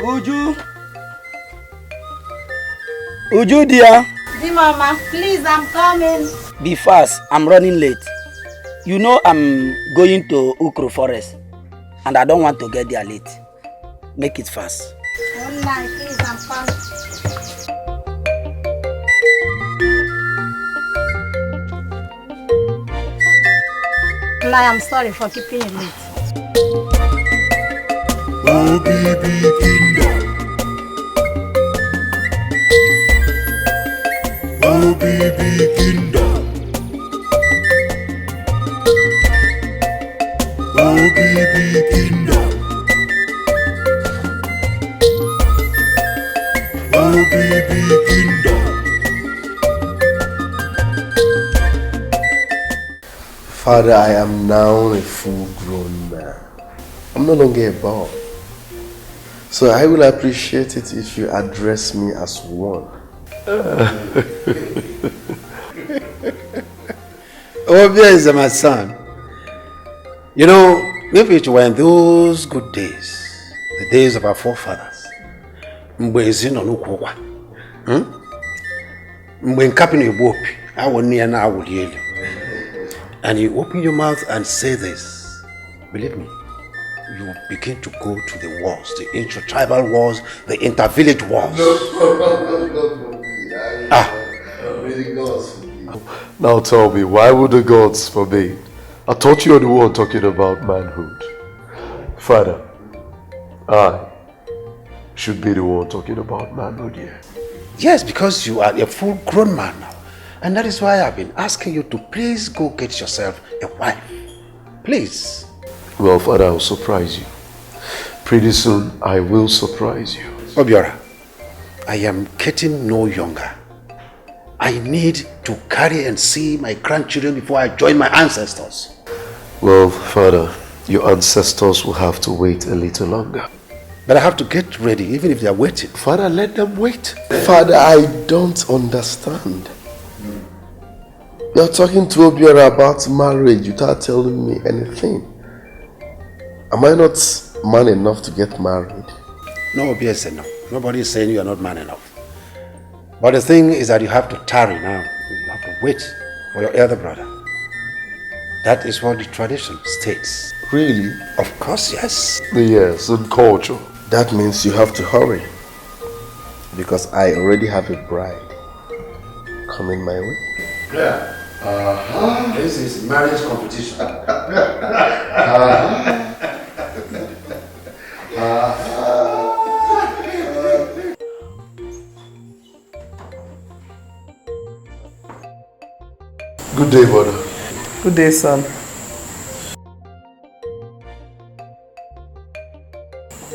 Uju. Uju, dear. Di mama, please, I'm coming. Be fast, I'm running late. You know I'm going to Ukro Forest and I don't want to get there late. Make it fast. One night, please, I'm coming. I'm sorry for keeping you late. Oh, baby kingdom. Oh, baby kingdom. Oh, baby kingdom. Oh, baby kingdom. Father, I am now a full-grown man. I'm no longer a boy. So I will appreciate it if you address me as one. Obviously, my son. You know, maybe it were in those good days, the days of our forefathers. Mgbe no kwa. Mgbe nkapini yobopi, awo ni na awo lielu. And you open your mouth and say this, believe me, you begin to go to the wars, the inter-tribal wars, the inter-village wars. Now tell me, why would the gods forbid? I thought you were the one talking about manhood. Father, I should be the one talking about manhood here. Yes, because you are a full-grown man now. And that is why I've been asking you to please go get yourself a wife. Please. Well, Father, I will surprise you. Pretty soon, I will surprise you. Obiora, I am getting no younger. I need to carry and see my grandchildren before I join my ancestors. Well, Father, your ancestors will have to wait a little longer. But I have to get ready, even if they are waiting. Father, let them wait. Father, I don't understand. You're talking to Obiora about marriage without telling me anything. Am I not man enough to get married? No, Obiora said no. Nobody is saying you are not man enough. But the thing is that you have to tarry now. You have to wait for your elder brother. That is what the tradition states. Really? Of course, yes. Yes, in culture. That means you have to hurry. Because I already have a bride coming my way. Yeah. This is marriage competition. Good day, brother. Good day, son.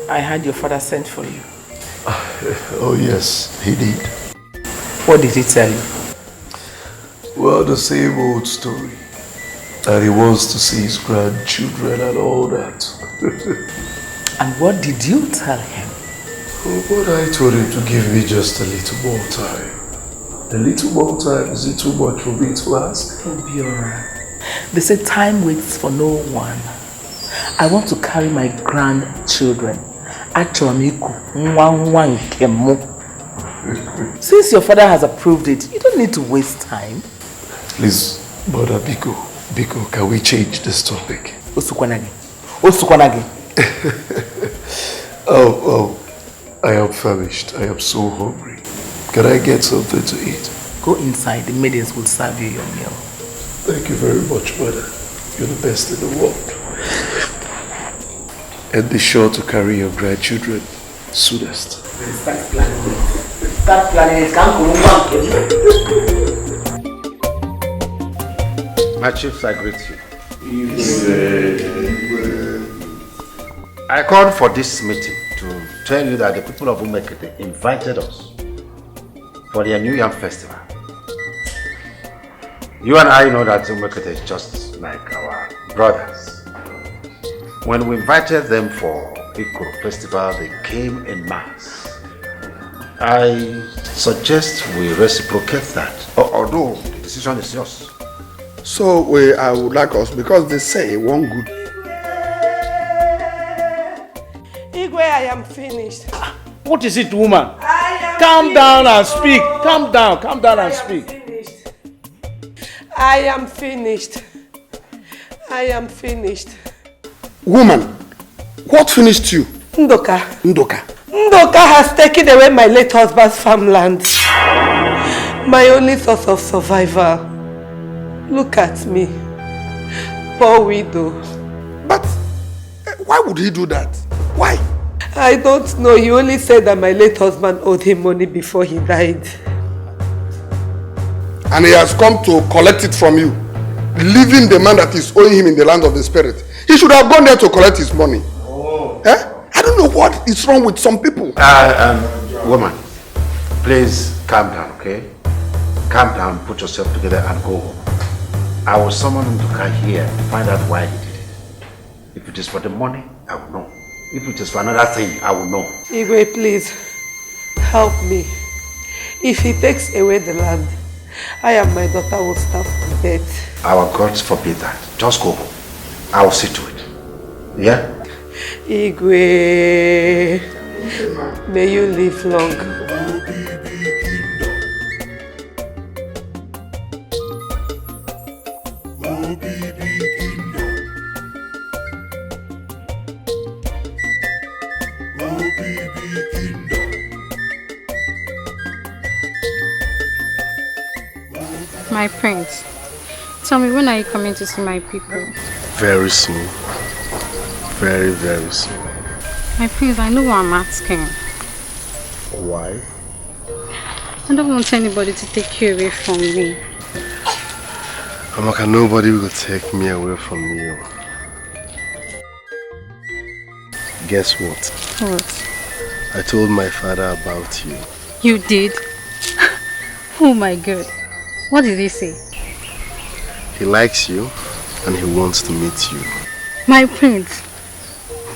I heard your father sent for you. Oh yes, he did. What did he tell you? Well, the same old story. And he wants to see his grandchildren and all that. And what did you tell him? Oh, but I told him to give me just a little more time. A little more time, is it too much for me to ask? Obiora, they say time waits for no one. I want to carry my grandchildren. Since your father has approved it, you don't need to waste time. Please, Brother Biko, can we change this topic? Osukwanagi. Oh, I am famished. I am so hungry. Can I get something to eat? Go inside, the maidens will serve you your meal. Thank you very much, brother. You're the best in the world. And be sure to carry your grandchildren soonest. Start planning it. Start planning it. My chiefs, I greet you. I called for this meeting to tell you that the people of Umekete invited us for their New Yam Festival. You and I know that Umekete is just like our brothers. When we invited them for Ikoro Festival, they came en masse. I suggest we reciprocate that, although the decision is yours. So I would like us, because they say one good. Igwe, I am finished. What is it, woman? Calm down and speak. Calm down and speak. I am finished. I am finished. Woman, what finished you? Ndoka. Ndoka. Ndoka has taken away my late husband's farmland. My only source of survival. Look at me. Poor widow. But why would he do that? Why? I don't know. He only said that my late husband owed him money before he died. And he has come to collect it from you, leaving the man that is owing him in the land of the spirit. He should have gone there to collect his money. Oh. Eh? I don't know what is wrong with some people. Woman, please calm down, okay? Calm down, put yourself together and go home. I will summon him to come here to find out why he did it. If it is for the money, I will know. If it is for another thing, I will know. Igwe, please, help me. If he takes away the land, I and my daughter will starve to death. Our gods forbid that. Just go home. I will see to it. Yeah? Igwe, may you live long. My prince, tell me, when are you coming to see my people? Very soon. Very, very soon. My prince, I know what I'm asking. Why? I don't want anybody to take you away from me. Amaka, nobody will take me away from you. Guess what? What? I told my father about you. You did? Oh my God. What did he say? He likes you and he wants to meet you. My prince.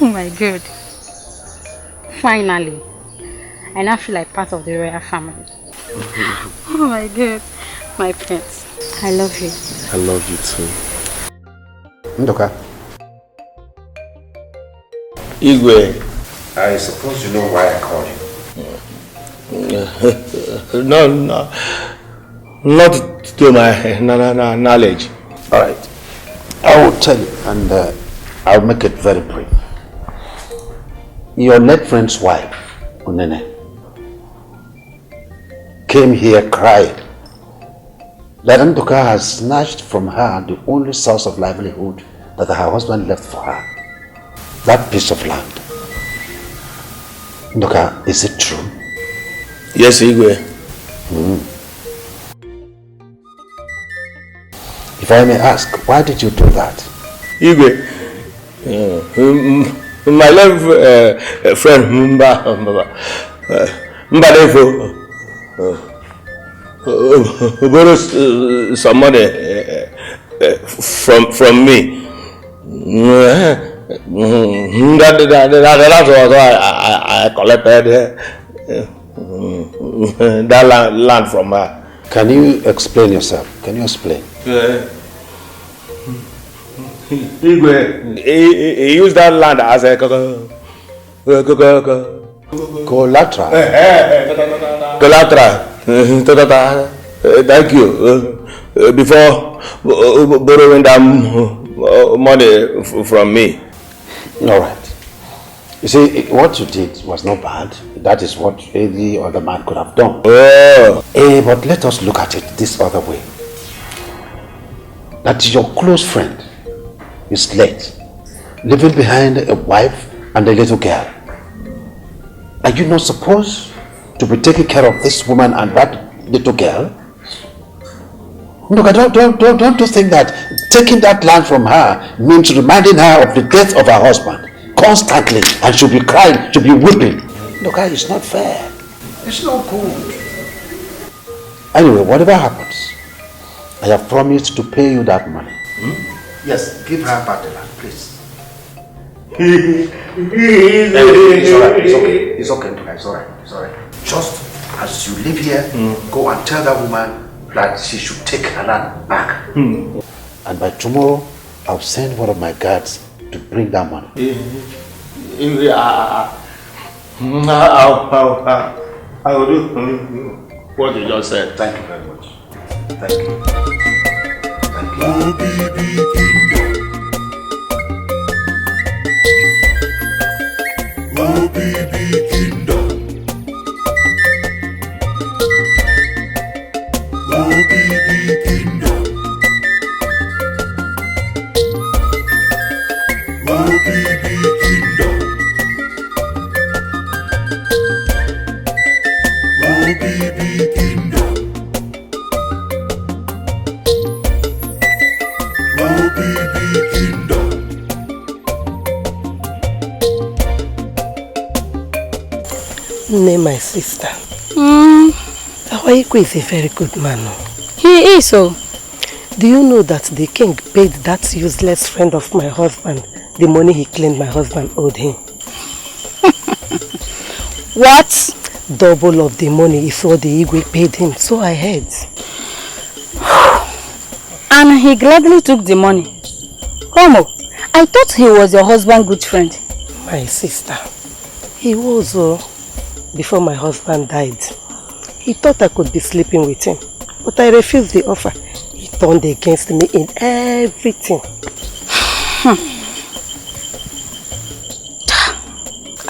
Oh my God. Finally. I now feel like part of the royal family. Oh my God. My prince. I love you. I love you too. Ndoka. Igwe. I suppose you know why I called you. No. Not to my knowledge. Alright. I will tell you, and I'll make it very brief. Your late friend's wife, Unene, came here crying that Ndoka has snatched from her the only source of livelihood that her husband left for her. That piece of land. Ndoka, is it true? Yes, Igwe. If I may ask, why did you do that? Igwe, my love friend Mbadefo borrowed some money from me. That's what I collected that land from her. Can you explain yourself? Can you explain? He used that land as a collateral. Collateral. Thank you. Before borrowing that money from me. All right. You see, what you did was not bad. That is what any other man could have done. Oh. But let us look at it this other way. That your close friend is late, leaving behind a wife and a little girl. Are you not supposed to be taking care of this woman and that little girl? Look, don't you think that taking that land from her means reminding her of the death of her husband constantly, and she'll be crying, she'll be weeping? Look, it's not fair. It's not good. Anyway, whatever happens, I have promised to pay you that money. Yes, give her back the land, please. It's alright, it's okay, it's alright. Just as you live here, go and tell that woman that she should take her land back. And by tomorrow, I'll send one of my guards to bring that money. I will do what you just said. Thank you very much. Thank you. Thank you. OBB Kingdom. OBB Kingdom. OBB Kingdom. OBB Kingdom. OBB Kingdom. Name my sister. Awaiku is a very good man. He is so. Do you know that the king paid that useless friend of my husband the money he claimed my husband owed him? What? Double of the money is what the Igwe paid him, so I heard. And he gladly took the money. Como? I thought he was your husband's good friend. My sister. He was, before my husband died. He thought I could be sleeping with him, but I refused the offer. He turned against me in everything.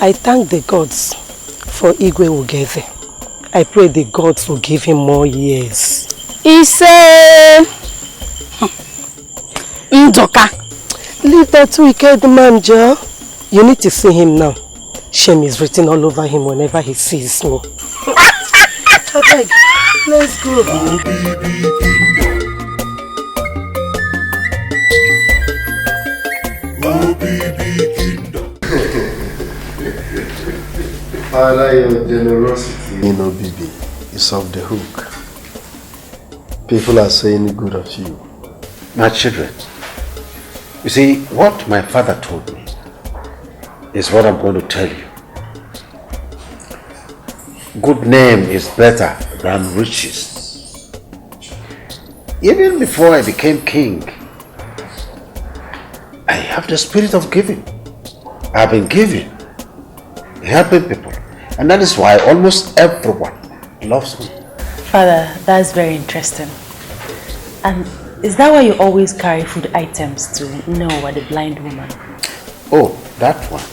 I thank the gods for Igwe Ugeze. I pray the gods will give him more years. Ise! Ndoka! Leave that wicked man, Joe. You need to see him now. Shame is written all over him whenever he sees me. Let's go. Father, your generosity in OBB is off the hook. People are saying good of you. My children, you see, what my father told me is what I'm going to tell you. Good name is better than riches. Even before I became king, I have the spirit of giving. I've been giving, helping people. And that is why almost everyone loves me. Father, that's very interesting. And is that why you always carry food items to Noah, the blind woman? Oh, that one.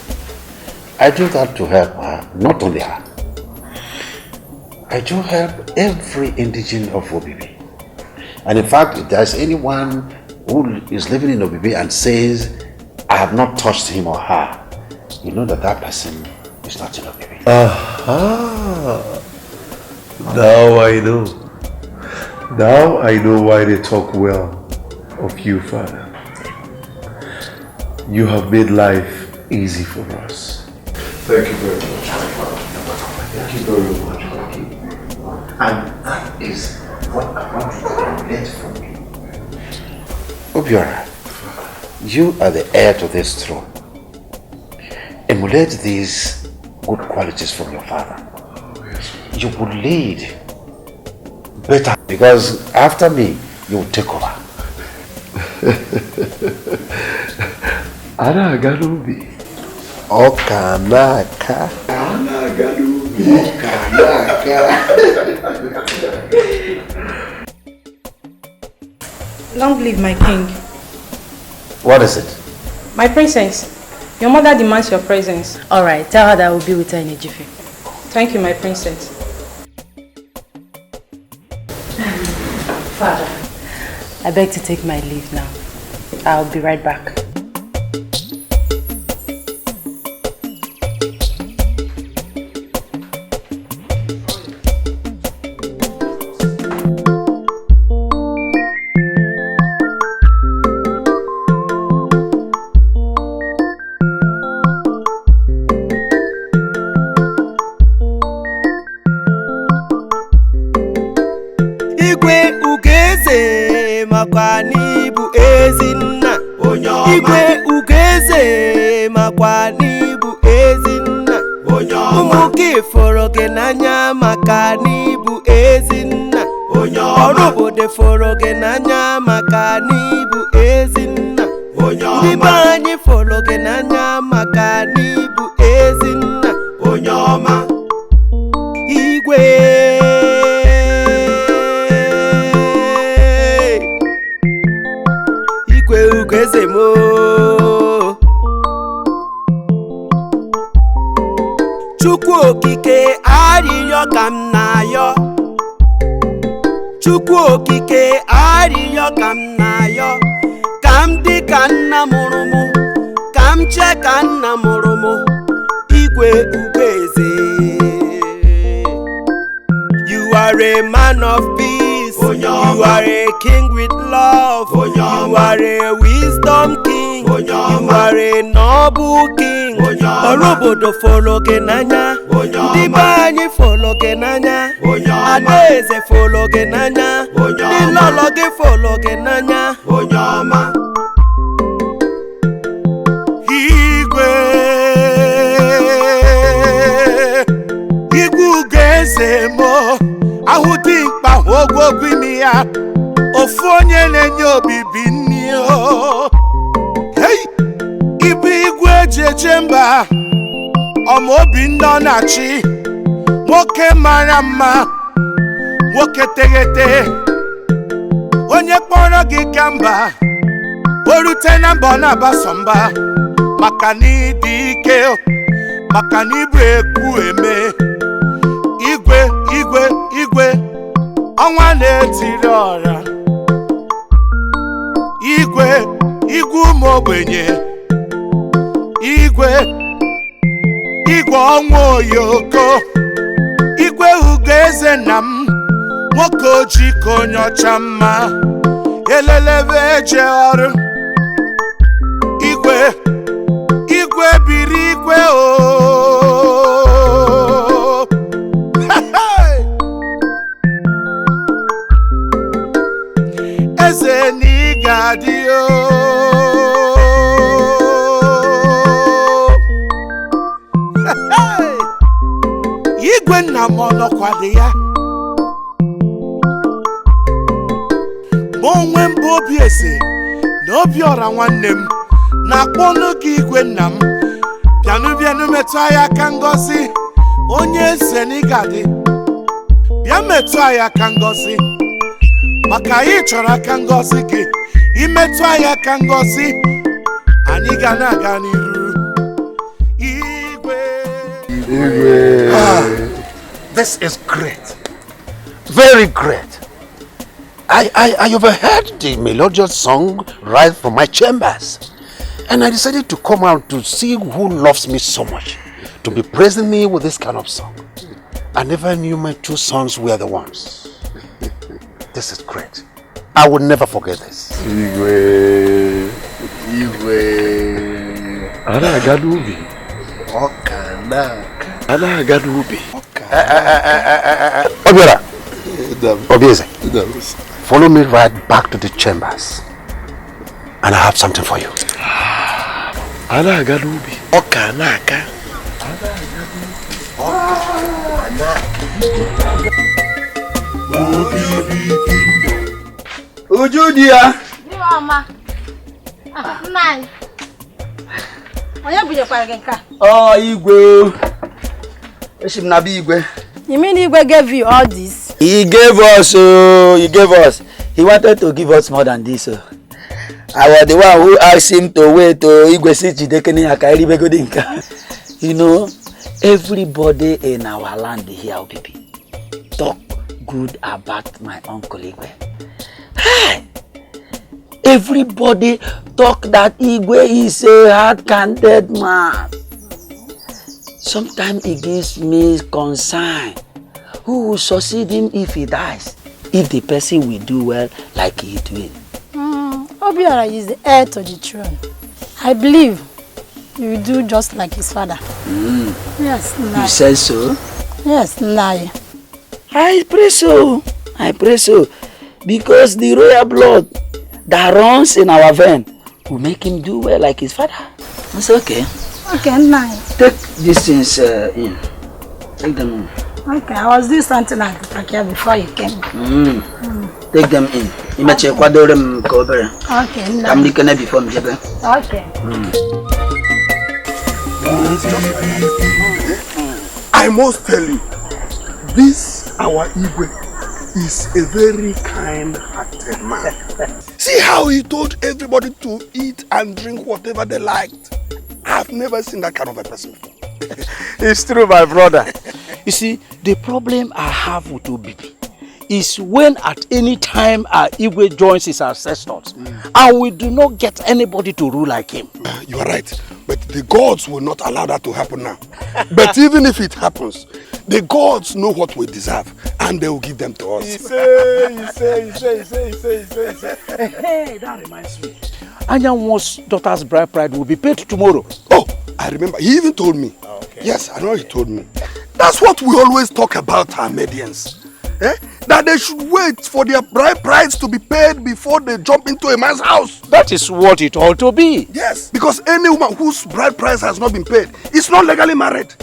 I do that to help her, not only her. I do help every indigene of OBB. And in fact, if there's anyone who is living in OBB and says, I have not touched him or her, you know that that person is not in OBB. Aha! Now I know. Now I know why they talk well of you, Father. You have made life easy for us. Thank you very much, my Father. Thank you very much, my King. And that is what I want you to emulate from me. Obiora, you are the heir to this throne. Emulate these good qualities from your father. You will lead better, because after me, you will take over. Ana Galubi. Okanaka. Ana Galubi. Okanaka. Long live my king. What is it? My princess, your mother demands your presence. Alright, tell her that I will be with her in a jiffy. Thank you, my princess. Father, I beg to take my leave now. I'll be right back. Igwe ugeze makwani bu ezinna ụmụ gị fọrọ gị n'anya maka n'ibu ezinna ọrụ obodo fọrọ gị n'anya maka n'ibu ezinna ndị be anyị fọrọ gị n'anya maka n'ibu ezinna igwe ugeze mo Chukwu okike arịrịọ ka m na-ayọ Chukwu okike arịrịọ ka m na-ayọ ka m dị ka nna mụrụ m ka m chee ka nna mụrụ m igwe ugeze You are a man of peace. You are a king with love. You are a wisdom king. You are a noble king. Orobodo follow genanya. Dibani follow genanya. Adeze follow genanya. Dilologe follow genanya. Igwe mo ahụdị mkpa ogwogwu imi ya ofu onye na-enye obibi nni hey ibu igwe ejeje mba ọma obi ndị ọ na-achị nwoke mara mma nwoke teghete onye kpọrọ gị ka mba o rute na mba ọ na-abaso mba maka na ịdị ike maka na ibu ekwu eme igwe ọnwa na-etiri ọra igwe ụmụ ogbenye igwe ọnwa oyoko igwe ugeze nna m nwoke ojii ka onye ọcha mma elelebe eje ọrụ igwe biri igwe eze n'iga dị igwe nna m ọnọkwa dị ya ma onwe mbụ obi ese na obi ọra nwanne m na-akpọ n'oge igwe nna m bịanụ metụ anyị aka ngọzi onye eze n'iga dị bịa metụ anyị aka ngọzi maka anyị chọrọ aka ngọzi gị imetụ anyị aka ngọzi anyị ga na-aga n'iru igwe. This is great, very great. I overheard the melodious song right from my chambers, and I decided to come out to see who loves me so much to be praising me with this kind of song. I never knew my two sons were the ones. This is great. I will never forget this. Igwe. Ana gadubi. Ana gadubi. Obiora. Obieze. Follow me right back to the chambers. And I have something for you. Ana gadubi. Okanaka. Uju dia. Ni mama. Nai. Onye buje kwa nka. Oh, Igwe. Eshim na bi Igwe. You mean Igwe gave you all this? He gave us, he gave us. He wanted to give us more than this. I was the one who asked him to wait to Igwe Sichidekeni Akairibegodinka. You know, everybody in our land here, Obibi, talk good about my uncle Igwe. Hey! Everybody talk that Igwe is a hard-handed man. Sometimes it gives me concern. Who will succeed him if he dies? If the person will do well like he doing. Obiora is the heir to the throne. I believe he will do just like his father. Yes, Nai. You say so? Yes, Nai. I pray so. I pray so. Because the royal blood that runs in our vein will make him do well like his father. It's okay. Okay, Nai. Take these things in. Take them in. Okay, I was doing something like that before you came. Take them in. Okay, Nai. I'm looking at before me. Okay. I must tell you, This, our Igwe, is a very kind-hearted man. See how he told everybody to eat and drink whatever they liked. I've never seen that kind of a person before. It's true, my brother. You see, the problem I have with Obibi is when at any time our Igwe joins his ancestors and we do not get anybody to rule like him. You are right, but the gods will not allow that to happen now. But even if it happens, the gods know what we deserve and they will give them to us. You say. Hey, that reminds me. Anyanwo's daughter's bride pride will be paid tomorrow. Oh, I remember. He even told me. Okay. Yes, I know he told me. That's what we always talk about our Medians. That they should wait for their bride price to be paid before they jump into a man's house. That is what it ought to be. Yes, because any woman whose bride price has not been paid is not legally married.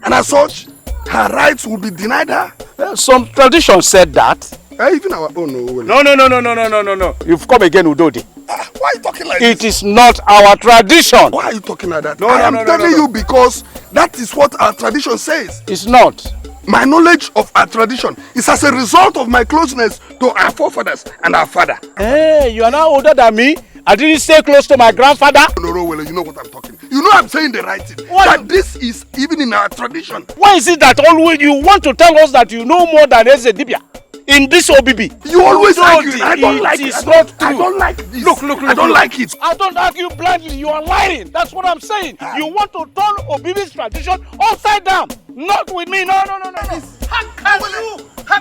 And as such, her rights will be denied her. Some tradition said that. Even our own. No. You've come again, Udodi. Why are you talking like this? It is not our tradition. Why are you talking like that? I am telling you because that is what our tradition says. It's not. My knowledge of our tradition is as a result of my closeness to our forefathers and our father. Hey, you are now older than me. I didn't stay close to my grandfather. No, well, you know what I'm talking. You know I'm saying the right thing. That this is even in our tradition. Why is it that always you want to tell us that you know more than Eze Dibia? In this OBB. You always argue. I don't like it. It's not true. I don't like this. Look. I don't like it. I don't argue blindly. You are lying. That's what I'm saying. You want to turn OBB's tradition upside down. Not with me. No. How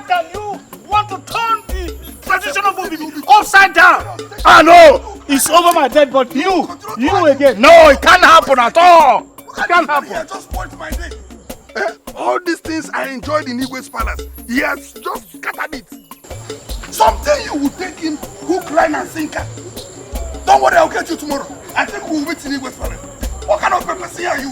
can you want to turn the tradition of OBB upside down? I know. It's over my dead body. You again. No, it can't happen at all. It can't happen. Just point my day. All these things I enjoyed in Igwe's palace, he has just scattered it. Something you will take him hook, line and sinker. Don't worry, I'll get you tomorrow. I think we'll meet in Igwe's palace. What kind of papacy are you?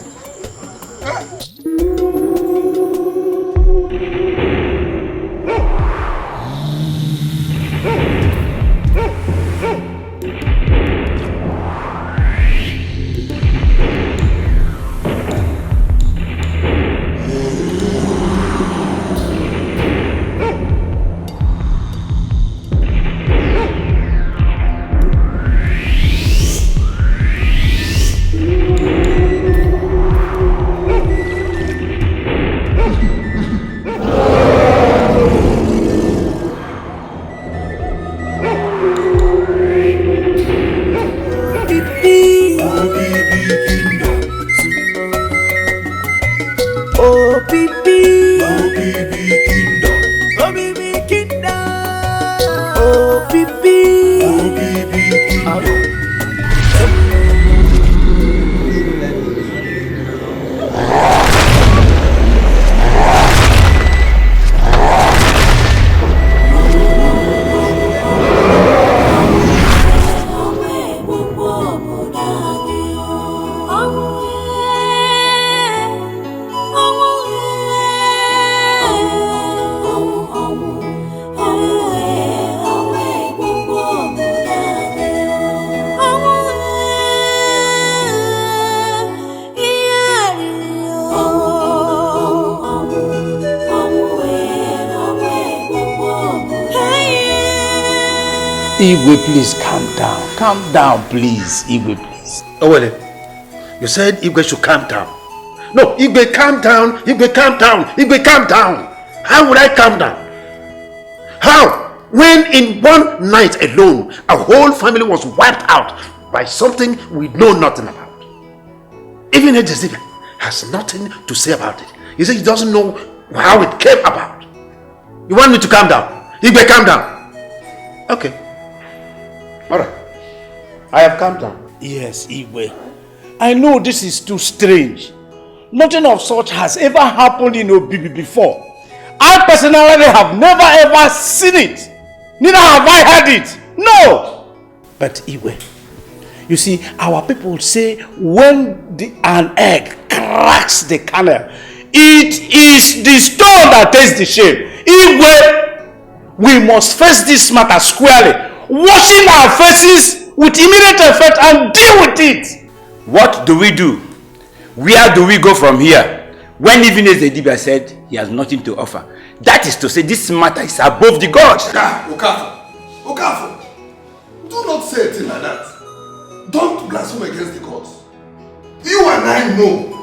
Igwe, please calm down. Calm down, please. Igwe, please. Oh, well, you said Igwe should calm down. No, Igwe, calm down. Igwe, calm down. Igwe, calm down. How would I calm down? How? When in one night alone, a whole family was wiped out by something we know nothing about. Even Ejezibia has nothing to say about it. He said he doesn't know how it came about. You want me to calm down? Igwe, calm down. Okay. Alright. I have calmed down. Yes, Igwe. I know this is too strange. Nothing of such has ever happened in OBB before. I personally have never ever seen it. Neither have I heard it. No! But Igwe, you see, our people say when an egg cracks the kernel, it is the stone that takes the shame. Igwe, we must face this matter squarely, washing our faces with immediate effect and deal with it. What do we do? Where do we go from here? When even as the Dibia said he has nothing to offer. That is to say, this matter is above the gods. Okafor, do not say a thing like that. Don't blaspheme against the gods. You and I know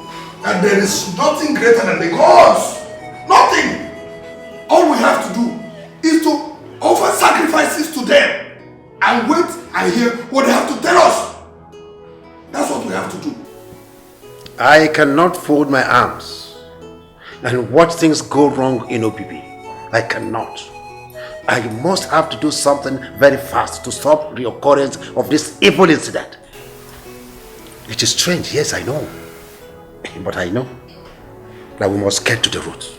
that there is nothing greater than the gods. Nothing. All we have to do is to offer sacrifices to them and wait and hear what they have to tell us. That's what we have to do. I cannot fold my arms and watch things go wrong in OPP. I cannot. I must have to do something very fast to stop the occurrence of this evil incident. It is strange, yes, I know. But I know that we must get to the root.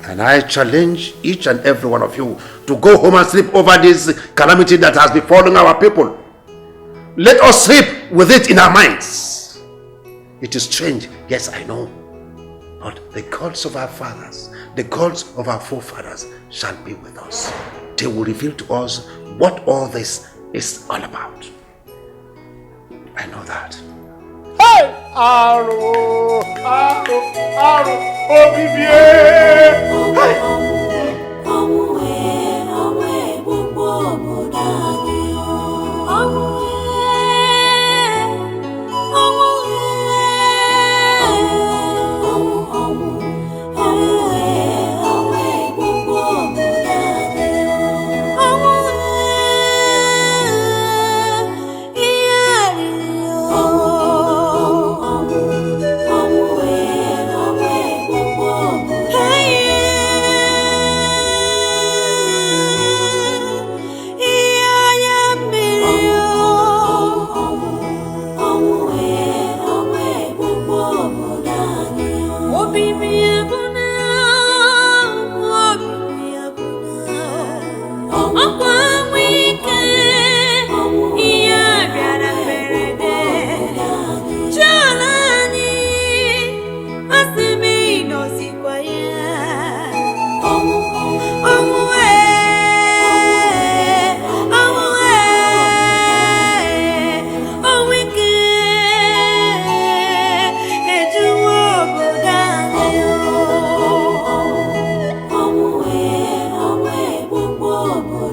And I challenge each and every one of you to go home and sleep over this calamity that has befallen our people. Let us sleep with it in our minds. It is strange, yes, I know. But the gods of our fathers, the gods of our forefathers shall be with us. They will reveal to us what all this is all about. I know that. Hey! Aro! Obibie! Hey!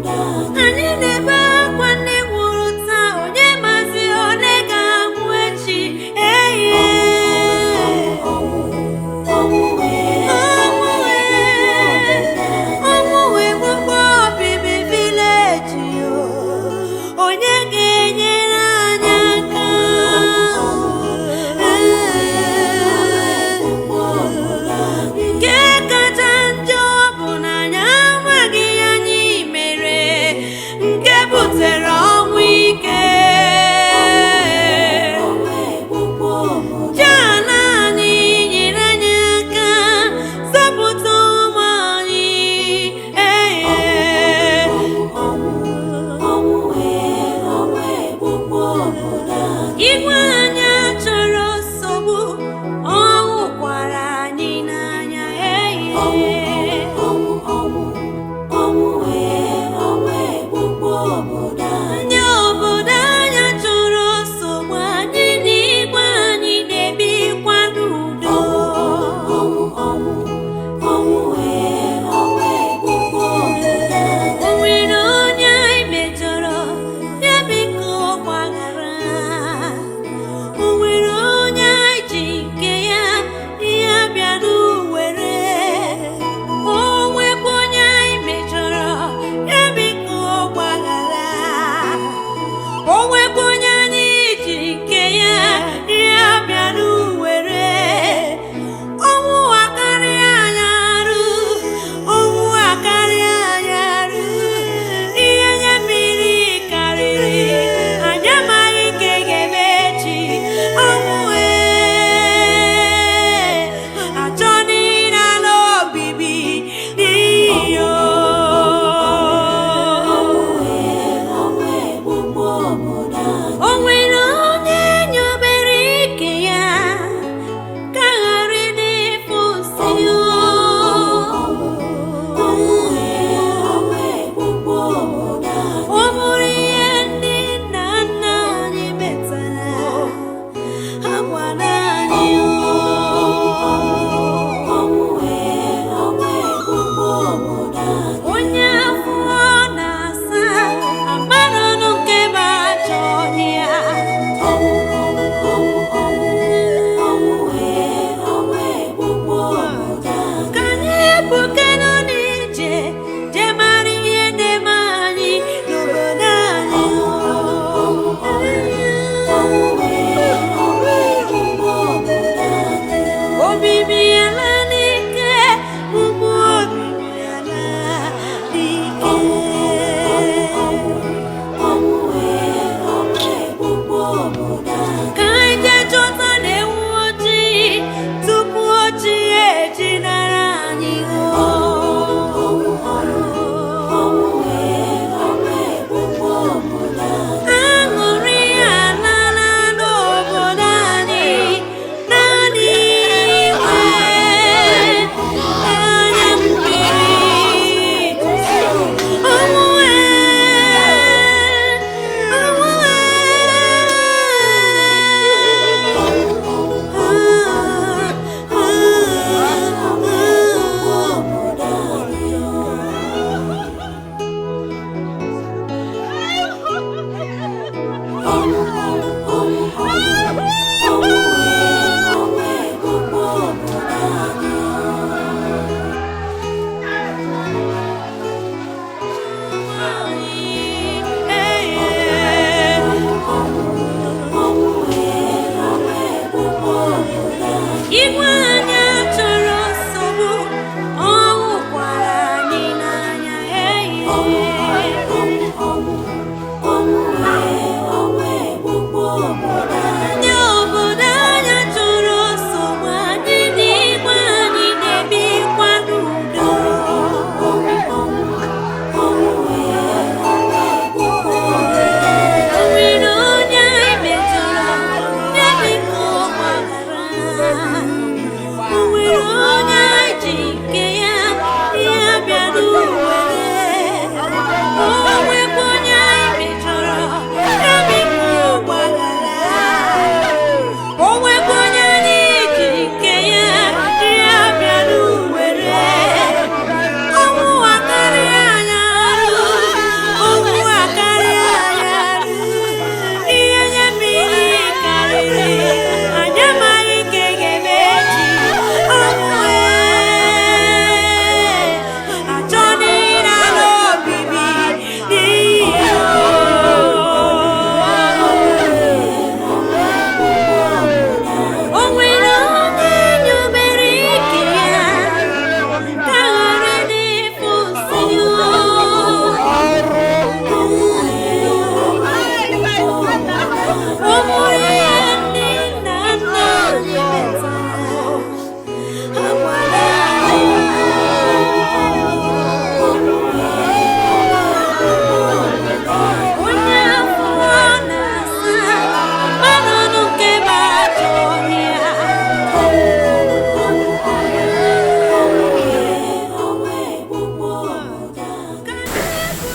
Down.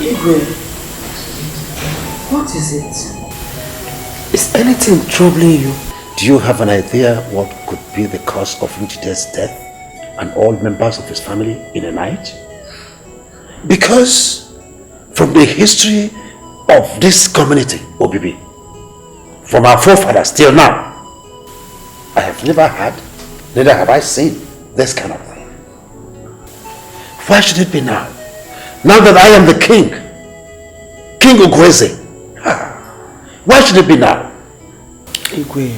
Igwe, what is it? Is anything troubling you? Do you have an idea what could be the cause of Njide's death and all members of his family in a night? Because from the history of this community, OBB, from our forefathers till now, I have never had, neither have I seen this kind of thing. Why should it be now? Now that I am the king, King Ugweze, why should it be now? Igwe,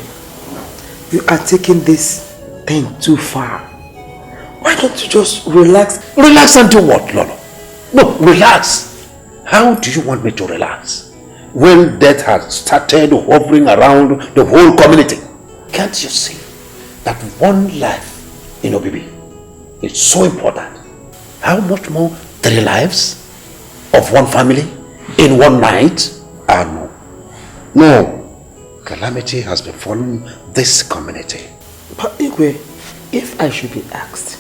you are taking this thing too far. Why don't you just relax? Relax and do what, Lolo? No, relax. How do you want me to relax when death has started hovering around the whole community? Can't you see that one life in OBB is so important? How much more 3 lives of one family in one night? No. No. Calamity has befallen this community. But Igwe, if I should be asked,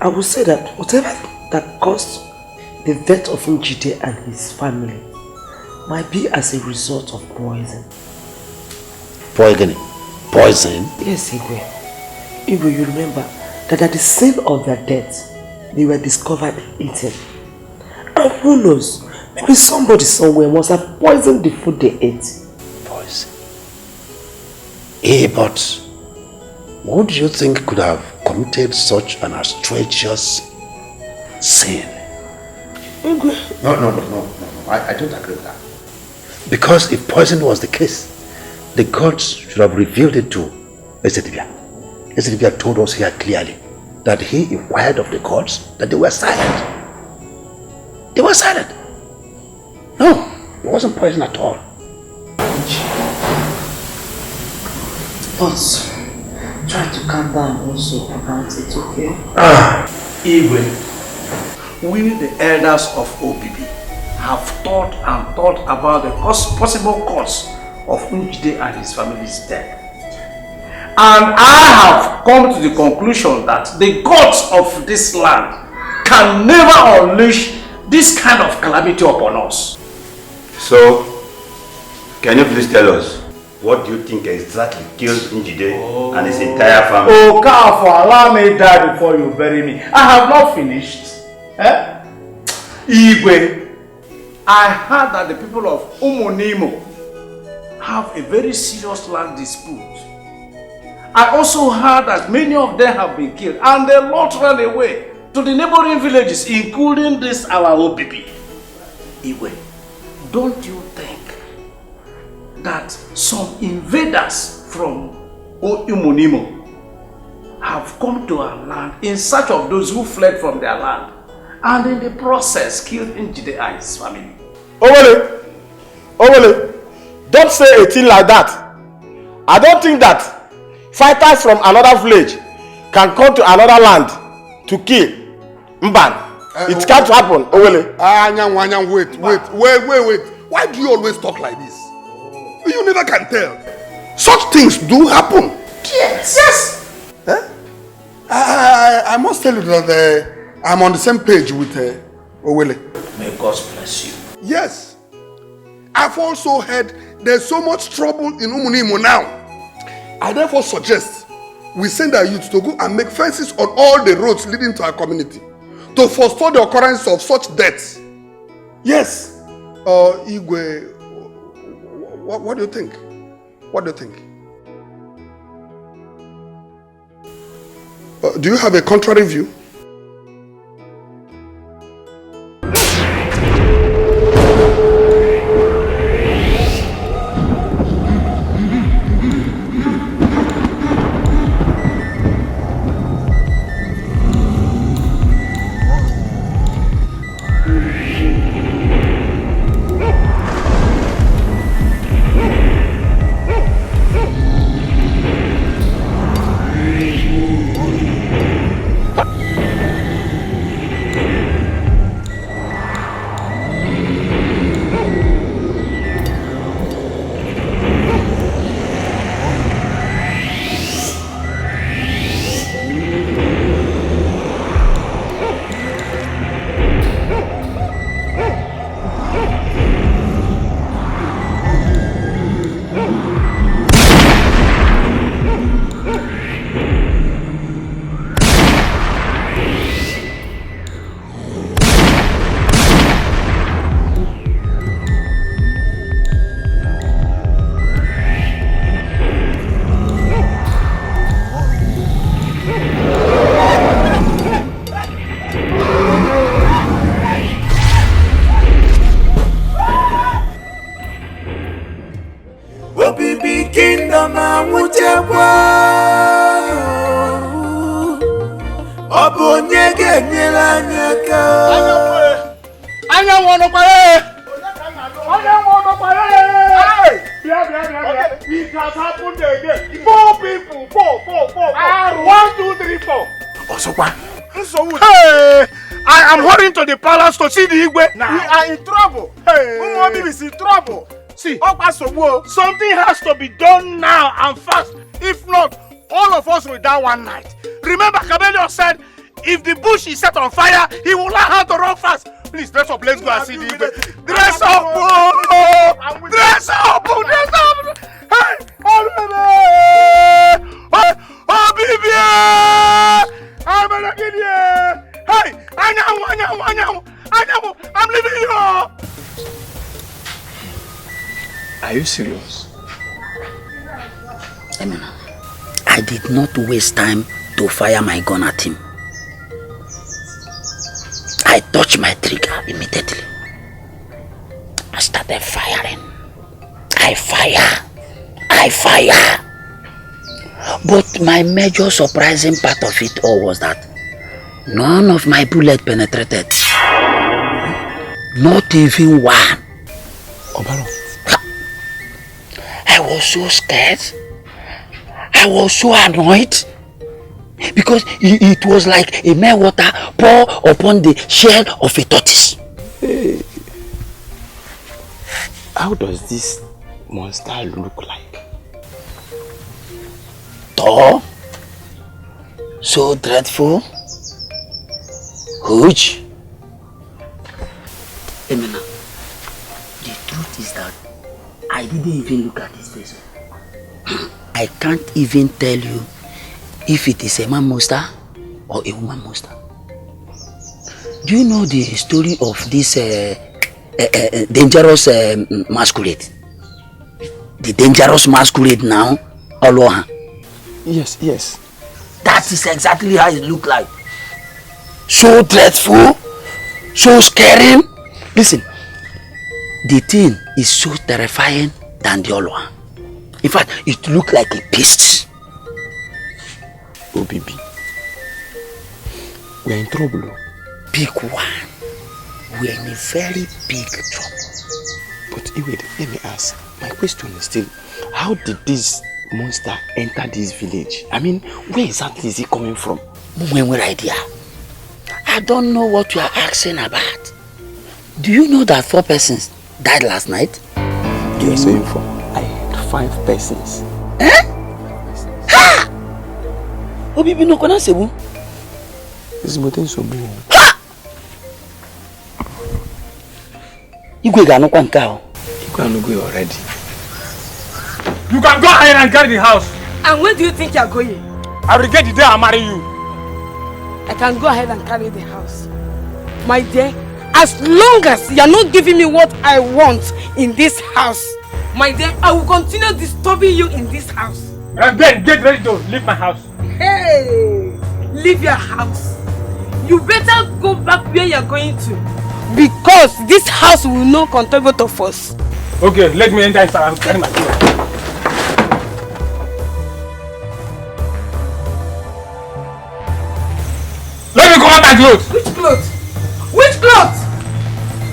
I would say that whatever that caused the death of Njide and his family might be as a result of poison. Poisoning? Poison? Yes, Igwe. Igwe, you remember that at the scene of their death, they were discovered eaten. And who knows, maybe somebody somewhere must have poisoned the food they ate. Poison? But who do you think could have committed such an outrageous sin? Igwe. No. I don't agree with that. Because if poison was the case, the gods should have revealed it to Ezedibia. Ezedibia told us here clearly that he inquired of the gods that they were silent. They were silent. No, it wasn't poison at all. But try to calm down also about it, okay? Igwe, we the elders of OBB have thought about the possible cause of Njide and his family's death. And I have come to the conclusion that the gods of this land can never unleash this kind of calamity upon us. So, can you please tell us, what do you think exactly killed Njide and his entire family? Oh, Kafo, allow me to die before you bury me. I have not finished. Igwe, I heard that the people of Umonimo have a very serious land dispute. I also heard that many of them have been killed and a lot ran away to the neighboring villages, including this our OBB. Igwe, don't you think that some invaders from Umonimo have come to our land in search of those who fled from their land and in the process killed Njide and his family? Owele, don't say a thing like that. I don't think that fighters from another village can come to another land to kill. Mban, it can't happen, Owele. Wait. Why do you always talk like this? You never can tell. Such things do happen. Yes. I must tell you that I'm on the same page with Owele. May God bless you. Yes. I've also heard there's so much trouble in Umunimo now. I therefore suggest we send our youth to go and make fences on all the roads leading to our community to forestall the occurrence of such deaths. Yes. Igwe, what do you think? What do you think? Do you have a contrary view? It has happened again. 4 people. 4. 1, 2, 3, 4. Hey! I am hurrying to the palace to see the Igwe. Now. We are in trouble. Hey! is in trouble. See, something has to be done now and fast. If not, all of us will die one night. Remember, Chameleon said, if the bush is set on fire, he will learn how to run fast. Please, dress up. Let's go and see the Igwe. Dress up! Dress up! Dress up! Hey! Oh, baby! I'm an idiot! Hey! I'm leaving you! Are you serious? Emina, I did not waste time to fire my gun at him. I touched my trigger immediately. I started firing. I fire. But my major surprising part of it all was that none of my bullets penetrated. Not even one. Obaro. I was so scared. I was so annoyed. Because it was like a mere water pour upon the shell of a tortoise. Hey. How does this monster look like? Tall, so dreadful, huge. Emina, the truth is that I didn't even look at his face. I can't even tell you if it is a man monster or a woman monster. Do you know the story of this dangerous masquerade? The dangerous masquerade now, Aloha. Yes. That is exactly how it looked like. So dreadful, so scary. Listen, the thing is so terrifying than the other one. In fact, it looked like a beast. Oh, baby. We're in trouble. Big one. We're in a very big trouble. But wait, let me ask. My question is still, how did this monster enter this village? I mean, where exactly is he coming from? What idea? I don't know what you are asking about. Do you know that 4 persons died last night? You are saying 4? I heard 5 persons. Eh? Ha! Obibi no kona sebu. This is moten sobu. Ha! Igwe ga no kwa nka o. Igwe no go already. You can go ahead and carry the house. And where do you think you are going? I will get the day I marry you. I can go ahead and carry the house. My dear, as long as you are not giving me what I want in this house, my dear, I will continue disturbing you in this house. And then get ready to leave my house. Hey, leave your house. You better go back where you are going to, because this house will not contain both of us. Okay, let me enter inside and carry my clothes. Let me come out my clothes. Which clothes? Which clothes?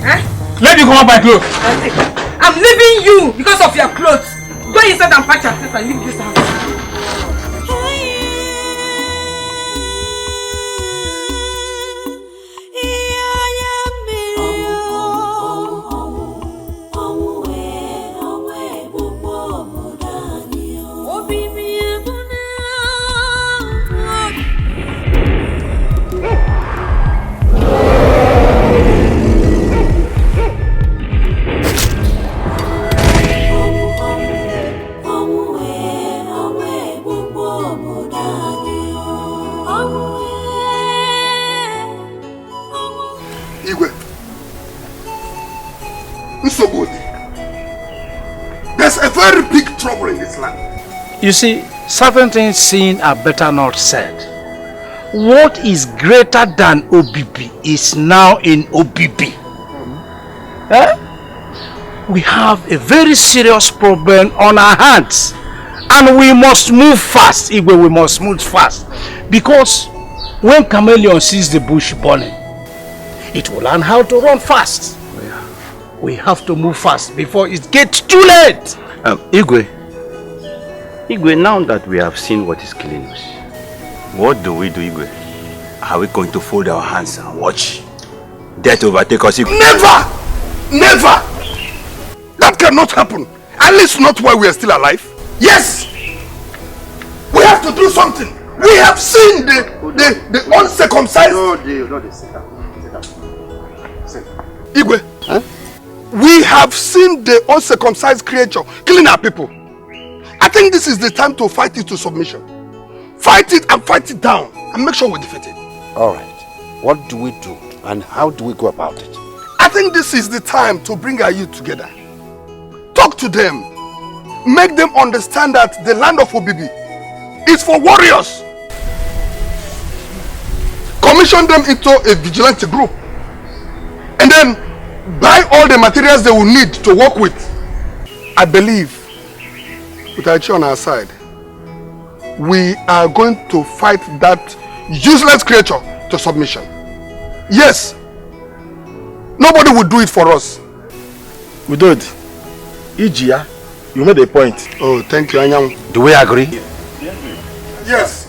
Eh? Let me come out my clothes. I'm leaving you because of your clothes. Go inside and pack yourself and leave this house. There's a very big trouble in this land. You see, certain things seen are better not said. What is greater than OBB is now in OBB. We have a very serious problem on our hands. And we must move fast, Igwe, we must move fast. Because when Chameleon sees the bush burning, it will learn how to run fast. Oh, yeah. We have to move fast before it gets too late. Igwe, now that we have seen what is killing us, what do we do, Igwe? Are we going to fold our hands and watch death overtake us? Never! Never! That cannot happen. At least not while we are still alive. Yes! We have to do something. We have seen the uncircumcised. No, sit down. Igwe, huh? We have seen the uncircumcised creature killing our people. I think this is the time to fight it to submission. Fight it and fight it down and make sure we defeat it. Alright, what do we do and how do we go about it? I think this is the time to bring our youth together. Talk to them. Make them understand that the land of Obibi is for warriors. Commission them into a vigilante group. And then buy all the materials they will need to work with. I believe, with Aichi on our side, we are going to fight that useless creature to submission. Yes, nobody will do it for us. We do it. Ijia, you made a point. Oh, thank you, Anyang. Do we agree? Yes.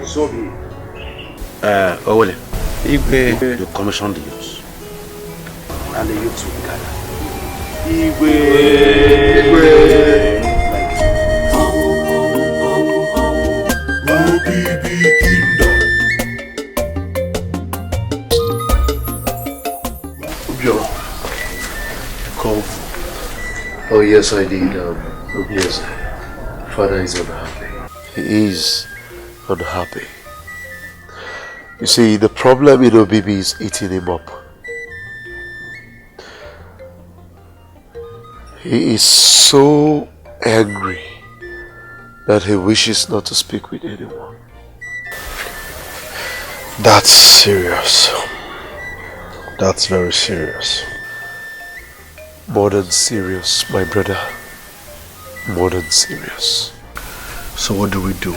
So be it. Owele, you commission the youths. And the youths will gather. Oh yes, I did. Yes, Father is unhappy. He is unhappy. You see, the problem in Obibi is eating him up. He is so angry that he wishes not to speak with anyone. That's serious. That's very serious. More than serious, my brother. More than serious. So what do we do?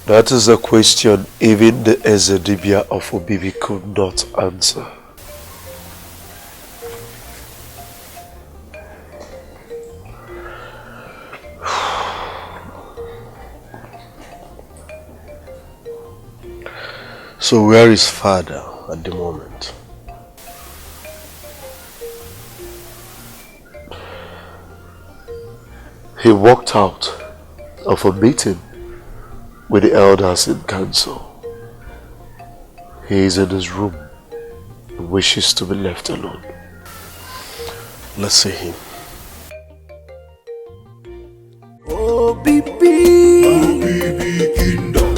That is a question even the Ezedibia of Obibi could not answer. So where is Father at the moment? He walked out of a meeting with the elders in council. He is in his room and wishes to be left alone. Let's see him. Obibi Kingdom.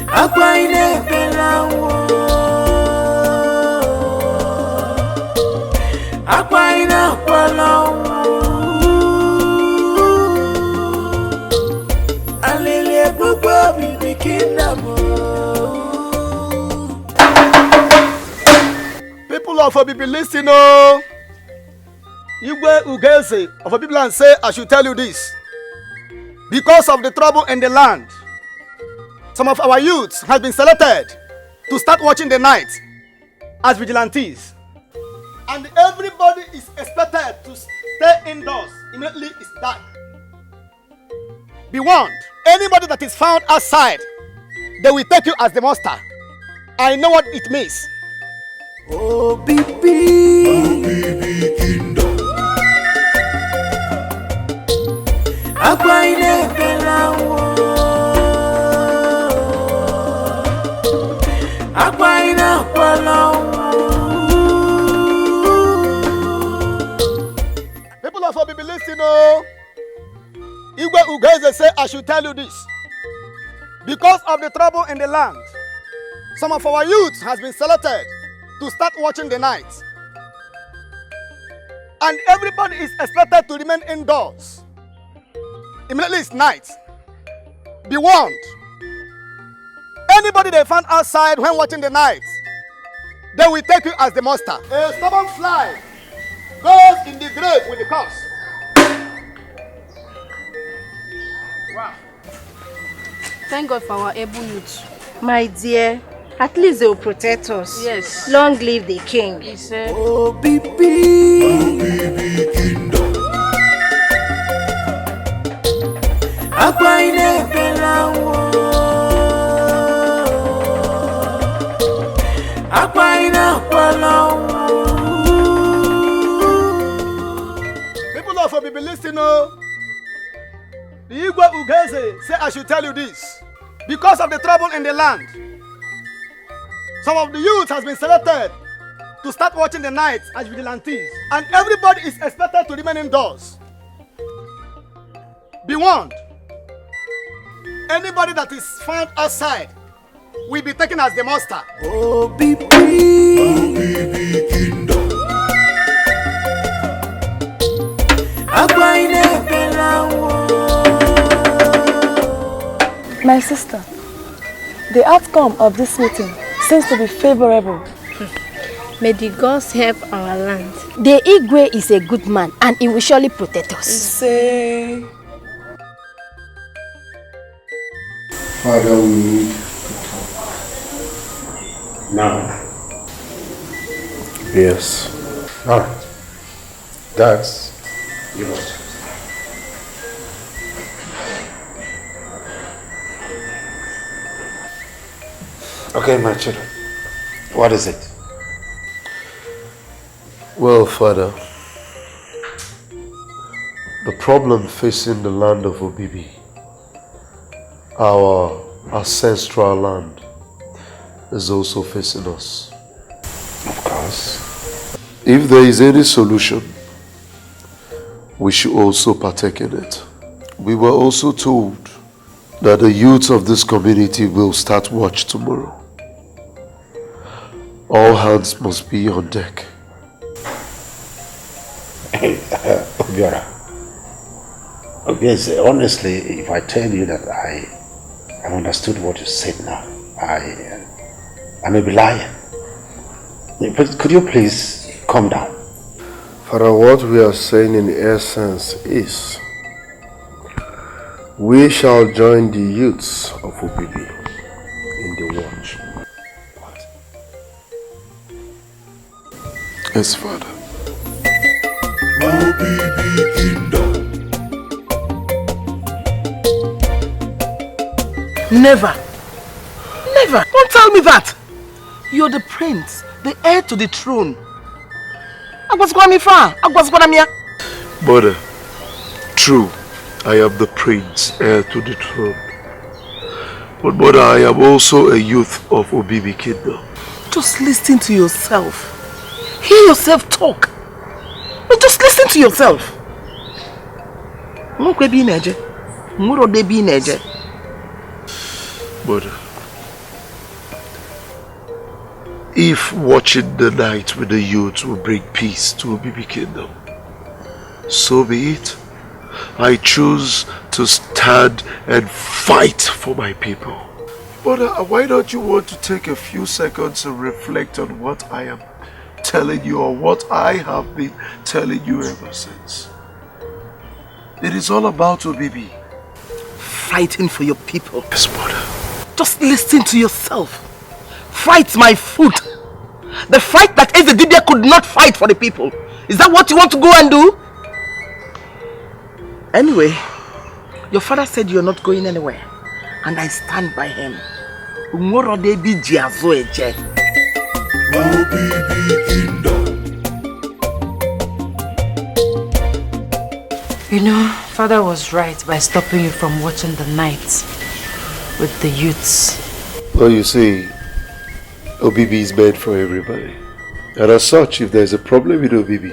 Akwaine Belawo. Akwaine Kwalawo. Alele Gbogbo Obibi Kingdom. People of Obibi, listen, oh. Igwe Ugeze of Vigilante say I should tell you this. Because of the trouble in the land, some of our youths have been selected to start watching the night as vigilantes. And everybody is expected to stay indoors immediately it's dark. Be warned, anybody that is found outside, they will take you as the monster. I know what it means. Obibi Kingdom. Akwaine Belawo. Akwaine Kwalawo. People of Obibi, listen, oh. Igwe Ugeze say I should tell you this. Because of the trouble in the land, some of our youth has been selected to start watching the night. And everybody is expected to remain indoors. Immediately it's night. Be warned. Anybody they found outside when watching the night, they will take you as the monster. A stubborn fly goes in the grave with the corpse. Wow. Thank God for our able youth. My dear, at least they will protect us. Yes. Long live the king. He said, Oh, Bibi Kingdom. Akwa ine pelawo. Akwa ine pelawo. People of Obibi, listen, oh. The Igwe Ugeze say I should tell you this. Because of the trouble in the land, some of the youth has been selected to start watching the night as vigilantes. And everybody is expected to remain indoors. Be warned. Anybody that is found outside will be taken as the monster. Oh, Bibi Kingdom. Akwa ine pelawo. My sister, the outcome of this meeting seems to be favorable. May the gods help our land. The Igwe is a good man and he will surely protect us. Say... Father, we need to talk. Now. Yes. Alright. That's yours. Okay, my children. What is it? Well, Father, the problem facing the land of Obibi, our ancestral land, is also facing us. Of course. If there is any solution, we should also partake in it. We were also told that the youth of this community will start watch tomorrow. All hands must be on deck. Obiora. Yes, honestly, if I tell you that I understood what you said now, I may be lying. But could you please calm down? Father, what we are saying in essence is, we shall join the youths of Obibi in the watch. What? Yes, Father. Obibi Kingdom. Never. Never. Don't tell me that. You're the prince, the heir to the throne. Mother, true, I am the prince, heir to the throne. But mother, I am also a youth of Obibi Kingdom. Just listen to yourself. Hear yourself talk. But just listen to yourself. Mother, if watching the night with the youth will bring peace to Obibi Kingdom, so be it. I choose to stand and fight for my people. Mother, why don't you want to take a few seconds and reflect on what I am telling you, or what I have been telling you ever since? It is all about Obibi. Fighting for your people. Yes, mother. Just listen to yourself. Fight my foot. The fight that Ezedibia could not fight for the people. Is that what you want to go and do? Anyway, your father said you're not going anywhere. And I stand by him. Obibi Kingdom. You know, Father was right by stopping you from watching the night with the youths. Well, you see, Obibi is made for everybody. And as such, if there's a problem with Obibi,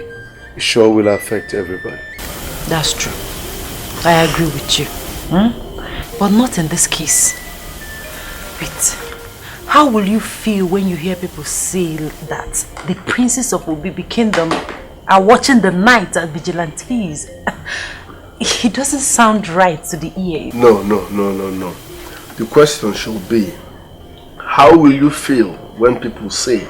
it sure will affect everybody. That's true. I agree with you. But not in this case. Wait, how will you feel when you hear people say that the princes of Obibi Kingdom are watching the night as vigilantes? It doesn't sound right to the ear. No. The question should be, how will you feel when people say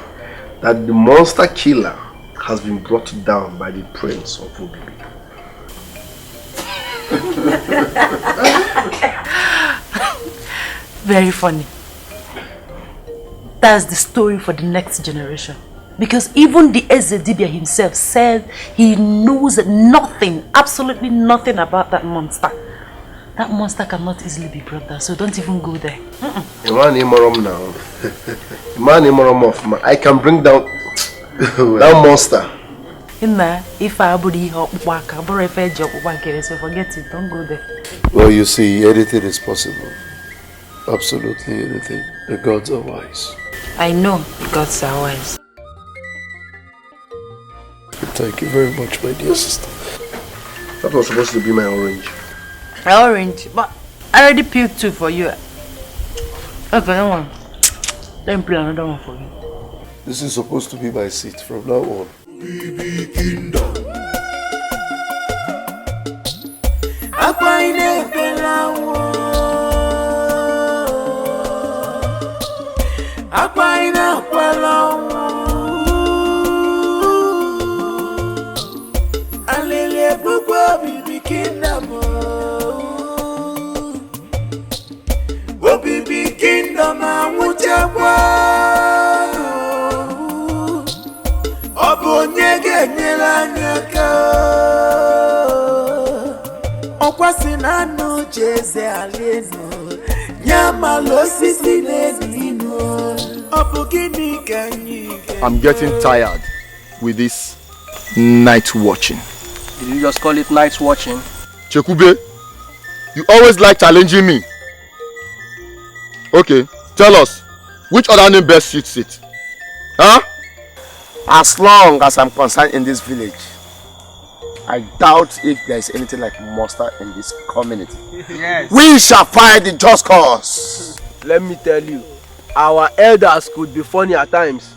that the monster killer has been brought down by the prince of Obibi? Very funny. That's the story for the next generation. Because even the Ezedibia himself said he knows nothing, absolutely nothing about that monster. That monster cannot easily be brought down, so don't even go there. I can bring down that monster. If I forget it, don't go there. Well, you see, anything is possible. Absolutely anything. The gods are wise. I know the gods are wise. Thank you very much, my dear sister. That was supposed to be my orange. Orange, but I already peeled 2 for you. Okay, that one. Let me peel another one for you. This is supposed to be my seat from now on. I'm getting tired with this night watching. Did you just call it night watching? Chekube, you always like challenging me. Okay, tell us, which other name best suits it? Huh? As long as I'm concerned in this village, I doubt if there is anything like monster in this community. Yes. We shall fight the just cause. Let me tell you, our elders could be funny at times.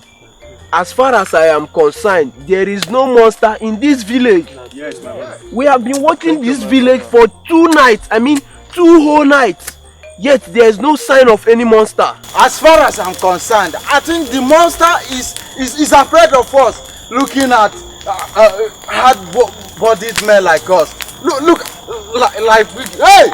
As far as I am concerned, there is no monster in this village. Yes, my brother. We have been watching this village for 2 nights. I mean, 2 whole nights. Yet there is no sign of any monster. As far as I'm concerned, I think the monster is afraid of us, looking at hard-bodied men like us. Look, like hey!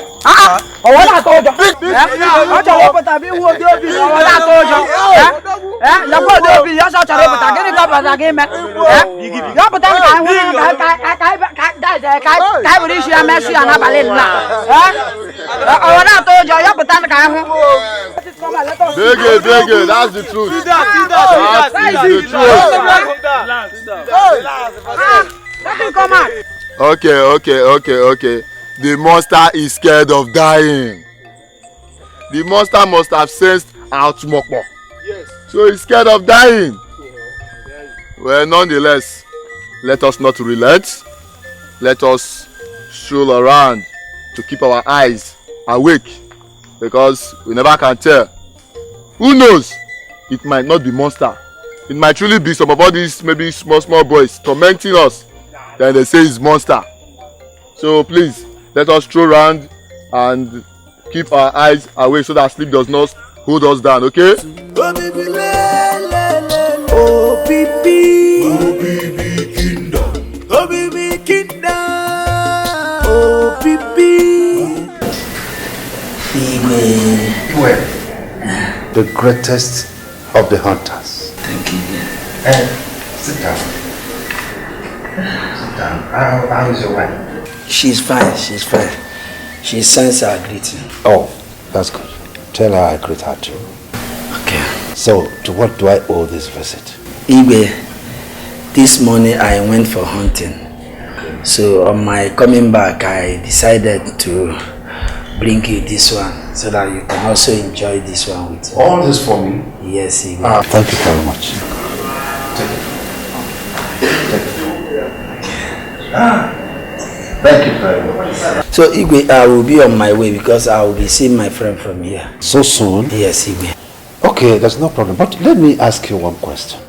Bege, that's the truth. Let him come out. Okay. The monster is scared of dying. The monster must have sensed atonement. Yes. So he's scared of dying. Well, nonetheless, let us not relent. Let us stroll around to keep our eyes awake, because we never can tell. Who knows? It might not be monster. It might truly be some of all these maybe small boys tormenting us. Then they say it's monster. So please, let us stroll around and keep our eyes awake so that sleep does not hold us down, okay? The greatest of the hunters. Thank you. Sit down. Sit down. How is your wife? She's fine. She sends her greeting. Oh, that's good. Tell her I greet her too. Okay. So, to what do I owe this visit? Igwe, this morning I went for hunting. So on my coming back, I decided to bring you this one so that you can also enjoy this one with you. All this for me? Yes, Igwe. Thank you very much. Thank you very much. So Igwe, I will be on my way because I will be seeing my friend from here. So soon? Yes, Igwe. Okay, that's no problem. But let me ask you one question.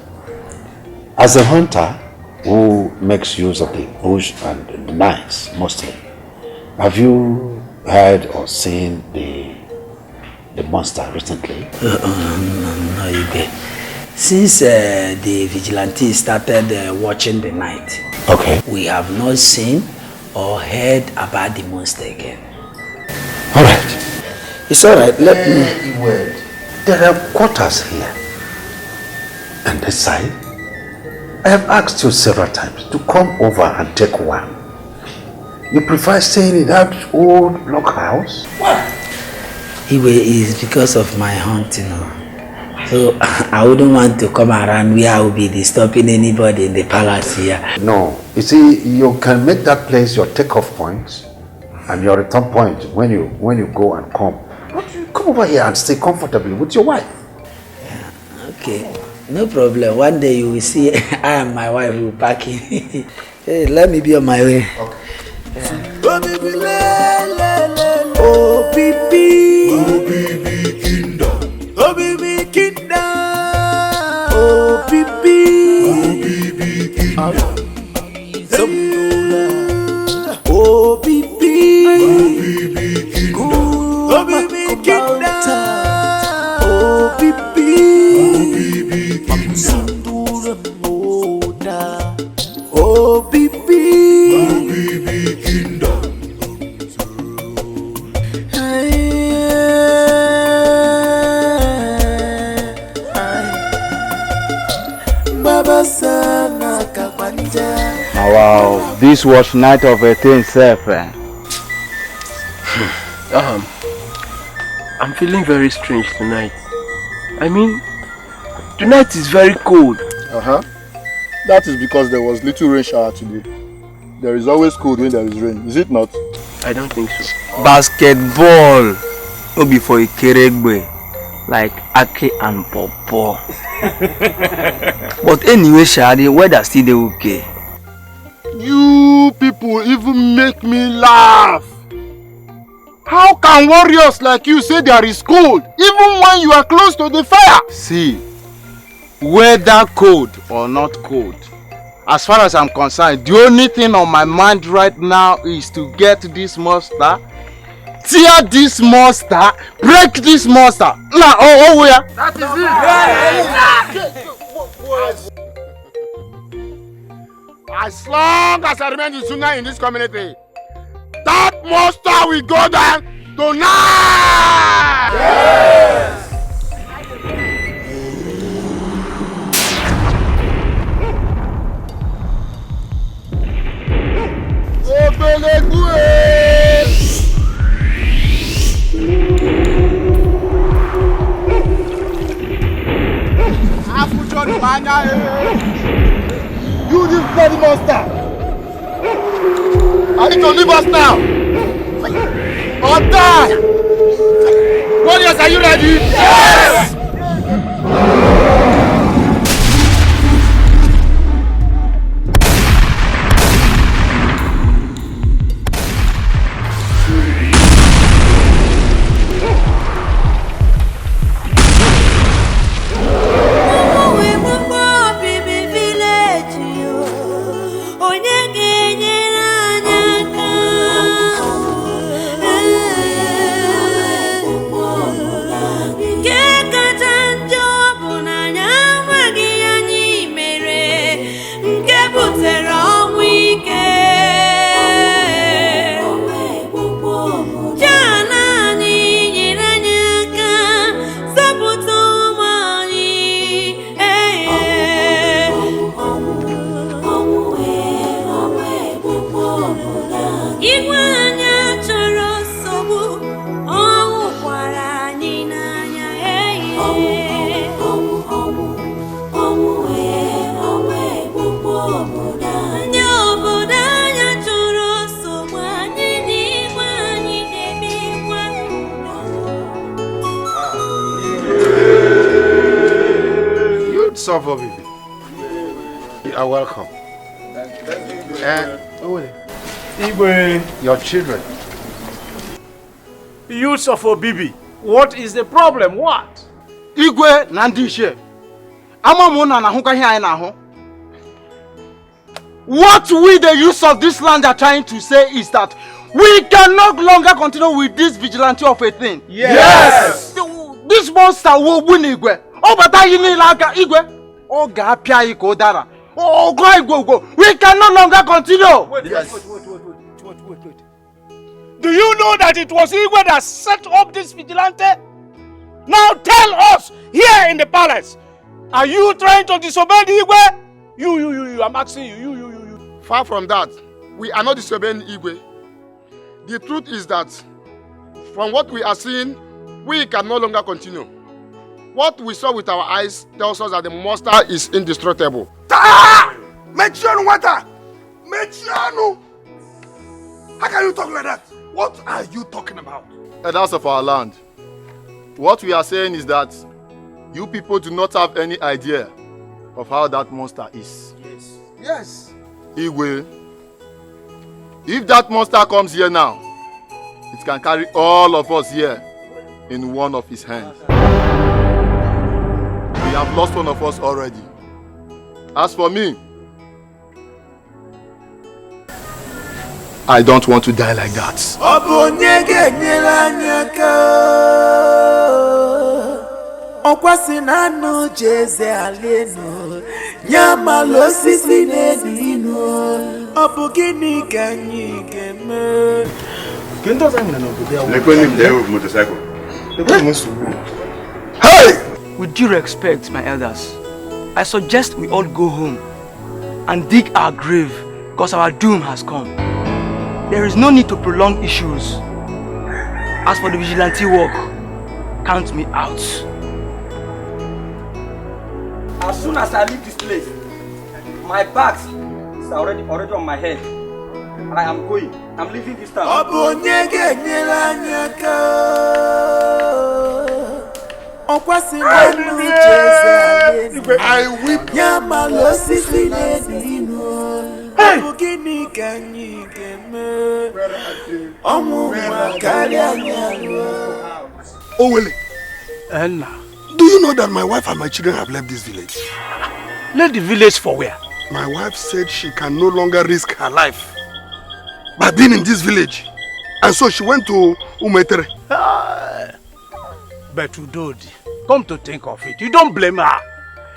As a hunter who makes use of the bush and the knives mostly, have you heard or seen the monster recently? No, Igwe. Since the Vigilante started watching the night, okay, we have not seen or heard about the monster again. All right. It's alright, let me... Wait. There are quarters here. And this side. I have asked you several times to come over and take one. You prefer staying in that old block house? Why? It's because of my hunting. So I wouldn't want to come around where I will be disturbing anybody in the palace here. No. You see, you can make that place your takeoff point and your return point when you go and come. But you come over here and stay comfortably with your wife. Yeah, okay. No problem. One day you will see I and my wife will pack in. Hey, let me be on my way. Okay. Oh, baby kingdom. Oh, baby kingdom. Oh, baby kingdom. Oh, baby kingdom. Oh, baby kingdom. Oh, baby kingdom. Oh, baby kingdom. Wow, this was night of a thing, self. I'm feeling very strange tonight. I mean, tonight is very cold. That is because there was little rain shower today. There is always cold when there is rain, is it not? I don't think so. Basketball, no be for Ikeregbe, like Ake and Popo. But anyway, Shadi, weather still okay. You people even make me laugh. How can warriors like you say there is cold, even when you are close to the fire? See, whether cold or not cold, as far as I'm concerned, the only thing on my mind right now is to get this monster, tear this monster, break this monster. Nah, where? That is it. As long as I remain the Sunna in this community, that monster will go down tonight. Yes. You this bloody monster! I need to leave us now! Or die! Warriors, are you ready? Yes! Suffer, baby. You are welcome. Your children. You suffer, Bibi. What is the problem? What? Igwe Nandishe. Amamuna na huka here na ho. What we the use of this land are trying to say is that we can no longer continue with this vigilante of a thing. Yes. This monster will win Igwe. Oh, but I need like Igwe. Oh, Gapia Ikodara. Oh, go. We can no longer continue. Wait. Do you know that it was Igwe that set up this vigilante? Now tell us, here in the palace, are you trying to disobey the Igwe? You, I'm asking you, you. Far from that, we are not disobeying Igwe. The truth is that, from what we are seeing, we can no longer continue. What we saw with our eyes tells us that the monster is indestructible. Mechiano water! Mechiano! How can you talk like that? What are you talking about? Elders of our land, what we are saying is that you people do not have any idea of how that monster is. Yes. Igwe, if that monster comes here now, it can carry all of us here in one of his hands. We have lost one of us already. As for me, I don't want to die like that. Hey! With due respect, my elders, I suggest we all go home and dig our grave because our doom has come. There is no need to prolong issues. As for the vigilante work, count me out. As soon as I leave this place, my bags is already on my head. And I am going. I'm leaving this town. I weep. Oh, Willie. Do you know that my wife and my children have left this village? Left the village for where? My wife said she can no longer risk her life by being in this village. And so she went to Umetere. But Udodi, come to think of it, you don't blame her.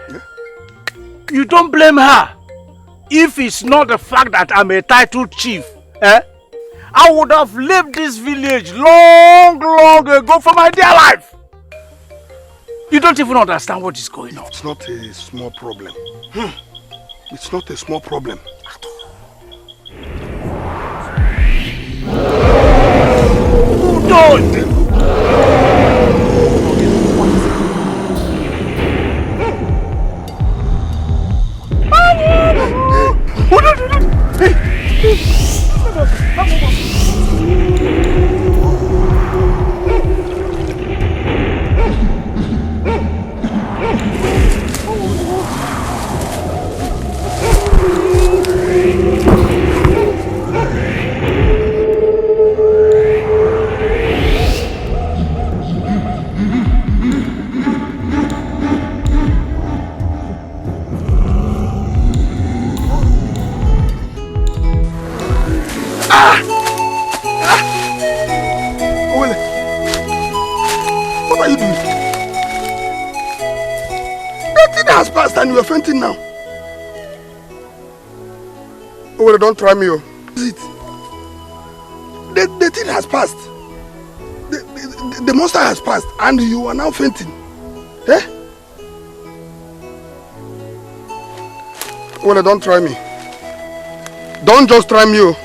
Yeah? You don't blame her. If it's not the fact that I'm a titled chief, I would have left this village long ago for my dear life. You don't even understand what is going on. It's not a small problem. It's not a small problem at all. Who don't? What are you doing? That thing has passed and you are fainting now. Oh, well, don't try me. Oh. Is it? The thing has passed. The monster has passed and you are now fainting. Eh? Well, don't try me. Don't just try me. Oh.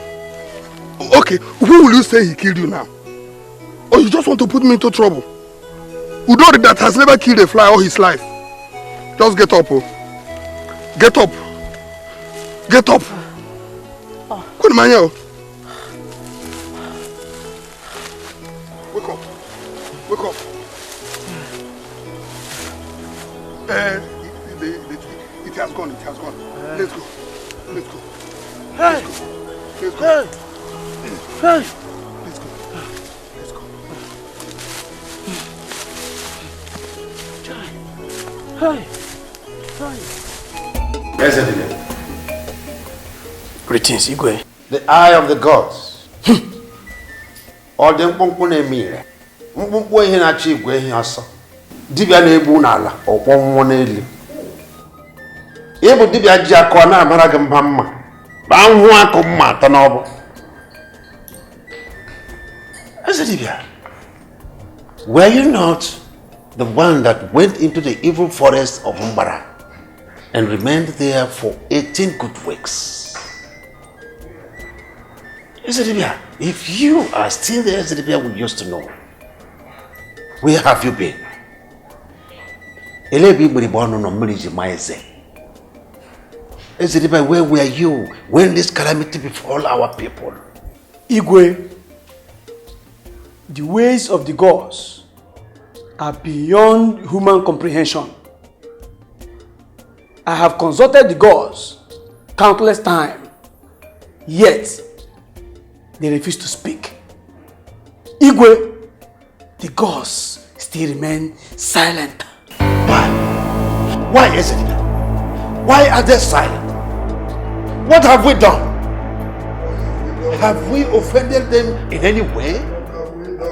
Okay, who will you say he killed you now? Or you just want to put me into trouble? Udori that has never killed a fly all his life. Just get up, oh. Get up. Get up. Wake up. Wake up. It has gone. It has gone. Let's go. Let's go. Hey. Let's go. Hey. Let's go. Let's go. Hey. Greetings, Igwe. The eye of the gods. All the mkpụmkpụ na-eme ire. Mkpụmkpụ ihe na-achị igwe ihe ọsọ. Dibịa na-egbu n'ala ọkpọ mmụọ n'elu. Ịbụ dibịa ji akọ na-amara gị mma mma. Ba nhụ akụ mma atọ n'ọbụ. Ezedibia, were you not the one that went into the evil forest of Umbara and remained there for 18 good weeks? Ezedibia, if you are still there, Ezedibia, we used to know. Where have you been? Ezedibia, where were you when this calamity befell our people? Igwe, the ways of the gods are beyond human comprehension. I have consulted the gods countless times, yet they refuse to speak. Igwe, the gods still remain silent. Why? Why is it? Why are they silent? What have we done? Have we offended them in any way?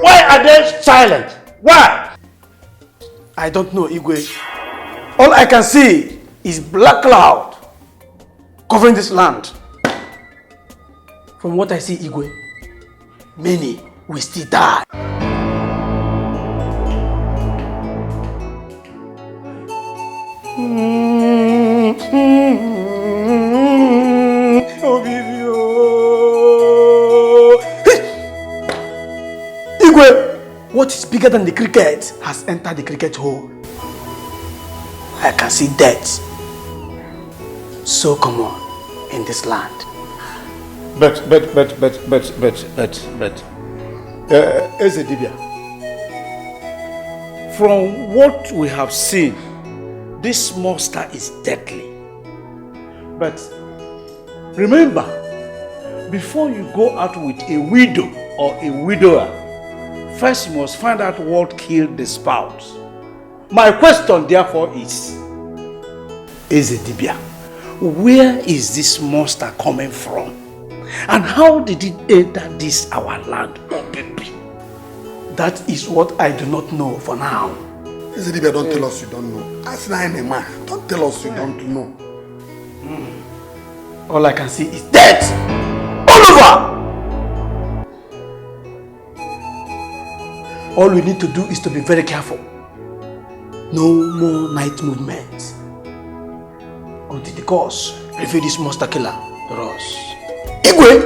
Why are they silent? Why? I don't know, Igwe. All I can see is black cloud covering this land. From what I see, Igwe, many will still die. Igwe, what is bigger than the cricket has entered the cricket hole. I can see death so common in this land. Ezedibia, from what we have seen, this monster is deadly. But remember, before you go out with a widow or a widower, first you must find out what killed the spouse. My question therefore is, Ezedibia, where is this monster coming from? And how did it enter this our land, Obibi? That is what I do not know for now. Ezedibia, don't tell us you don't know. Ask man. Don't tell us you don't know. All I can see is death all over. All we need to do is to be very careful. No more night movements until the gods reveal this monster killer to us. Igwe,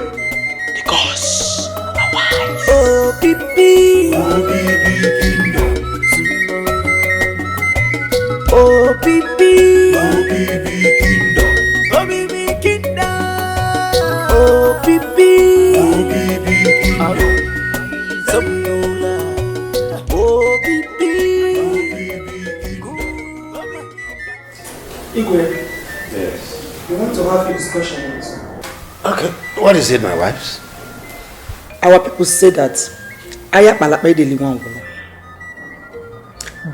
the gods are wise. Oh, Bibi. Oh, Bibi Kingdom. Oh, Bibi. Oh, Bibi Kingdom. Oh, Bibi Kingdom. Oh, Bibi. Oh, Bibi Kingdom. Oh, Bibi. Oh, Bibi Kingdom. Igwe. Yes. We want to have a discussion with you. Okay, what is it, my wives? Our people say that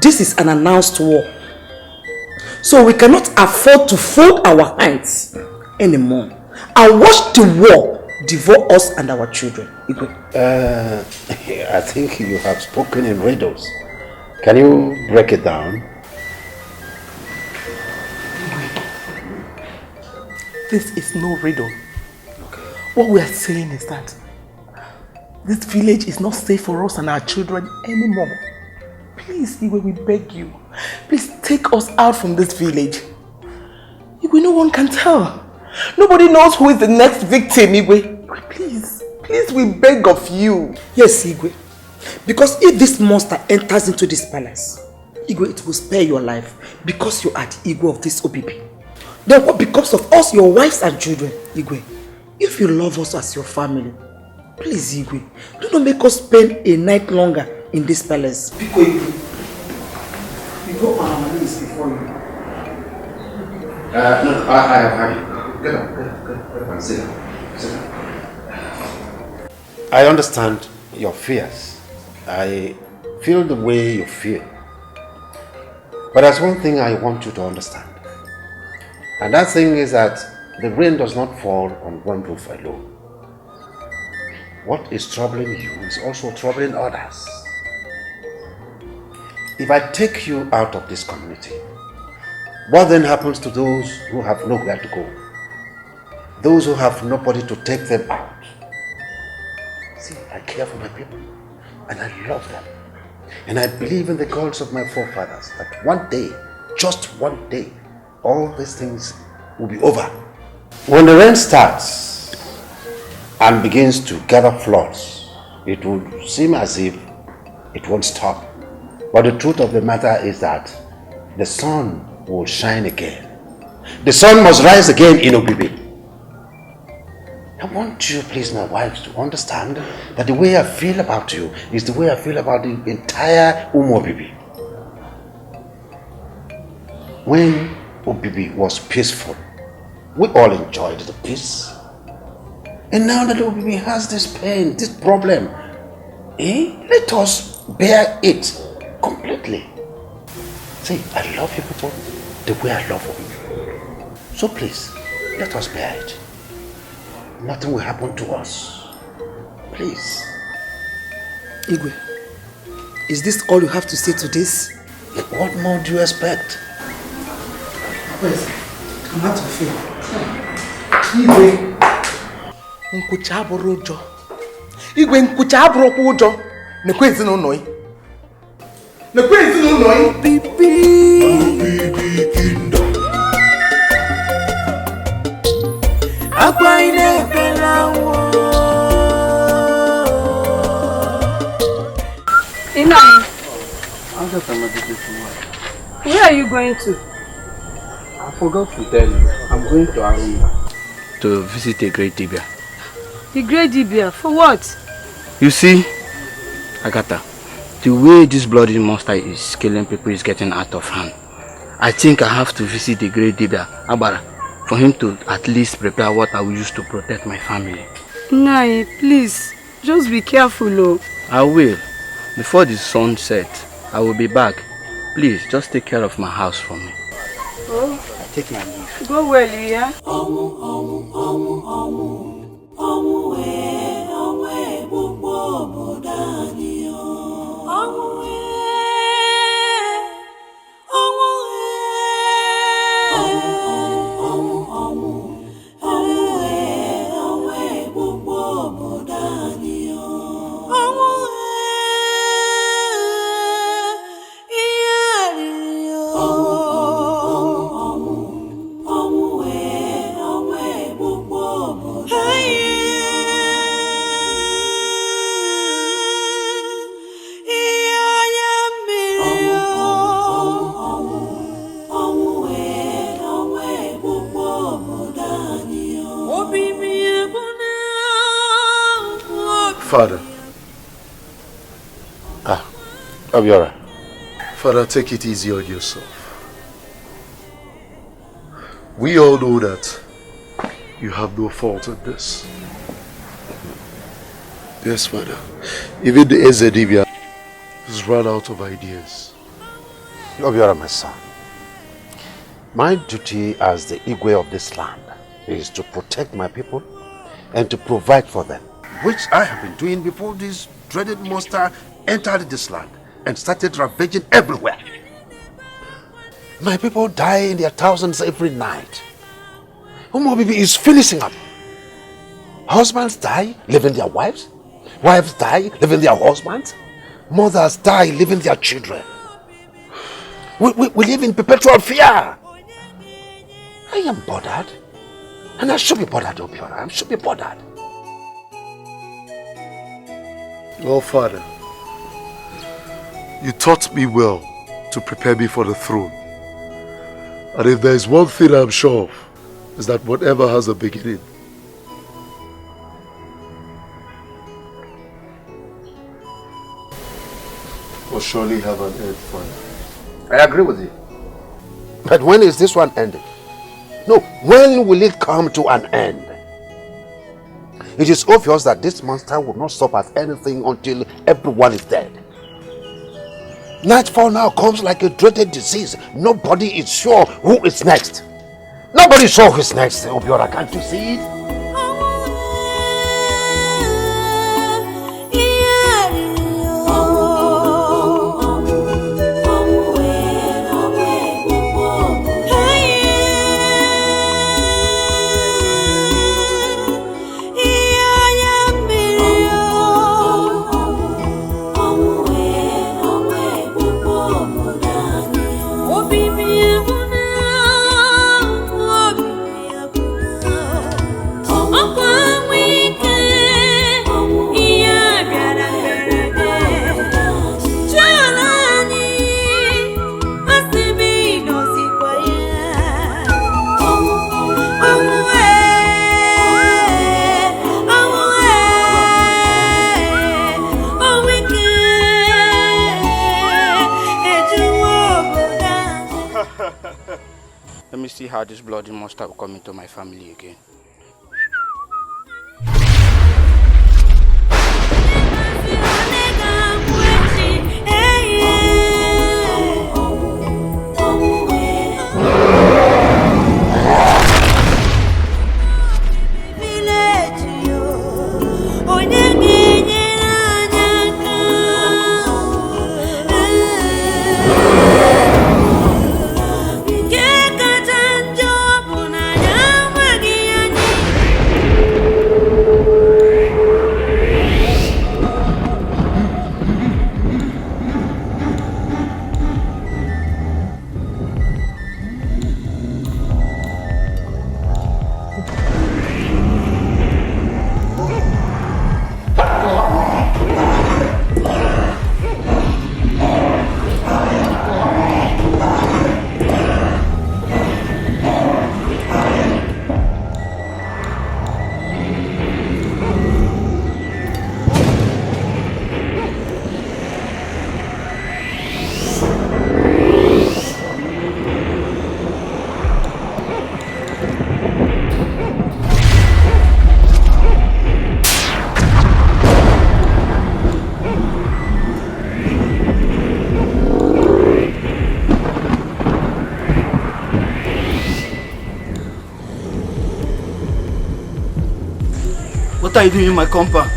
this is an announced war. So we cannot afford to fold our hands anymore and watch the war devour us and our children. I think you have spoken in riddles. Can you break it down? This is no riddle. What we are saying is that this village is not safe for us and our children anymore. Please, Igwe, we beg you. Please take us out from this village. Igwe, no one can tell. Nobody knows who is the next victim, Igwe. Please, we beg of you. Yes, Igwe. Because if this monster enters into this palace, Igwe, it will spare your life because you are the Igwe of this Obibi. Then what becomes of us, your wives and children, Igwe? If you love us as your family, please, Igwe, do not make us spend a night longer in this palace. Because Igwe, we go on our knees before you. No, I have had it. Get up and sit down. I understand your fears. I feel the way you feel. But there's one thing I want you to understand. And that thing is that the rain does not fall on one roof alone. What is troubling you is also troubling others. If I take you out of this community, what then happens to those who have nowhere to go? Those who have nobody to take them out? See, I care for my people. and I love them. And I believe in the gods of my forefathers that one day, just one day, all these things will be over. When the rain starts and begins to gather floods, it will seem as if it won't stop. But the truth of the matter is that the sun will shine again. The sun must rise again in Obibi. I want you, please, my wife, to understand that the way I feel about you is the way I feel about the entire Obibi. When Obibi was peaceful, we all enjoyed the peace. And now that Obibi has this pain, this problem, let us bear it completely. See, I love you people the way I love Obibi. So please, let us bear it. Nothing will happen to us. Please. Igwe, is this all you have to say to this? What more do you expect? Yes, I'm out of fear. Igwe, nkucha abụrụ ụjọ. Igwe, nkucha abụrụkwa ụjọ. Nekwe ezinụlọ ị. Nekwe ezinụlọ ị. Obibi Kingdom. Akwa inebela wo. Inai. Where are you going to? I forgot to tell you. I'm going to Arumba to visit a great Dibia. The great Dibia? For what? You see, Agatha, the way this bloody monster is killing people is getting out of hand. I think I have to visit the great Dibia, Abara, for him to at least prepare what I will use to protect my family. Nai, please, just be careful, oh. I will. Before the sun sets, I will be back. Please, just take care of my house for me. Oh. I take my leave. Go well, yeah? Father. Obiora. Father, take it easy on yourself. We all know that you have no fault in this. Yes, Father. Even the Ezedibia has run out of ideas. Obiora, my son. My duty as the Igwe of this land is to protect my people and to provide for them, which I have been doing before this dreaded monster entered this land and started ravaging everywhere. My people die in their thousands every night. Omobibi is finishing up. Husbands die, leaving their wives. Wives die, leaving their husbands. Mothers die, leaving their children. We live in perpetual fear. I am bothered. And I should be bothered, Obiora. I should be bothered. Oh, Father, you taught me well to prepare me for the throne. And if there is one thing I'm sure of, is that whatever has a beginning will surely have an end, Father. I agree with you. But when is this one ending? No, when will it come to an end? It is obvious that this monster will not stop at anything until everyone is dead. Nightfall now comes like a dreaded disease. Nobody is sure who is next. Nobody is sure who is next. Obiora, can't you see it? Let me see how this bloody monster will come into my family again. What are you doing in my compound?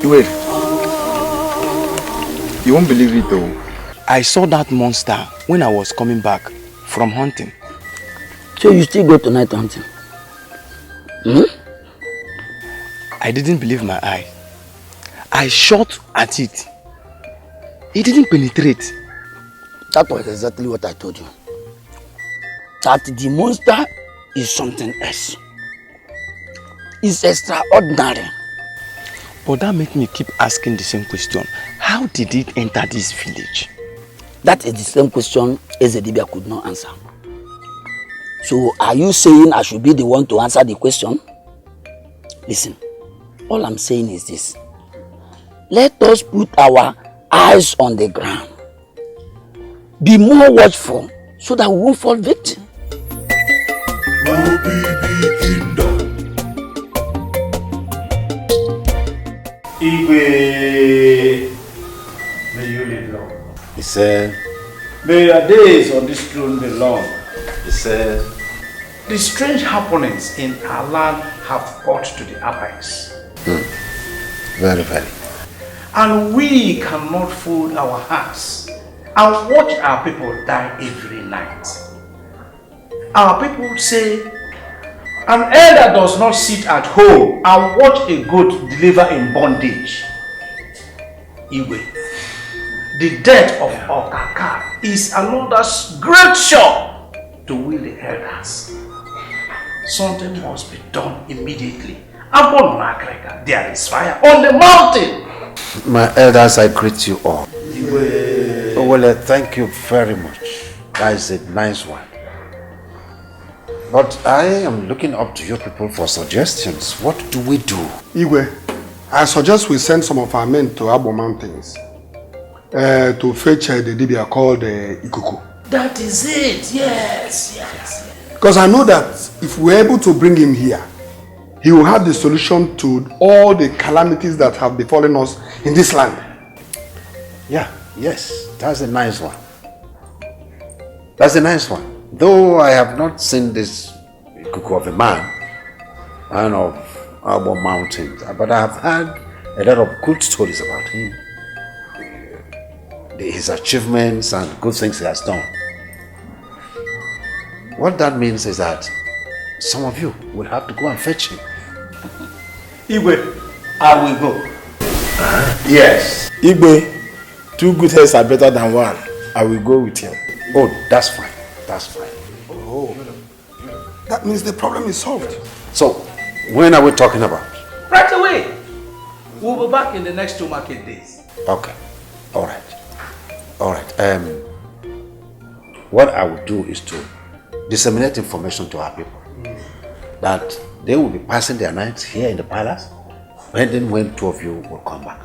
Wait. You won't believe it though. I saw that monster when I was coming back from hunting. So you still go to night hunting? Hmm? I didn't believe my eye. I shot at it. It didn't penetrate. That was exactly what I told you. That the monster is something else. It's extraordinary. But that made me keep asking the same question. How did it enter this village? That is the same question Ezedibia could not answer. So are you saying I should be the one to answer the question? Listen, all I'm saying is this. Let us put our eyes on the ground. Be more watchful so that we won't fall victim. Igwe, may you live long. He said, May your days on this throne be long. He said, The strange happenings in our land have brought to the apex. Very, very. And we cannot fold our hands and watch our people die every night. Our people say, an elder does not sit at home and watch a goat deliver in bondage. Iwe, the death of Okaka is another great shock to we the elders. Something must be done immediately. Upon Makreka, there is fire on the mountain. My elders, I greet you all. Oh, well, thank you very much. That is a nice one. But I am looking up to you people for suggestions. What do we do? Igwe, I suggest we send some of our men to Abo Mountains to fetch the Dibia called Ikuku. That is it, yes. Because I know that if we're able to bring him here, he will have the solution to all the calamities that have befallen us in this land. Yeah, yes, that's a nice one. That's a nice one. Though I have not seen this cuckoo of a man and of our mountains, but I have heard a lot of good stories about him, his achievements and good things he has done. What that means is that some of you will have to go and fetch him. Igwe, I will go. Yes. Igwe, 2 good heads are better than 1. I will go with him. Oh, that's fine. That's fine. Oh, that means the problem is solved. So, when are we talking about? Right away. We'll be back in the next 2 market days. Okay. All right. All right. What I will do is to disseminate information to our people that they will be passing their nights here in the palace, pending when 2 of you will come back.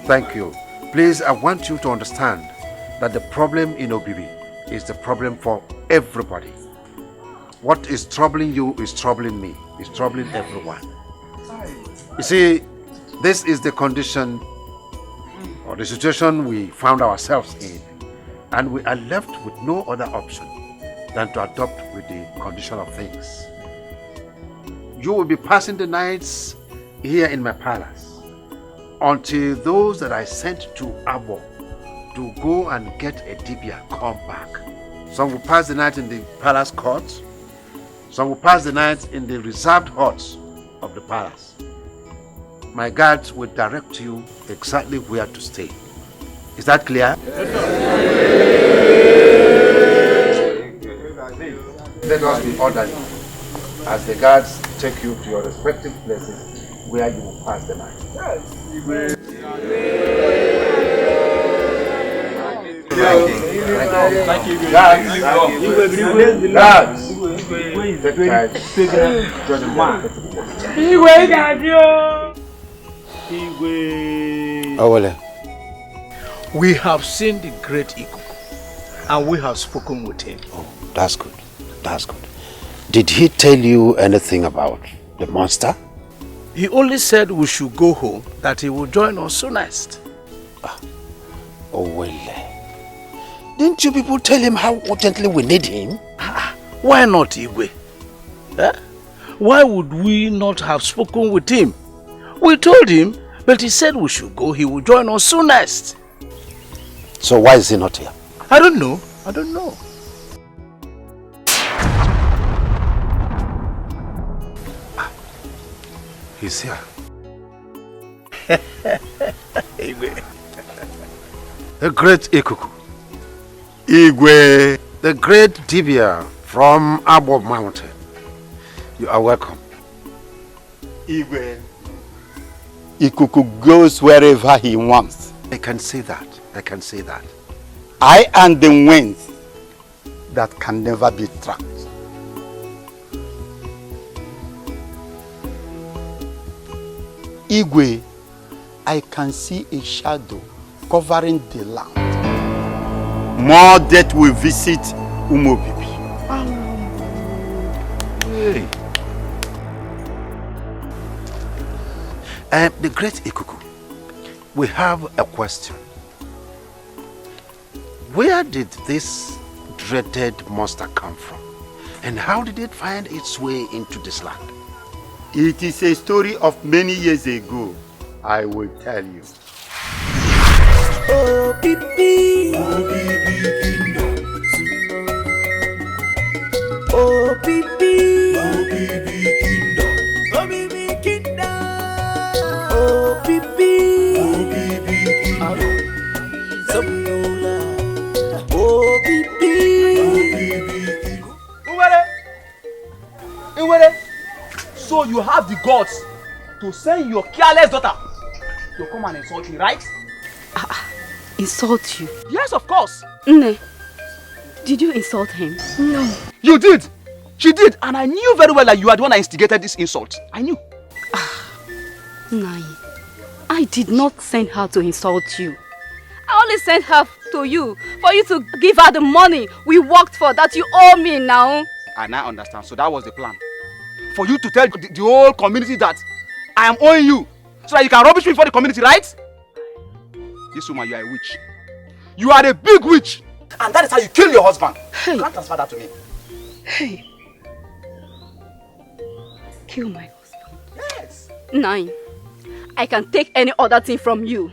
Thank you. Please, I want you to understand that the problem in Obibi is the problem for everybody. What is troubling you is troubling me, is troubling everyone. You see, this is the condition or the situation we found ourselves in, and we are left with no other option than to adopt with the condition of things. You will be passing the nights here in my palace until those that I sent to Abo to go and get a dibia come back. Some will pass the night in the palace courts, some will pass the night in the reserved huts of the palace. My guards will direct you exactly where to stay. Is that clear? Let us be orderly as the guards take you to your respective places where you will pass the night. Thank you. Guards, take charge. Igwe. Owele. We have seen the great Ikuku and we have spoken with him. Oh, that's good. That's good. Did he tell you anything about the monster? He only said we should go home, that he will join us soonest. Owele. Didn't you people tell him how urgently we need him? Why not, Igwe? Eh? Why would we not have spoken with him? We told him, but he said we should go. He will join us soonest. So why is he not here? I don't know. I don't know. He's here. Igwe. The great Ikuku. Igwe. The great Dibia from Abo Mountain. You are welcome. Igwe. Ikuku goes wherever he wants. I can say that. I can say that. I am the wind that can never be tracked. Igwe, I can see a shadow covering the land. More death will visit Umobibi. Hey. The great Ikuku, we have a question. Where did this dreaded monster come from? And how did it find its way into this land? It is a story of many years ago. I will tell you. Oh, Bibi. Oh, Bibi Kingdom. Oh, Bibi. Oh, Bibi Kingdom. Oh, Bibi Kingdom. Oh, Bibi. Oh, Bibi Kingdom. Oh, Bibi. Oh, Bibi Kingdom. Uwere. So you have the guts to send your careless daughter to come and insult me, right? Insult you? Yes, of course. Nne, did you insult him? No. You did. She did. And I knew very well that you are the one that instigated this insult. I knew. Nai, I did not send her to insult you. I only sent her to you for you to give her the money we worked for that you owe me now. And I understand. So that was the plan. For you to tell the whole community that I am owing you so that you can rubbish me for the community, right? This woman, you are a witch. You are a big witch. And that is how you kill your husband. Hey. You can't transfer that to me. Hey. Kill my husband? Yes. 9. I can take any other thing from you.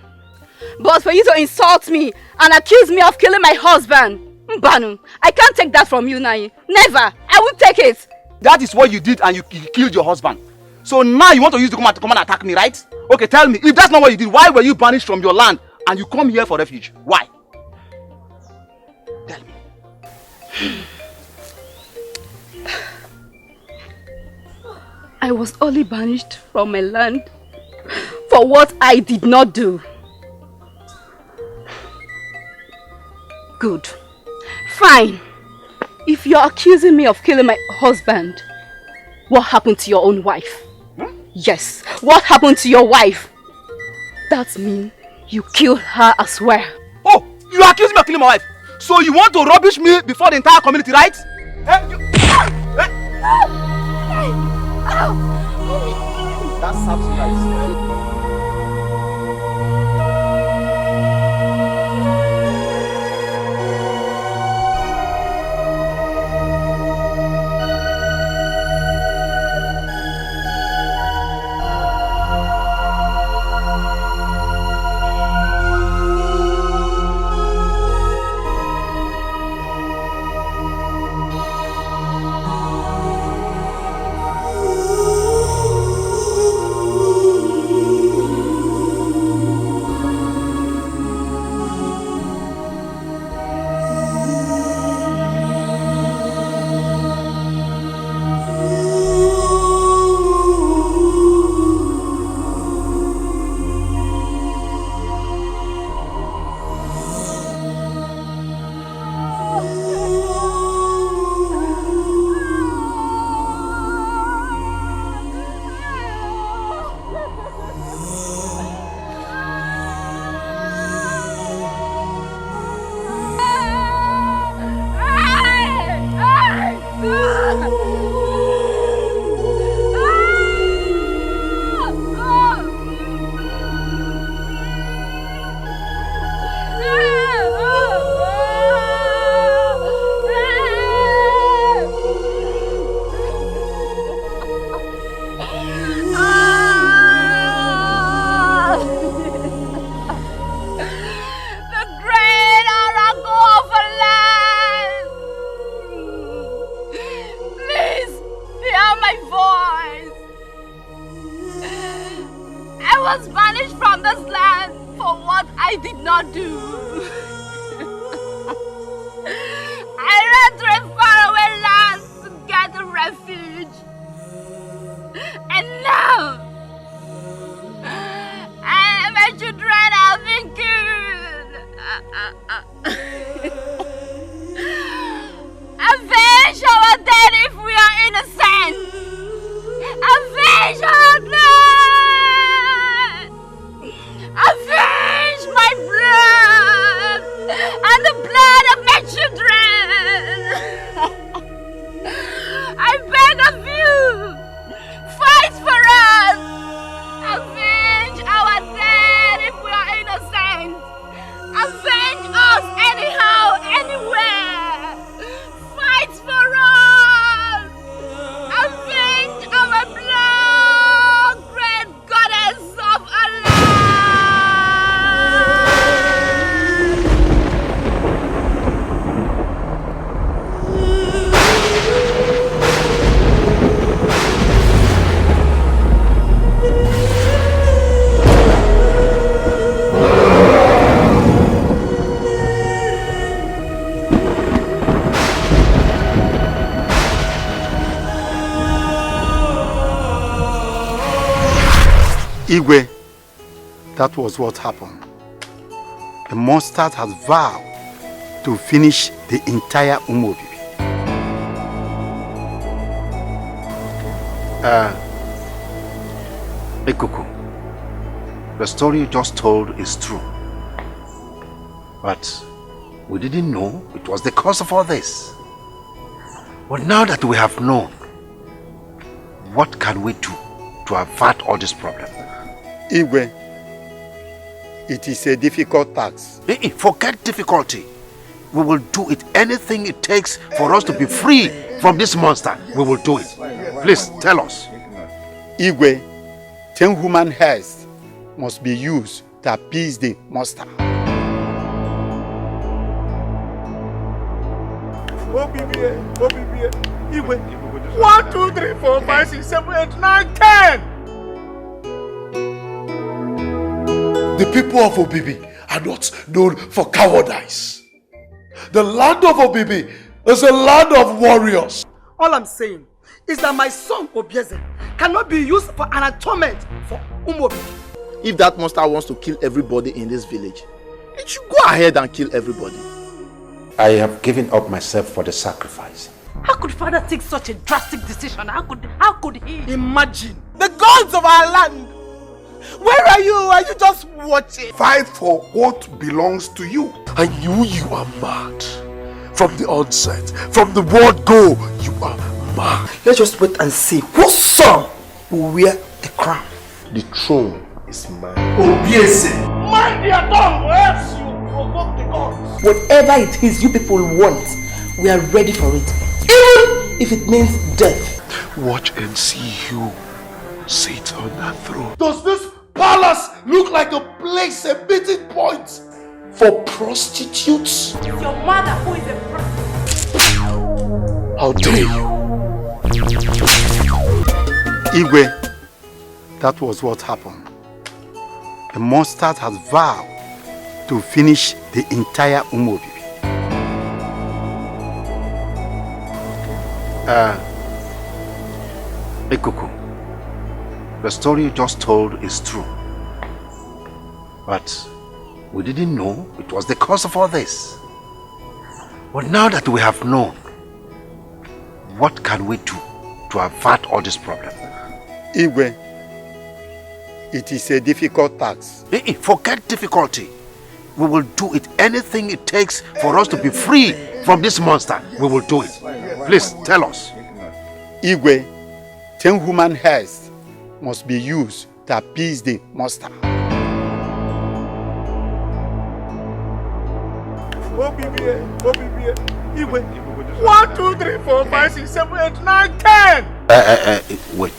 But for you to insult me and accuse me of killing my husband, Mbanu, I can't take that from you, Nai. Never. I won't take it. That is what you did and you killed your husband. So now you want to use the command to come and attack me, right? Okay, tell me, if that's not what you did, why were you banished from your land and you come here for refuge? Why? Tell me. I was only banished from my land for what I did not do. Good. Fine. If you're accusing me of killing my husband, what happened to your own wife? Yes, what happened to your wife? That means you killed her as well. Oh, you accuse me of killing my wife? So you want to rubbish me before the entire community, right? That serves you right. I did not do. I ran to a faraway land to get a refuge. And now, my children have been killed. Avenge our dead if we are innocent. Avenge our blood. Avenge my blood and the blood of my children. I beg of you, fight for us. Avenge our dead if we are innocent. Avenge us anyhow, anywhere. Fight for us. Avenge our blood, great goddess of Allah. Igwe, that was what happened. The monster has vowed to finish the entire Umobibi. Ikuku, the story you just told is true. But we didn't know it was the cause of all this. But now that we have known, what can we do to avert all this problem? Igwe, it is a difficult task. Forget difficulty. We will do it. Anything it takes for us to be free from this monster, we will do it. Please, tell us. Igwe, 10 human heads must be used to appease the monster. Igwe. 1, 2, 3, 4, 5, 6, 7, 8, 9, 10. The people of Obibi are not known for cowardice. The land of Obibi is a land of warriors. All I'm saying is that my son Obieze cannot be used for an atonement for Umobi. If that monster wants to kill everybody in this village, it should go ahead and kill everybody. I have given up myself for the sacrifice. How could father take such a drastic decision? How could he? Imagine the gods of our land. Where are you? Are you just watching? Fight for what belongs to you. I knew you are mad. From the onset, from the word go, you are mad. Let's just wait and see whose son will wear the crown. The throne is mine. Obieze, mind your tongue or else you provoke the gods. Whatever it is you people want, we are ready for it. Even if it means death. Watch and see you sit on that throne. Does this palace look like a place, a meeting point for prostitutes? It's your mother who is a prostitute. How dare you? Igwe, that was what happened. The monster has vowed to finish the entire Umobibi. Ikuku, the story you just told is true. But we didn't know it was the cause of all this. But now that we have known, what can we do to avert all this problem? Igwe, it is a difficult task. Forget difficulty. We will do it. Anything it takes for us to be free from this monster, we will do it. Please, tell us. Igwe, 10 human heads must be used to appease the monster. Igwe. 1, 2, 3, 4, 5, 6, 7, 8, 9, 10. Wait.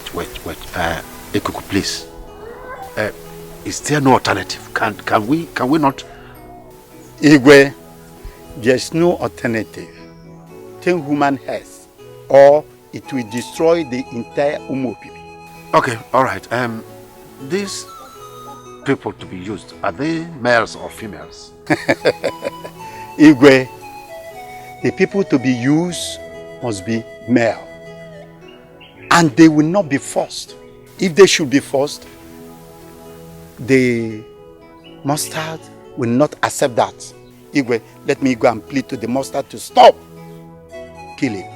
Ikuku, please. Is there no alternative? Can we not? Igwe, there's no alternative. 10 human heads, or it will destroy the entire Umobibi. Okay, all right. These people to be used, are they males or females? Igwe, the people to be used must be male. And they will not be forced. If they should be forced, the mustard will not accept that. Igwe, let me go and plead to the mustard to stop killing,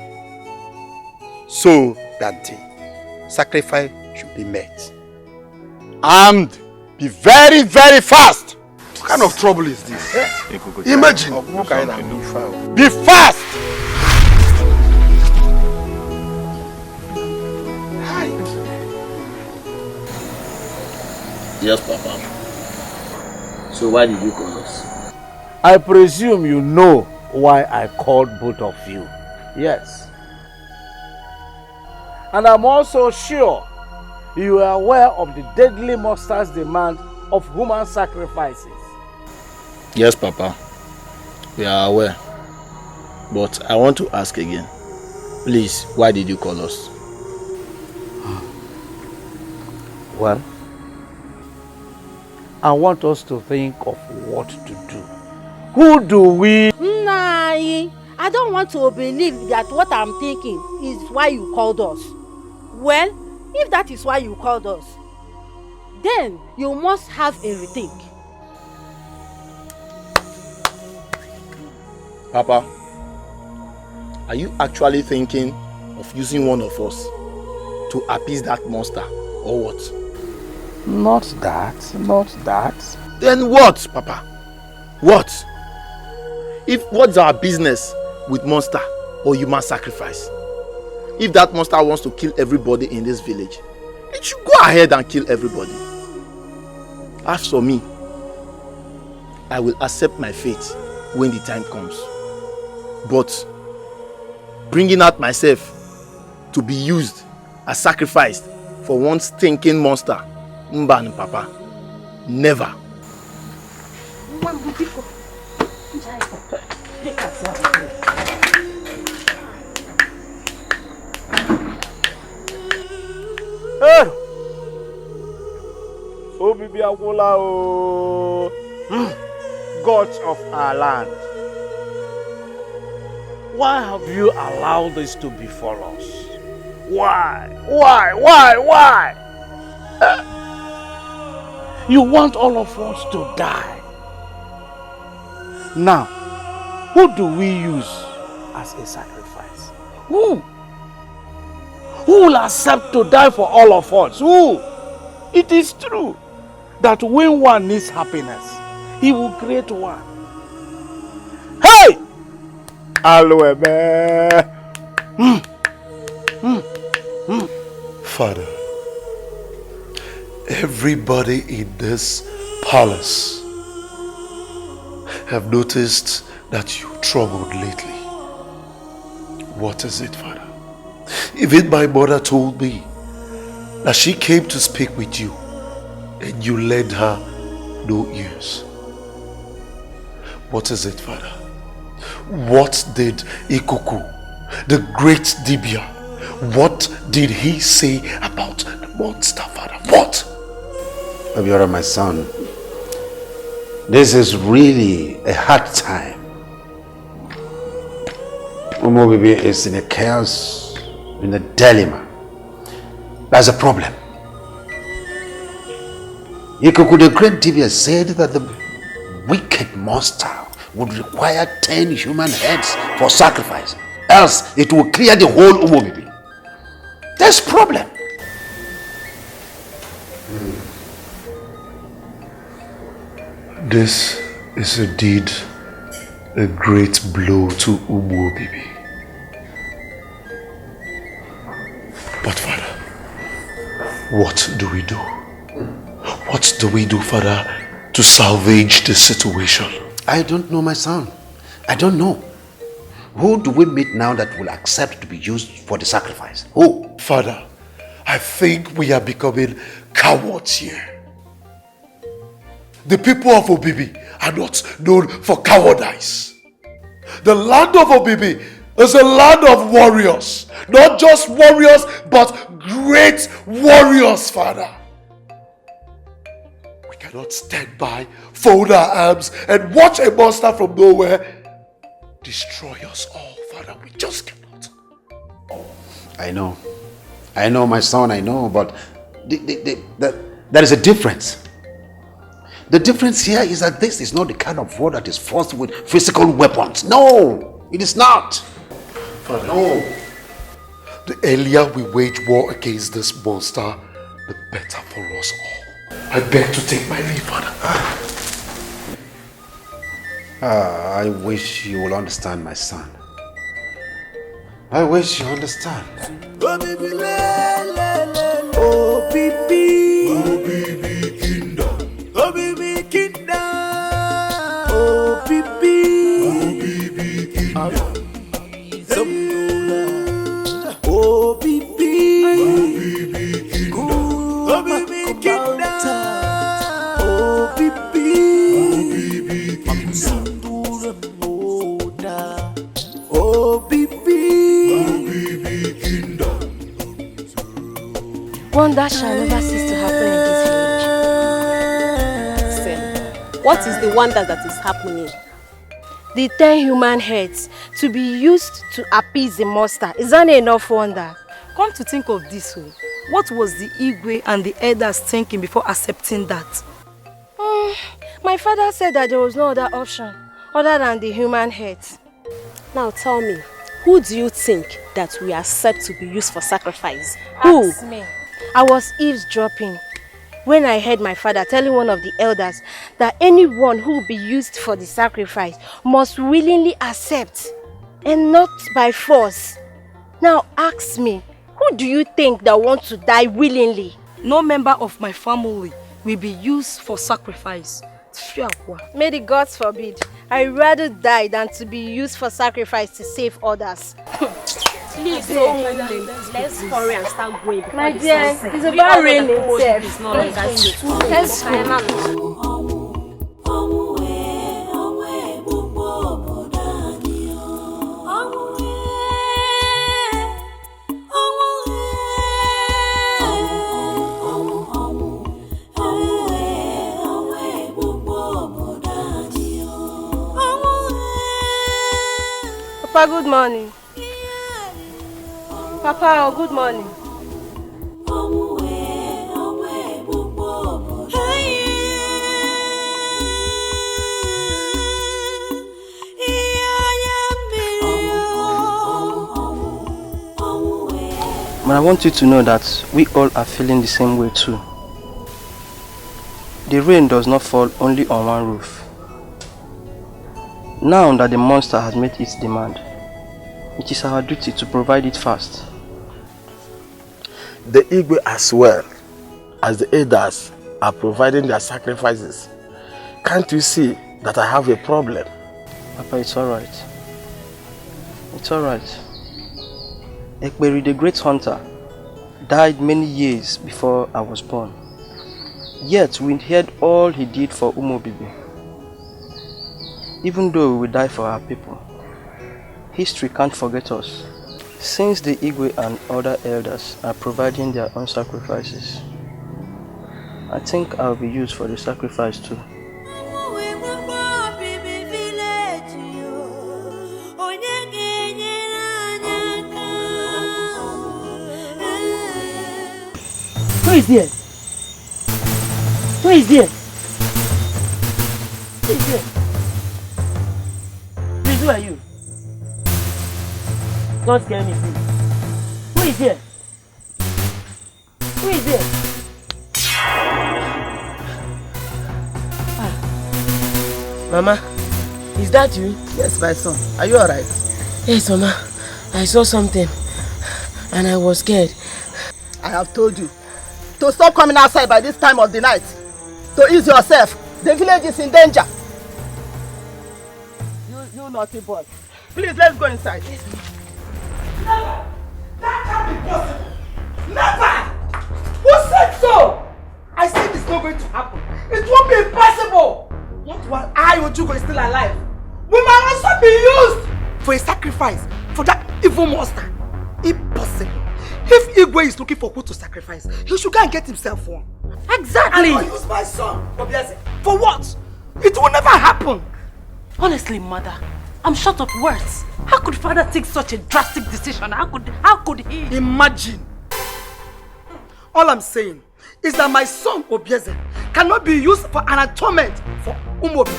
so that the sacrifice should be met. And be very, very fast. What kind of trouble is this? Imagine. Be fast. Yes, Papa. So why did you call us? I presume you know why I called both of you. Yes. And I'm also sure you are aware of the deadly monster's demand of human sacrifices. Yes, Papa. We are aware. But I want to ask again. Please, why did you call us? Well, I want us to think of what to do. Who do we... Nah, I don't want to believe that what I'm thinking is why you called us. Well, if that is why you called us, then you must have a rethink. Papa, are you actually thinking of using one of us to appease that monster, or what? Not that. Then what, Papa? What? What's our business with monster or human sacrifice? If that monster wants to kill everybody in this village, it should go ahead and kill everybody. As for me, I will accept my fate when the time comes. But bringing out myself to be used as sacrificed for one stinking monster, Mban, Papa, never. Gods of our land, why have you allowed this to befall us? Why? You want all of us to die. Now, who do we use as a sacrifice? Who? Who will accept to die for all of us? Who? It is true that when one needs happiness, he will create one. Hey! Father, everybody in this palace have noticed that you troubled lately. What is it, Father? Even my mother told me that she came to speak with you and you lent her no ears. What is it, Father? What did Ikuku, the great Dibia, what did he say about the monster, Father? What? Obiora, my son, this is really a hard time. Umobibi is in a chaos, in a dilemma. That's a problem. Ikuku, the great Dibia, said that the wicked monster would require 10 human heads for sacrifice. Else, it will clear the whole Umobibi. There's a problem. This is indeed a great blow to Umuobibi. But Father, what do we do? What do we do, Father, to salvage the situation? I don't know, my son. I don't know. Who do we meet now that will accept to be used for the sacrifice? Who? Father, I think we are becoming cowards here. The people of Obibi are not known for cowardice. The land of Obibi is a land of warriors. Not just warriors, but great warriors, Father. We can cannot stand by, fold our arms, and watch a monster from nowhere destroy us all, Father. We just cannot. I know, my son, I know, but there is a difference. The difference here is that this is not the kind of war that is fought with physical weapons. No, it is not. Father, no. The earlier we wage war against this monster, the better for us all. I beg to take my leave, Father. I wish you will understand, my son. I wish you understand. Oh, baby. Oh, baby kingdom. Oh, baby kingdom. Oh, baby. Oh, baby kingdom. Oh, baby. Oh, baby kingdom. Oh, baby kingdom. Oh, baby. Oh, baby kingdom. Oh, baby. Wonder shall never cease to happen in this village. Say, what is the wonder that is happening? The 10 human heads to be used to appease the monster. Is that enough wonder? Come to think of this way, what was the Igwe and the elders thinking before accepting that? My father said that there was no other option other than the human heads. Now tell me, who do you think that we are set to be used for sacrifice? Who? Ask me. I was eavesdropping when I heard my father telling one of the elders that anyone who will be used for the sacrifice must willingly accept and not by force. Now ask me, who do you think that wants to die willingly? No member of my family will be used for sacrifice. May the gods forbid. I'd rather die than to be used for sacrifice to save others. Please, let's hurry and start going. My dear, it's about raining itself. Let's go. Papa, good morning. Papa, good morning. But I want you to know that we all are feeling the same way too. The rain does not fall only on one roof. Now that the monster has made its demand, it is our duty to provide it fast. The Igwe as well as the elders are providing their sacrifices. Can't you see that I have a problem? Papa, it's alright. It's alright. Ekberi, the great hunter, died many years before I was born. Yet we heard all he did for Umobibi. Even though we will die for our people, history can't forget us. Since the Igwe and other elders are providing their own sacrifices, I think I'll be used for the sacrifice too. Who is there? Who is there? Who is there? Please, who are you? Don't scare me, please. Who is there? Who is there? Ah. Mama, is that you? Yes, my son. Are you alright? Yes, Mama. I saw something and I was scared. I have told you to stop coming outside by this time of the night. To ease yourself. The village is in danger. You naughty boy. Please, let's go inside. Never! That can't be possible! Never! Who said so? I said it's not going to happen. It won't be impossible! Not while I, Ojugo, is still alive. We might also be used for a sacrifice for that evil monster. Impossible. If Igwe is looking for who to sacrifice, he should go and get himself one. Exactly. I will use my son, Obieze. For what? It will never happen. Honestly, mother, I'm short of words. How could father take such a drastic decision? How could he? Imagine. All I'm saying is that my son Obieze cannot be used for an atonement for Umobi.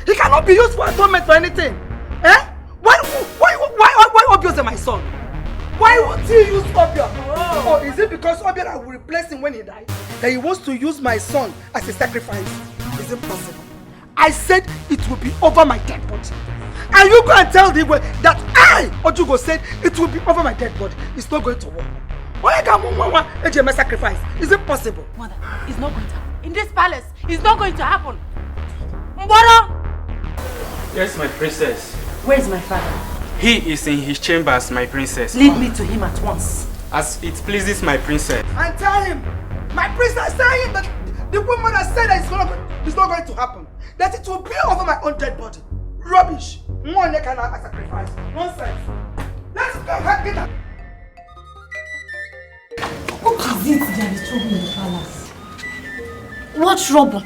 He cannot be used for atonement for anything. Eh? Why Obieze my son? Why would he use Obia? Or is it because Obia will replace him when he dies that he wants to use my son as a sacrifice? Is it possible? I said it will be over my dead body. And you go and tell the way that I, Ojugo, said it will be over my dead body. It's not going to work. Why can't HMS sacrifice? Is it possible? Mother, it's not going to happen. In this palace, it's not going to happen. Mboro! Yes, my princess. Where is my father? He is in his chambers, my princess. Lead me to him at once. As it pleases my princess. And tell him, my princess, tell him that the woman has said that it's not going to happen. That it will be over my own dead body. Rubbish. One neck and a sacrifice. Nonsense. Let's go and get that. What is it there is trouble in the palace? What trouble?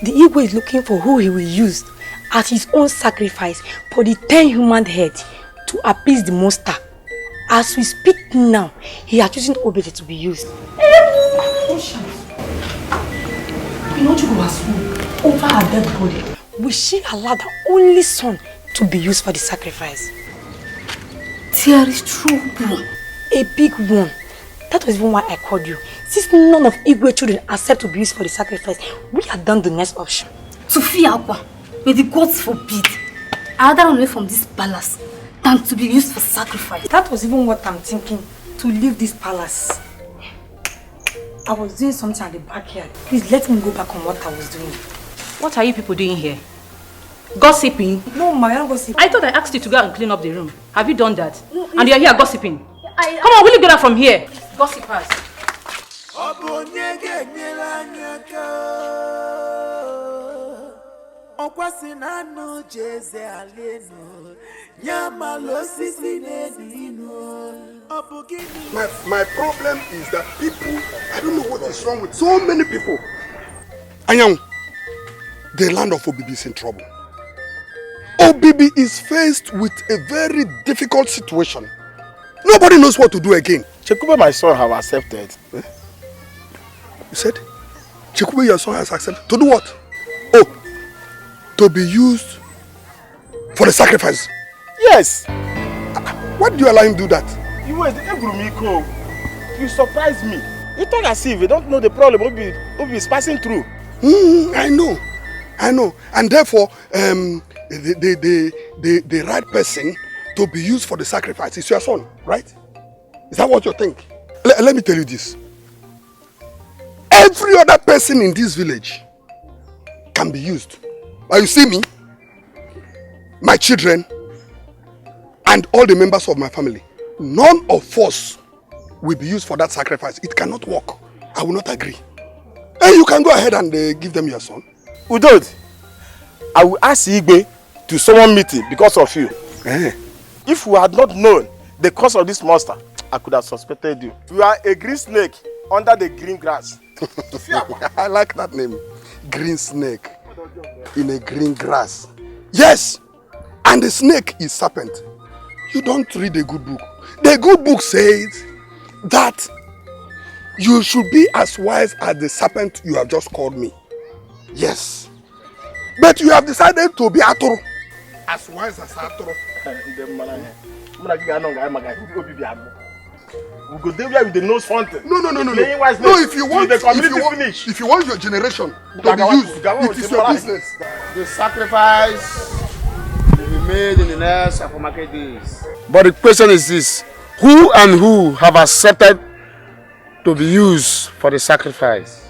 The Igwe is looking for who he will use as his own sacrifice for the 10 human heads to appease the monster. As we speak now, he is choosing Obede to be used. Don't shout. Inojugo has sworn over her dead body. Will she allow the only son to be used for the sacrifice? There is trouble. A big one. That was even why I called you. Since none of Igwe children accept to be used for the sacrifice, we have done the next option. To fear Akwa, may the gods forbid. I rather run away from this palace than to be used for sacrifice. That was even what I'm thinking, to leave this palace. I was doing something at the backyard. Please let me go back on what I was doing. What are you people doing here? Gossiping? No, ma, I'm not gossiping. I thought I asked you to go and clean up the room. Have you done that? And you're here gossiping? Come on, will you get out from here? Gossipers. My problem is that people, I don't know what is wrong with so many people. Anyang, the land of Obibi is in trouble. Obibi is faced with a very difficult situation. Nobody knows what to do again. Chekube, my son, have accepted. Eh? You said? Chekube, your son has accepted. To do what? Oh, to be used for the sacrifice. Yes. Why do you allow him to do that? You surprised me. You talk as if you don't know the problem Obi is passing through. I know. And therefore, the right person to be used for the sacrifice is your son, right? Is that what you think? Let me tell you this. Every other person in this village can be used. But you see me, my children, and all the members of my family, none of us will be used for that sacrifice. It cannot work. I will not agree. Hey, you can go ahead and give them your son. Udod, I will ask Igwe to summon meeting because of you. If we had not known the cause of this monster, I could have suspected you. You are a green snake under the green grass. I like that name. Green snake in a green grass. Yes, and the snake is serpent. You don't read the good book. The good book says that you should be as wise as the serpent you have just called me. Yes. But you have decided to be Atoro. As wise as Atoro. We go there with the nose fountain. No. No, if you want your generation to be used, it is your business. The sacrifice will be made in the next market days. But the question is this: who have accepted to be used for the sacrifice?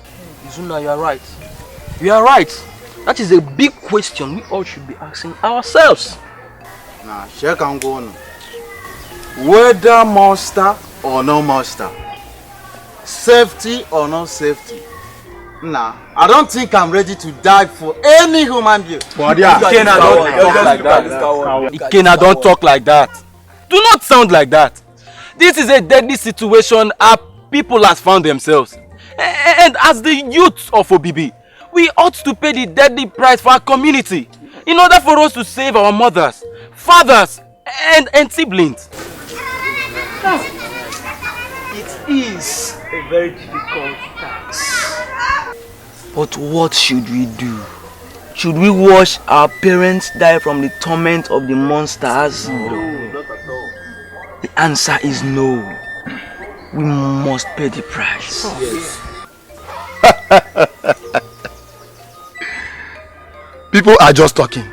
Izuna, you are right. You are right. That is a big question we all should be asking ourselves. Now, check and go on. Whether monster or no monster, safety or no safety. Nah, I don't think I'm ready to die for any human being. Ikena, don't talk like that. Do not sound like that. This is a deadly situation our people have found themselves. And as the youth of Obibi, we ought to pay the deadly price for our community in order for us to save our mothers, fathers, and siblings. It is a very difficult task. But what should we do? Should we watch our parents die from the torment of the monsters? No, not at all. The answer is no. We must pay the price. Yes. People are just talking.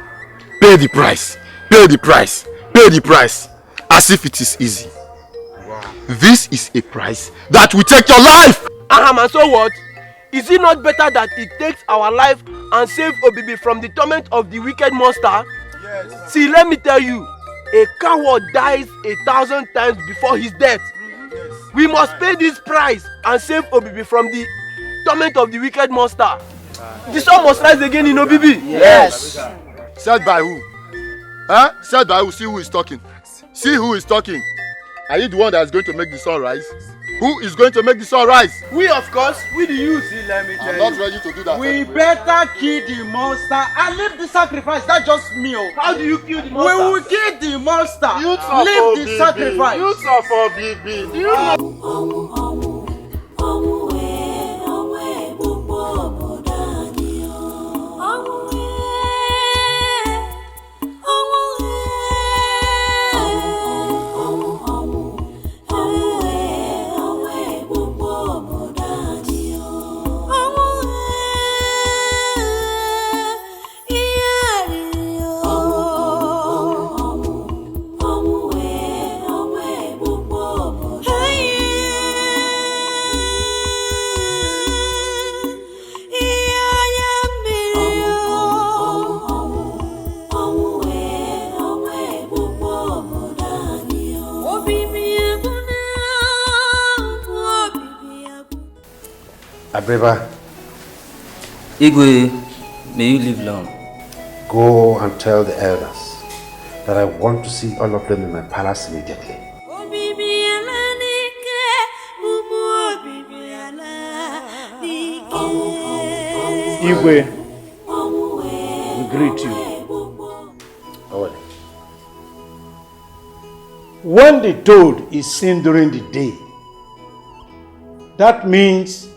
Pay the price. Pay the price. Pay the price. As if it is easy. Wow. This is a price that will take your life. And so what? Is it not better that it takes our life and save Obibi from the torment of the wicked monster? Yes. See, let me tell you, a coward dies 1,000 times before his death. Yes. We must pay this price and save Obibi from the torment of the wicked monster. The sun must rise again in Obibi. Yes. Said by who? Huh? Said by who? See who is talking. See who is talking. Are you the one that is going to make the sun rise? Who is going to make the sun rise? We, of course. We the youth. Let me tell you. I'm not ready to do that. We better kill the monster and leave the sacrifice. That's just me. How do you kill the monster? We will kill the monster. Leave the sacrifice. You suffer, baby. Do you know? Abreba. Igwe, may you live long. Go and tell the elders that I want to see all of them in my palace immediately. Igwe, we greet you. When the toad is seen during the day, that means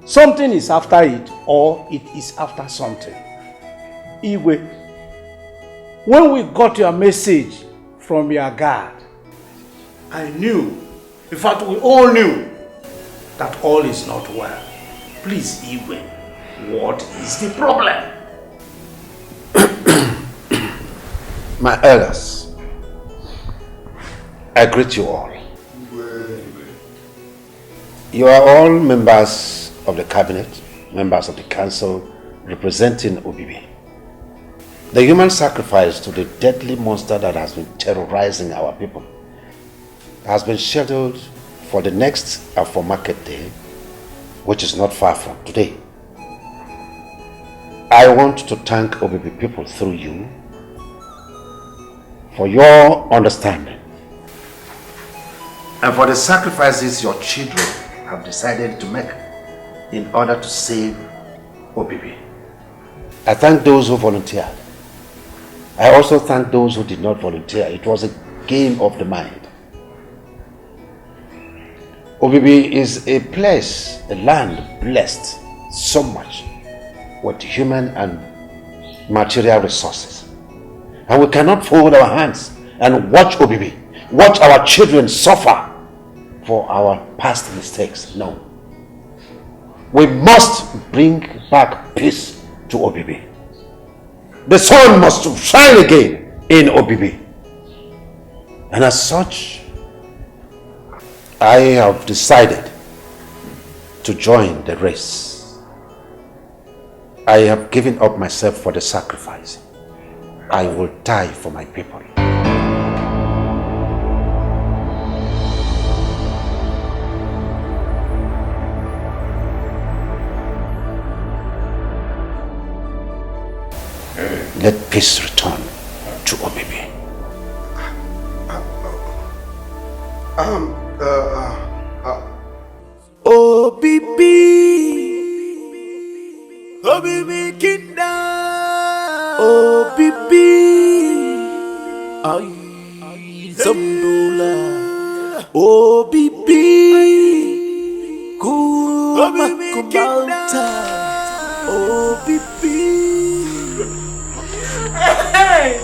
something is after it or it is after something. Igwe, when we got your message from your guard, I knew, in fact we all knew, that all is not well. Please, Igwe, what is the problem? My elders, I greet you all. You are all members of the cabinet, members of the council representing Obibi. The human sacrifice to the deadly monster that has been terrorizing our people has been scheduled for the next Afro Market Day, which is not far from today. I want to thank Obibi people through you for your understanding and for the sacrifices your children have decided to make in order to save Obibi. I thank those who volunteered. I also thank those who did not volunteer. It was a game of the mind. Obibi is a place, a land blessed so much with human and material resources. And we cannot fold our hands and watch Obibi, watch our children suffer for our past mistakes. No. We must bring back peace to Obibi. The sun must shine again in Obibi. And as such, I have decided to join the race. I have given up myself for the sacrifice. I will die for my people. Let peace return to Obibi. Obibi. Obibi kinda. Oh, Bibi. Ay, Zamdola. Oh, Bibi. Kuma Kumalta. Oh, Bibi. Hey!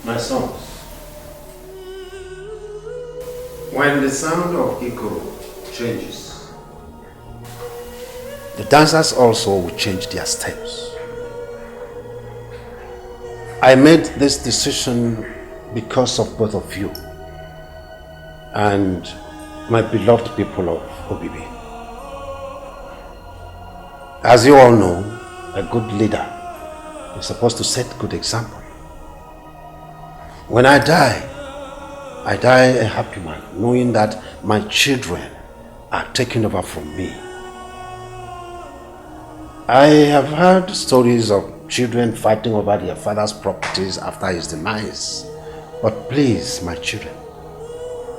My sons, when the sound of echo changes, the dancers also will change their steps. I made this decision because of both of you and my beloved people of Obibi. As you all know, a good leader is supposed to set good example. When I die a happy man, knowing that my children are taking over from me. I have heard stories of children fighting over their father's properties after his demise. But please, my children,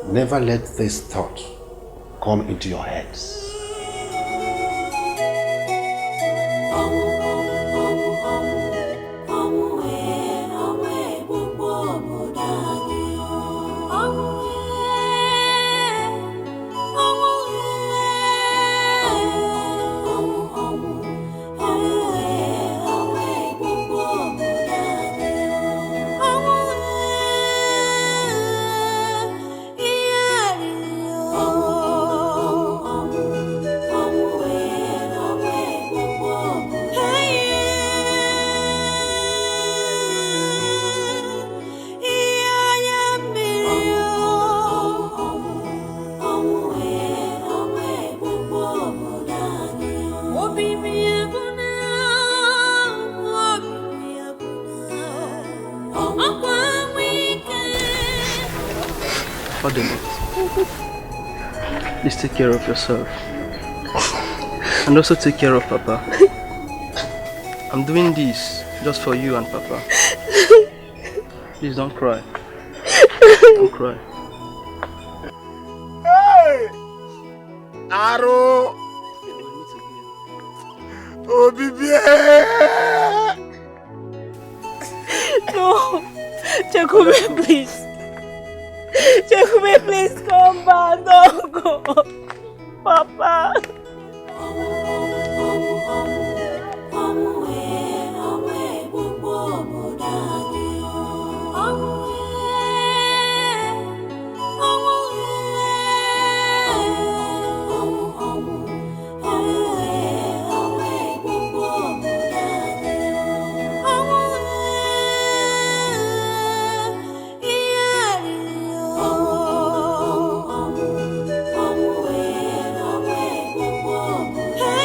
never let this thought come into your heads. Please take care of yourself. And also take care of Papa. I'm doing this just for you and Papa. Please don't cry. Don't cry. Hey! Aro! Oh, Bibi! No! Jacobi, please! Jacobi, please come back! Don't go! Papa! Hey!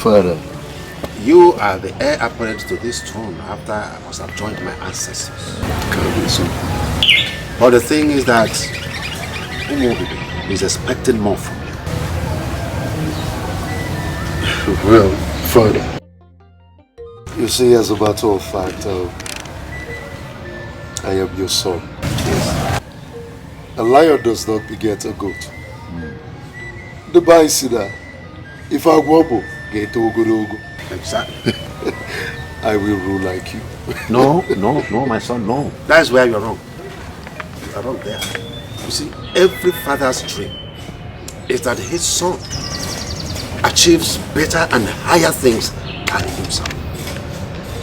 Father. You are the heir apparent to this throne after I must have joined my ancestors. But the thing is that Umobibi is expecting more from you. Well, Father, you see, as a matter of fact, I am your son. Yes. A lion does not beget a goat. The Bible says that if I wobble, get ogo. Exactly. I will rule like you. No, my son, no. That's where you're wrong. You are wrong there. You see, every father's dream is that his son achieves better and higher things than himself.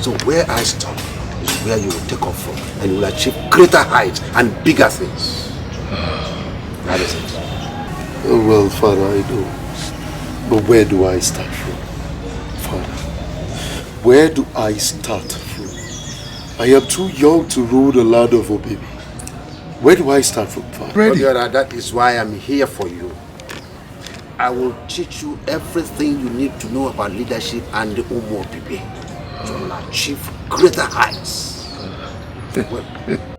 So where I stop is where you will take off from, and you will achieve greater heights and bigger things. That is it. Oh, well, Father, I know. But where do I start from? Father, where do I start from? I am too young to rule the land of Obibi. Where do I start from, Father? That is why I'm here for you. I will teach you everything you need to know about leadership and the Umobibi. You will achieve greater heights. Well,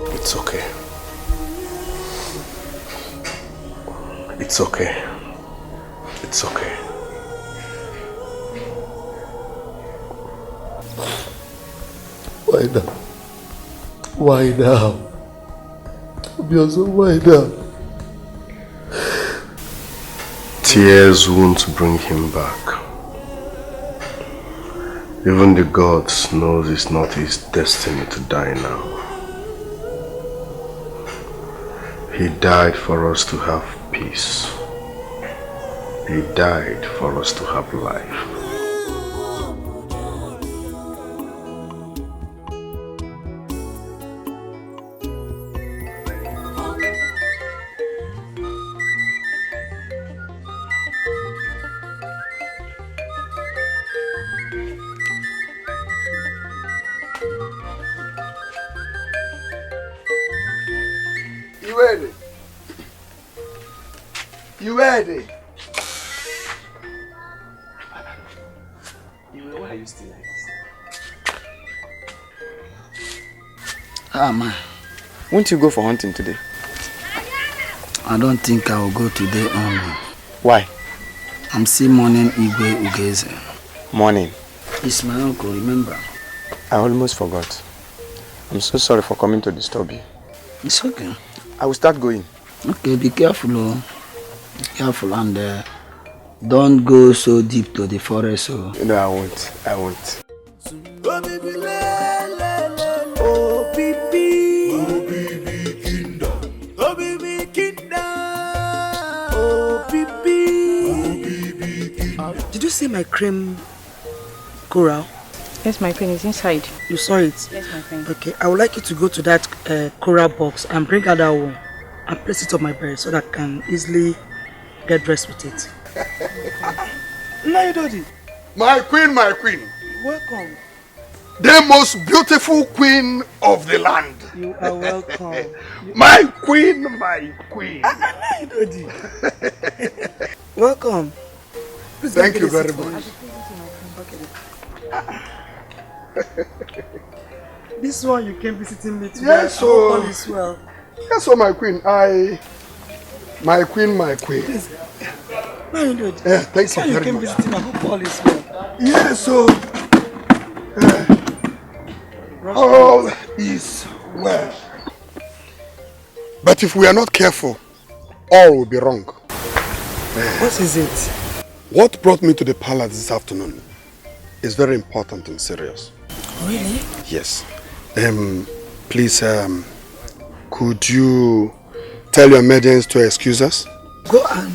It's okay. It's okay. It's okay. Why now? Why now? Obiozo, why now? Tears won't bring him back. Even the gods knows it's not his destiny to die now. He died for us to have peace. He died for us to have life. You ready? Why are you still like this? Ah, man. Won't you go for hunting today? I don't think I will go today only. Why? I'm still mourning Igwe Ugeze. Morning. It's my uncle, remember? I almost forgot. I'm so sorry for coming to disturb you. It's okay. I will start going. Okay, be careful, oh. Be careful and don't go so deep to the forest. Oh. No, I won't. I won't. Did you see my cream coral? Yes, my queen is inside. You saw it? Yes, my queen. Okay, I would like you to go to that coral box and bring out that one and place it on my bed so that I can easily get dressed with it. My queen, my queen. Welcome. the most beautiful queen of the land. You are welcome. My queen, my queen. Welcome. Please thank you very much. This one you came visiting me today. Yes, so all is well. Yes, so my queen, my queen. Please. No, you do it. Yeah, thank you very much. You came visiting. I hope all is well. Yes, so all is well. But if we are not careful, all will be wrong. What is it? What brought me to the palace this afternoon is very important and serious. Really? Yes. Please, could you tell your maidens to excuse us? Go and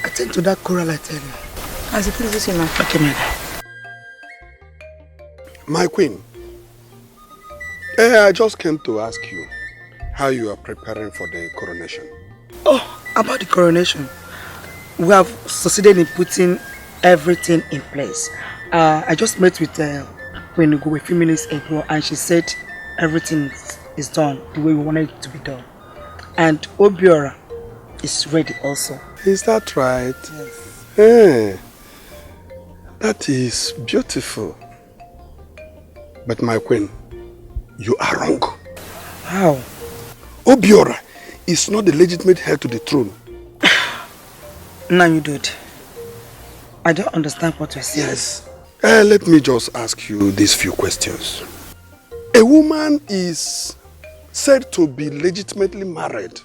attend to that choral I tell you. As it pleases you, my okay, madam. My queen, I just came to ask you how you are preparing for the coronation. Oh, about the coronation. We have succeeded in putting everything in place. I just met with Queen Ugo a few minutes ago and she said everything is done the way we wanted it to be done. And Obiora is ready also. Is that right? Yes. That is beautiful. But my queen, you are wrong. How? Obiora is not the legitimate heir to the throne. No, you don't. I don't understand what you're saying. Yes. Let me just ask you these few questions. A woman is said to be legitimately married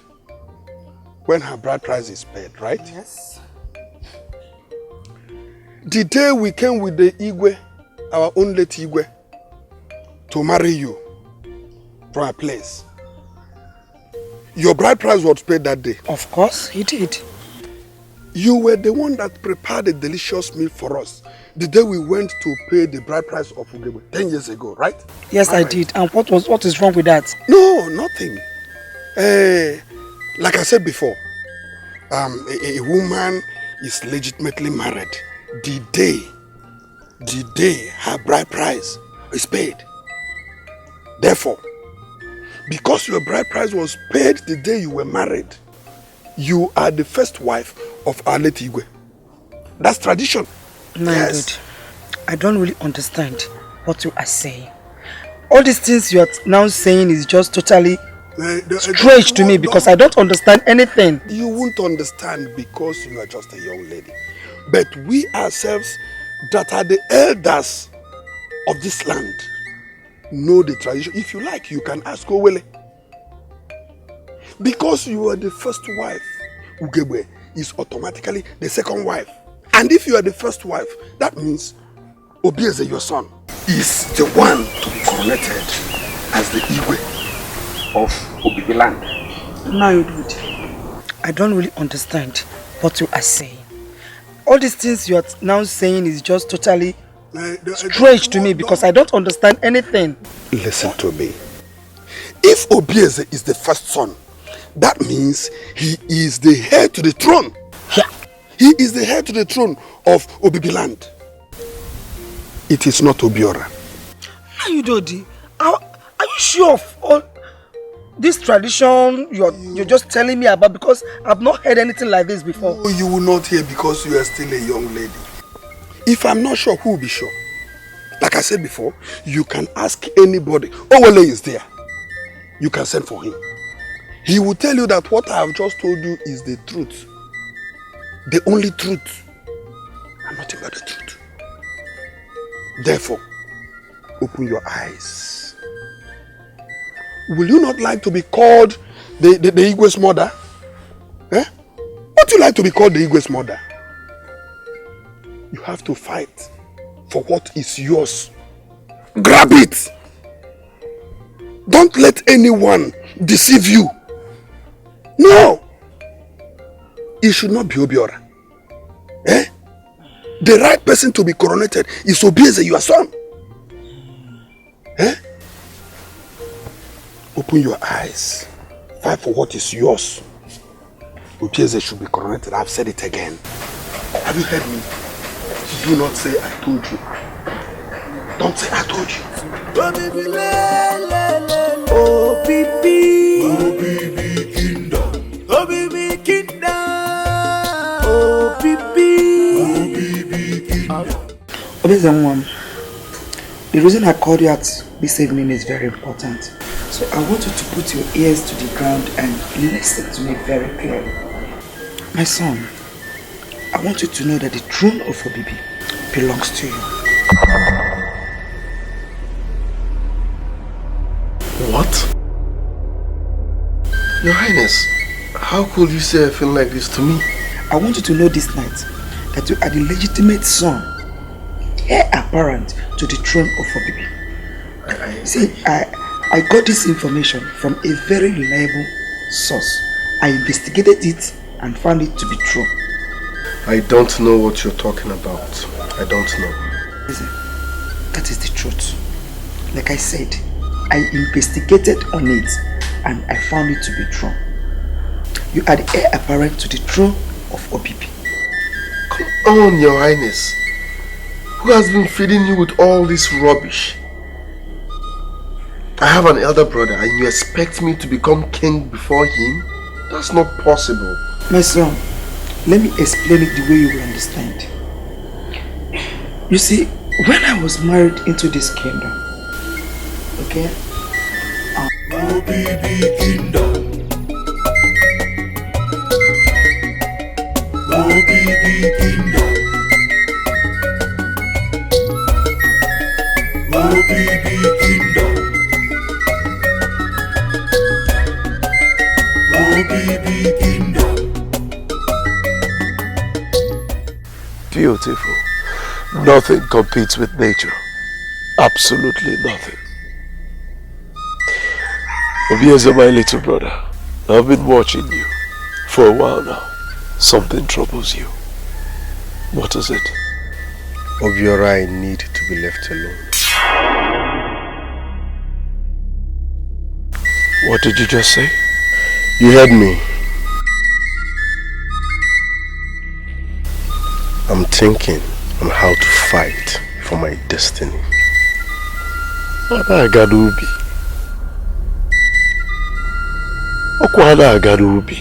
when her bride price is paid, right? Yes. The day we came with the Igwe, our own late Igwe, to marry you from a place, your bride price was paid that day. Of course, he did. You were the one that prepared a delicious meal for us the day we went to pay the bride price of Ugebe 10 years ago, right? Yes, I did. And what is wrong with that? No, nothing. Like I said before, a woman is legitimately married the day her bride price is paid. Therefore, because your bride price was paid the day you were married, you are the first wife of our late Igwe. That's tradition. No, yes. Dude. I don't really understand what you are saying. All these things you are now saying is just totally strange to me because I don't understand anything. You won't understand because you are just a young lady. But we ourselves that are the elders of this land know the tradition. If you like, you can ask Owele. Because you are the first wife, Ugebe is automatically the second wife. And if you are the first wife, that means Obieze, your son, is the one to be coronated as the Igwe of Vigilante. No, you don't. I don't really understand what you are saying. All these things you are now saying is just totally strange to me because I don't understand anything. Listen to me. If Obieze is the first son, that means he is the heir to the throne. Yeah. He is the heir to the throne of Obibiland. It is not Obiora. Are you Dodi? Are you sure of all this tradition you're just telling me about? Because I've not heard anything like this before. No, you will not hear because you are still a young lady. If I'm not sure, who will be sure? Like I said before, you can ask anybody. Owele is there. You can send for him. He will tell you that what I have just told you is the truth. The only truth. And nothing but the truth. Therefore, open your eyes. Will you not like to be called the Igwe's mother? Eh? Would you like to be called the Igwe's mother? You have to fight for what is yours. Grab it! Don't let anyone deceive you. No! It should not be Obiora. Eh? The right person to be coronated is Obieze, your son. Eh? Open your eyes. Fight for what is yours. Obieze should be coronated. I've said it again. Have you heard me? Do not say I told you. Don't say I told you. OBB Kingdom. OBB Kingdom. OBB Kingdom. The reason I called you out this evening is very important. So I want you to put your ears to the ground and listen to me very clearly. My son, I want you to know that the throne of Obibi belongs to you. What? Your Highness, how could you say a thing like this to me? I want you to know this night that you are the legitimate son, heir apparent to the throne of Obibi. See, I got this information from a very reliable source. I investigated it and found it to be true. I don't know what you're talking about. I don't know. Listen, that is the truth. Like I said, I investigated on it and I found it to be true. You are the heir apparent to the throne of Obibi. Come on, Your Highness. Who has been feeding you with all this rubbish? I have an elder brother and you expect me to become king before him? That's not possible. My son, let me explain it the way you will understand. You see, when I was married into this kingdom, okay? OBB Kingdom. OBB Kingdom. OBB Kingdom. OBB Kingdom. Beautiful. Nothing competes with nature. Absolutely nothing. Obieze, my little brother, I've been watching you for a while now. Something troubles you. What is it? Obiora, I need to be left alone. What did you just say? You heard me. I'm thinking on how to fight for my destiny. Agadubi. Okwala Agadubi.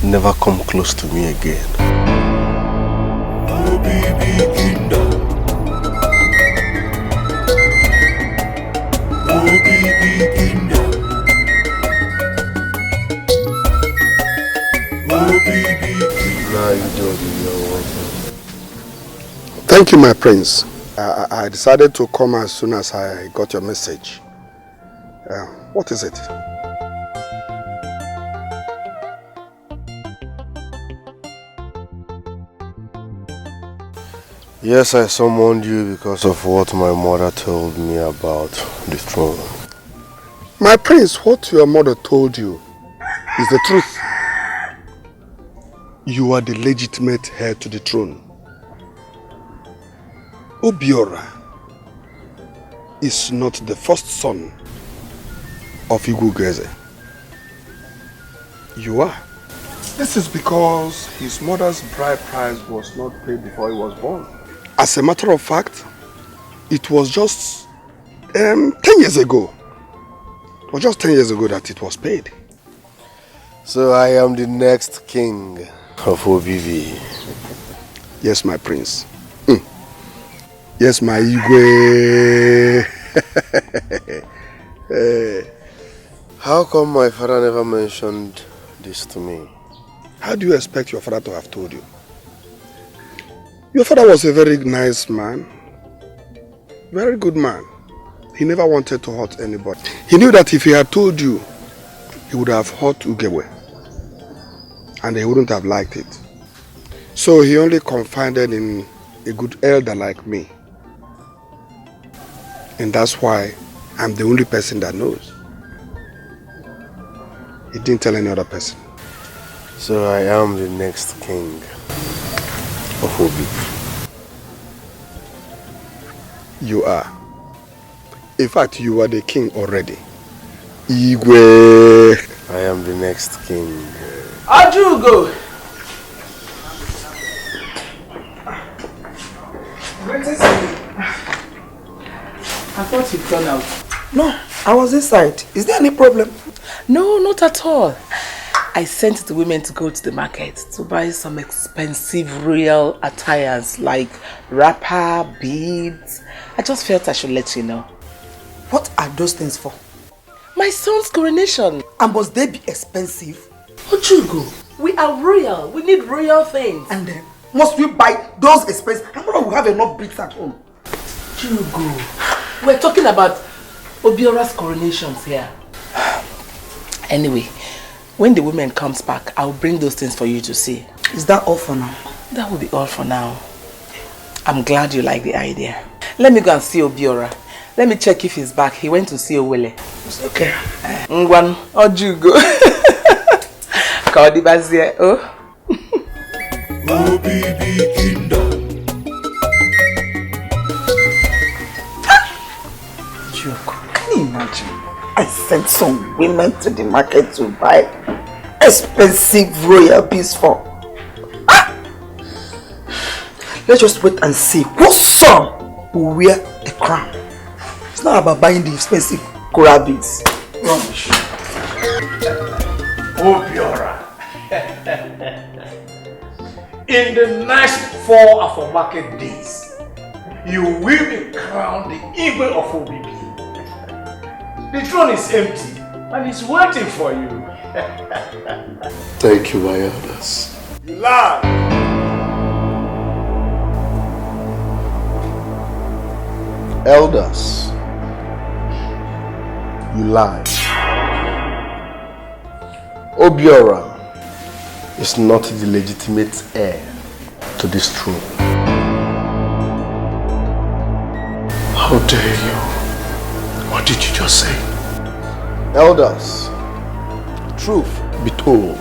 Never come close to me again. OBB Kingdom. OBB Kingdom. OBB Thank you, my prince. I decided to come as soon as I got your message. What is it? Yes, I summoned you because of what my mother told me about the throne. My prince, what your mother told you is the truth. You are the legitimate heir to the throne. Obiora is not the first son of Igugeze. You are. This is because his mother's bride price was not paid before he was born. As a matter of fact, it was just 10 years ago. It was just 10 years ago that it was paid. So I am the next king of Obibi. Yes, my prince. Yes, my Igwe. How come my father never mentioned this to me? How do you expect your father to have told you? Your father was a very nice man. Very good man. He never wanted to hurt anybody. He knew that if he had told you, he would have hurt Ugewe. And he wouldn't have liked it. So he only confided in a good elder like me. And that's why I'm the only person that knows. He didn't tell any other person. So I am the next king of Obi. You are. In fact, you are the king already. Igwe. I am the next king. Ajugo! I thought you'd gone out. No, I was inside. Is there any problem? No, not at all. I sent the women to go to the market to buy some expensive royal attires like wrapper, beads. I just felt I should let you know. What are those things for? My son's coronation. And must they be expensive? Ojugo, we are royal. We need royal things. And then, must we buy those expensive? How about we have enough bricks at home? Ojugo, we're talking about Obiora's coronations here. Anyway, when the woman comes back, I'll bring those things for you to see. Is that all for now? That will be all for now. I'm glad you like the idea. Let me go and see Obiora. Let me check if he's back. He went to see Owele. It's okay. Ngwan, Ojugo. Kaudibazie, oh? Obibi Kingdom. Joko, can you imagine? I sent some women to the market to buy expensive royal beads for. Let's just wait and see what son will wear a crown. It's not about buying the expensive coral beads. Rubbish. Obiora. In the next 4 after-market days, you will be crowned the Igwe of Obibi. The throne is empty and it's waiting for you. Thank you, my elders. You lie. Elders, you lie. Obiora is not the legitimate heir to this throne. How dare you? What did you just say? Elders, truth be told,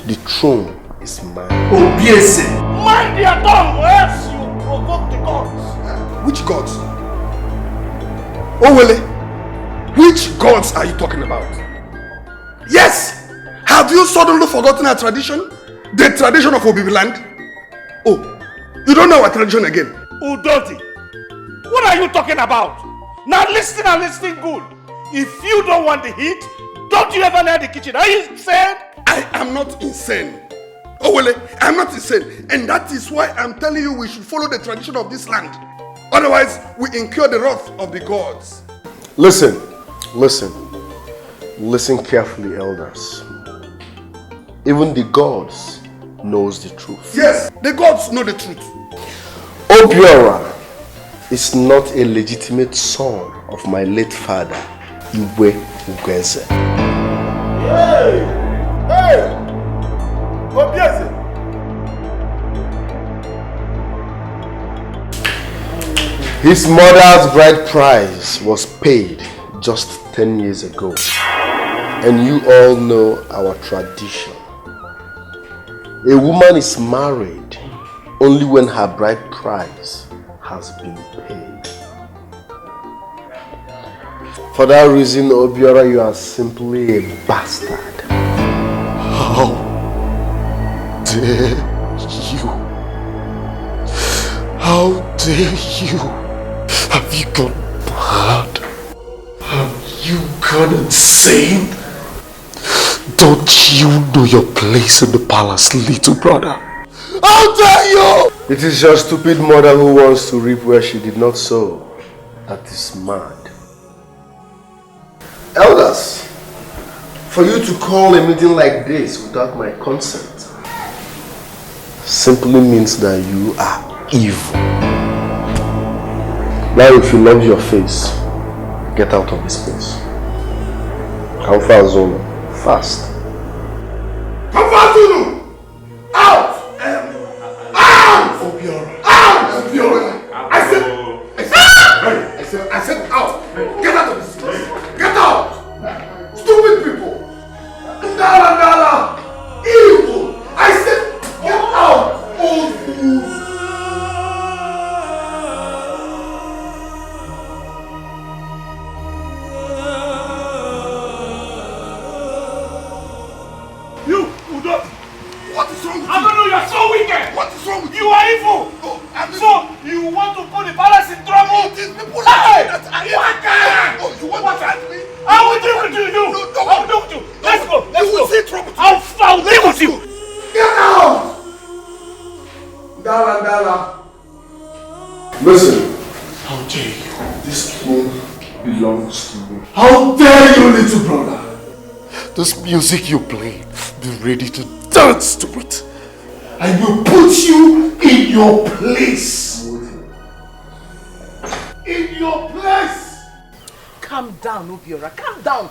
the throne is mine. Obiese! Mind your tongue or else you provoke the gods. Which gods? Owele, which gods are you talking about? Yes! Have you suddenly forgotten our tradition? The tradition of Obibiland? Oh, you don't know our tradition again? Udodi, what are you talking about? Now listen and listen good. If you don't want the heat, don't you ever near the kitchen. Are you insane? I am not insane. Owele, I'm not insane. And that is why I'm telling you we should follow the tradition of this land. Otherwise, we incur the wrath of the gods. Listen carefully, elders. Even the gods knows the truth. Yes, the gods know the truth. Obiora is not a legitimate son of my late father, Igwe Ugwenze. Hey! Obiese! His mother's bride price was paid just 10 years ago. And you all know our tradition. A woman is married only when her bride price has been paid. For that reason, Obiora, you are simply a bastard. How dare you? How dare you? Have you gone mad? Have you gone insane? Don't you know your place in the palace, little brother? How dare you? It is your stupid mother who wants to reap where she did not sow. That is mad. Elders, for you to call a meeting like this without my consent simply means that you are evil. Now if you love your face, get out of this place. How far, Zona? Fast. Come fast, Zulu! Out! Out! Obiora. Out! Obiora! I said out! Get out of this place! Get out! Stupid people! Ndala! Evil! I said get out! Old fool! Listen, how dare you? This throne belongs to me. How dare you, little brother? This music you play, be ready to dance to it. I will put you in your place. In your place. Calm down, Obiora. Calm down.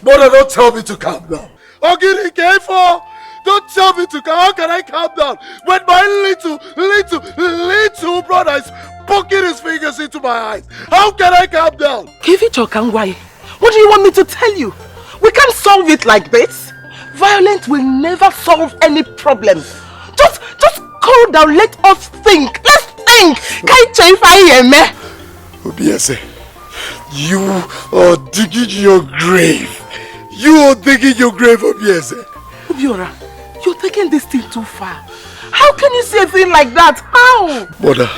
Mother, don't tell me to calm down. Ogiri Kefo, don't tell me to calm. How can I calm down when my little brother is poking his fingers into my eyes? How can I calm down? Kevicho Kangwai, what do you want me to tell you? We can't solve it like this. Violence will never solve any problem. Just calm down. Let us think. Let's think. Obiese, you are digging your grave. You are digging your grave, Obiese. Obiora, you're taking this thing too far. How can you say a thing like that? How? Mother,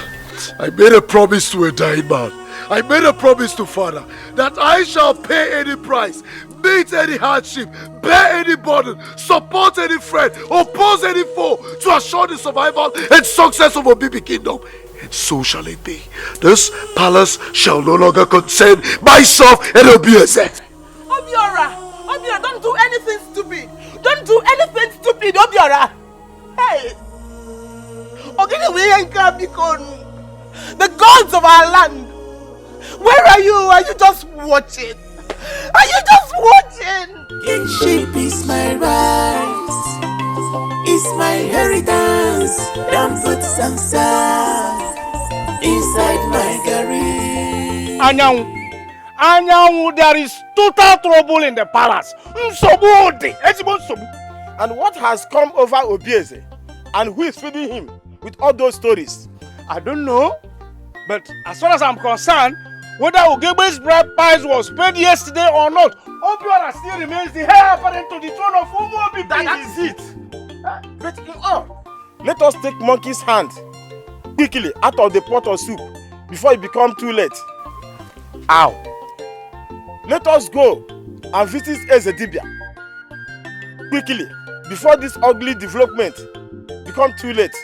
I made a promise to a dying man. I made a promise to Father that I shall pay any price, meet any hardship, bear any burden, support any friend, oppose any foe to assure the survival and success of Obibi Kingdom. And so shall it be. This palace shall no longer concern myself and Obiese. Obiora, don't do anything stupid. Don't do anything stupid, Obiora. Hey, the gods of our land. Where are you? Are you just watching? Are you just watching? Kingship is my right. It's my inheritance. Don't put samsa inside my gari. Anyanwu, there is total trouble in the palace. And what has come over Obiese? And who is feeding him with all those stories? I don't know. But as far as I'm concerned, whether Ogebe's bride price was paid yesterday or not, Obiora still remains the heir apparent to the throne of Umuobi. That is it. But in all, let us take monkey's hand quickly out of the pot of soup before it becomes too late. Ow. Let us go and visit Ezedibia quickly before this ugly development becomes too late.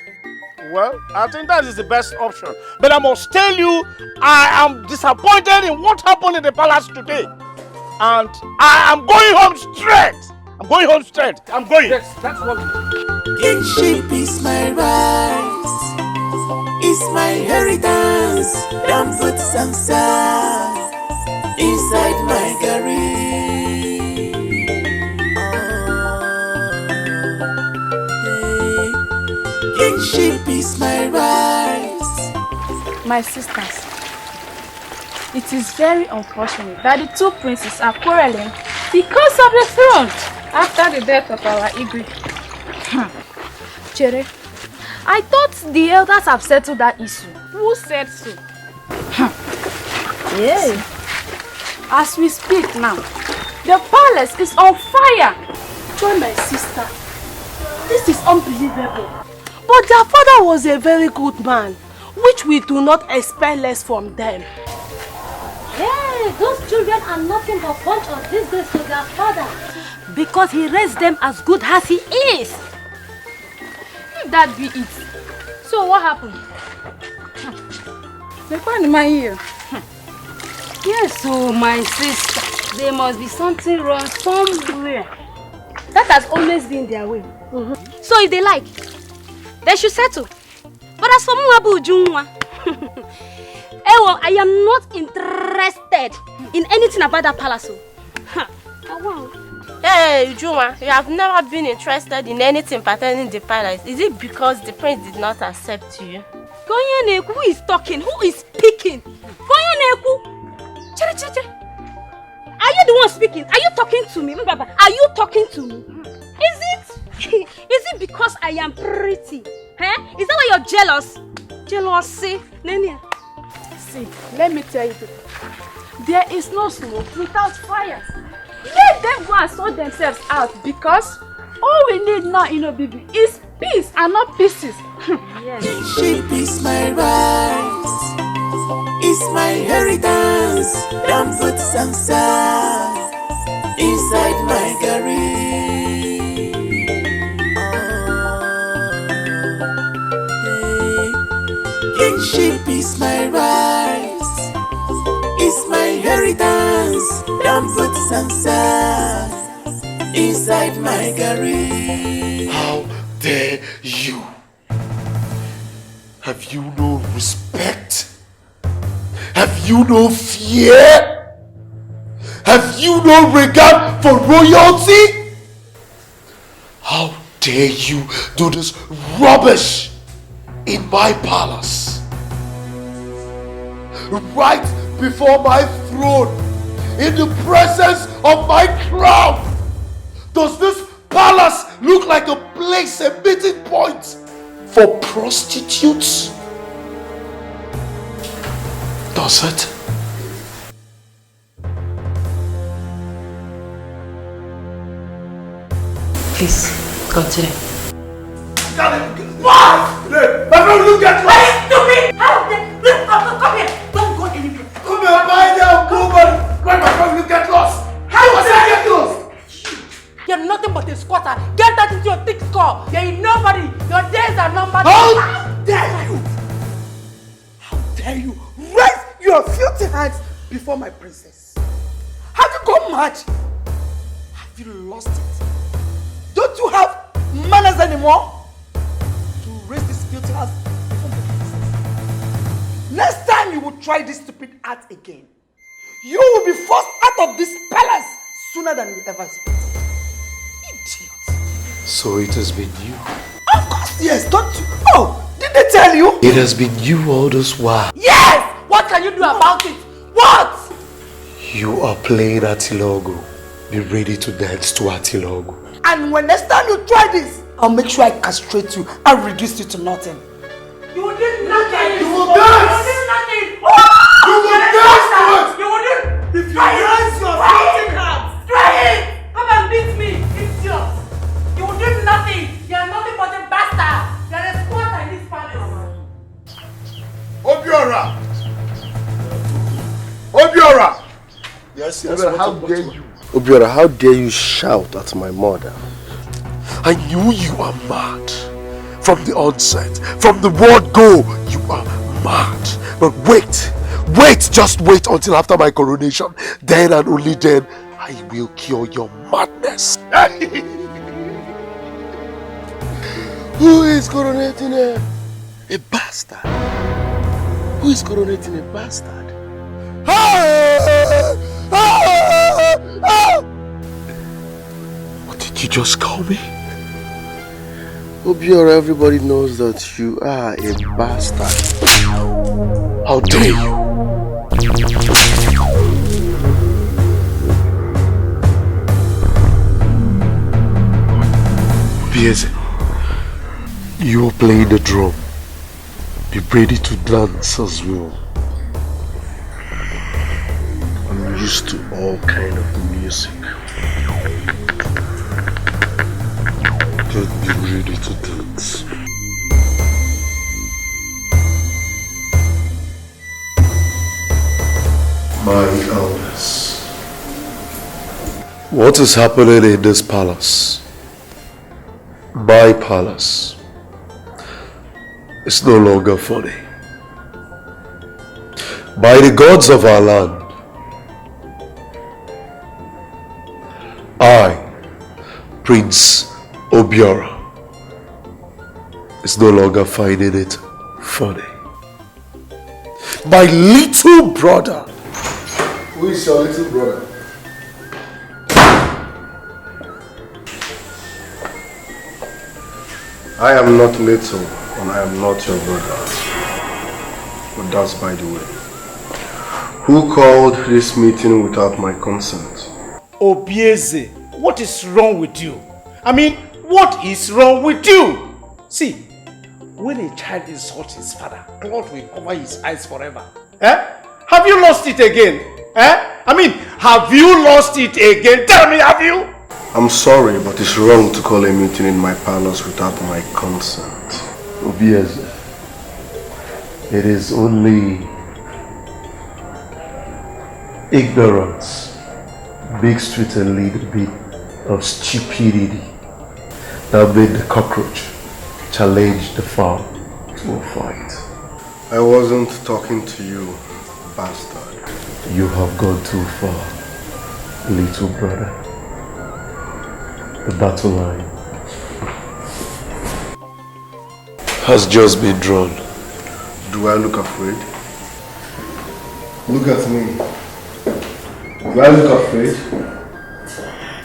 Well, I think that is the best option. But I must tell you, I am disappointed in what happened in the palace today. And I am going home straight. I'm going home straight. I'm going. Yes, that's what. Kingship is my right. It's my inheritance. Don't put samsa inside my gari. Kingship is my right. My sisters, it is very unfortunate that the two princes are quarreling because of the throne after the death of our Igwe. Chere, I thought the elders have settled that issue. Who said so? Yeah. As we speak now, the palace is on fire. Join my sister. This is unbelievable. But their father was a very good man, which we do not expect less from them. Hey, those children are nothing but bunch of disgrace to their father. Because he raised them as good as he is. If that be it. So what happened? Yes, so my sister, there must be something wrong somewhere. That has always been their way. So if they like, they should settle. But as for Muabu Junwa, I am not interested in anything about that palace. Hey, Ujuma, you have never been interested in anything pertaining to the palace. Is it because the prince did not accept you? Konyaneku, who is talking? Who is speaking? Konyaneku! Are you the one speaking? Are you talking to me? Are you talking to me? Is it because I am pretty? Huh? Is that why you're jealous? Jealousy? Nenia. See, let me tell you people. There is no smoke without fire. Let them go and sort themselves out because all we need now in Obibi is peace and not pieces. Yes. Kingship is my right. It's my inheritance. Don't put samsa inside my gari. Citizenship is my right, it's my inheritance. Don't put Sansa inside my garage. How dare you? Have you no respect? Have you no fear? Have you no regard for royalty? How dare you do this rubbish in my palace? Right before my throne, in the presence of my crown. Does this palace look like a place, a meeting point for prostitutes? Does it? Please, continue. What? My friend, look at me! Are you stupid? How dare you? Come here! Don't go anywhere! Come here, buy them, go back! Why my friend, you get lost? How was I get lost? You're nothing but a squatter. Get that into your thick skull. You're nobody. Your days are numbered. How dare you? How dare you raise your filthy hands before my princess? Have you gone mad? Have you lost it? Don't you have manners anymore? To raise this filthy hands before my princess. Next time you will try this stupid act again, you will be forced out of this palace sooner than you ever expected. So it has been you. Of course, yes, don't you? Oh, did they tell you? It has been you all this while. Yes! What can you do about it? What? You are playing Atilogo. Be ready to dance to Atilogo. And when next time you try this, I'll make sure I castrate you and reduce you to nothing. You did nothing! You will dance! You did nothing! You will dance to it! You wouldn't! If you raise your filthy hands! Try it! Come and beat me, idiot! You will do nothing! You are nothing but a bastard! You are a squatter in this palace! Obiora! Obiora! Yes, Obiora, how dare you? Obiora, how dare you shout at my mother? I knew you are mad. From the onset, from the word go, you are mad. But wait, just wait until after my coronation. Then and only then, I will cure your madness. Who is coronating a bastard? Who is coronating a bastard? What did you just call me? Obiora, everybody knows that you are a bastard. How dare you? Obieze, you are playing the drum. Be ready to dance as well. I'm used to all kind of music. Just be ready to dance. My elders, what is happening in this palace? My palace. It's no longer funny. By the gods of our land, I, Prince Obiora, is no longer finding it funny. My little brother. Who is your little brother? I am not little, and I am not your brother. But that's by the way. Who called this meeting without my consent? Obieze, what is wrong with you? I mean, what is wrong with you? See, when a child insults his father, blood will cover his eyes forever. Have you lost it again? I mean, have you lost it again? Tell me, have you? I'm sorry, but it's wrong to call a meeting in my palace without my consent. Obieze, it is only ignorance mixed with a little bit of stupidity that made the cockroach challenge the fowl to a fight. I wasn't talking to you, bastard. You have gone too far, little brother. The battle line has just been drawn. Do I look afraid? Look at me. Do I look afraid?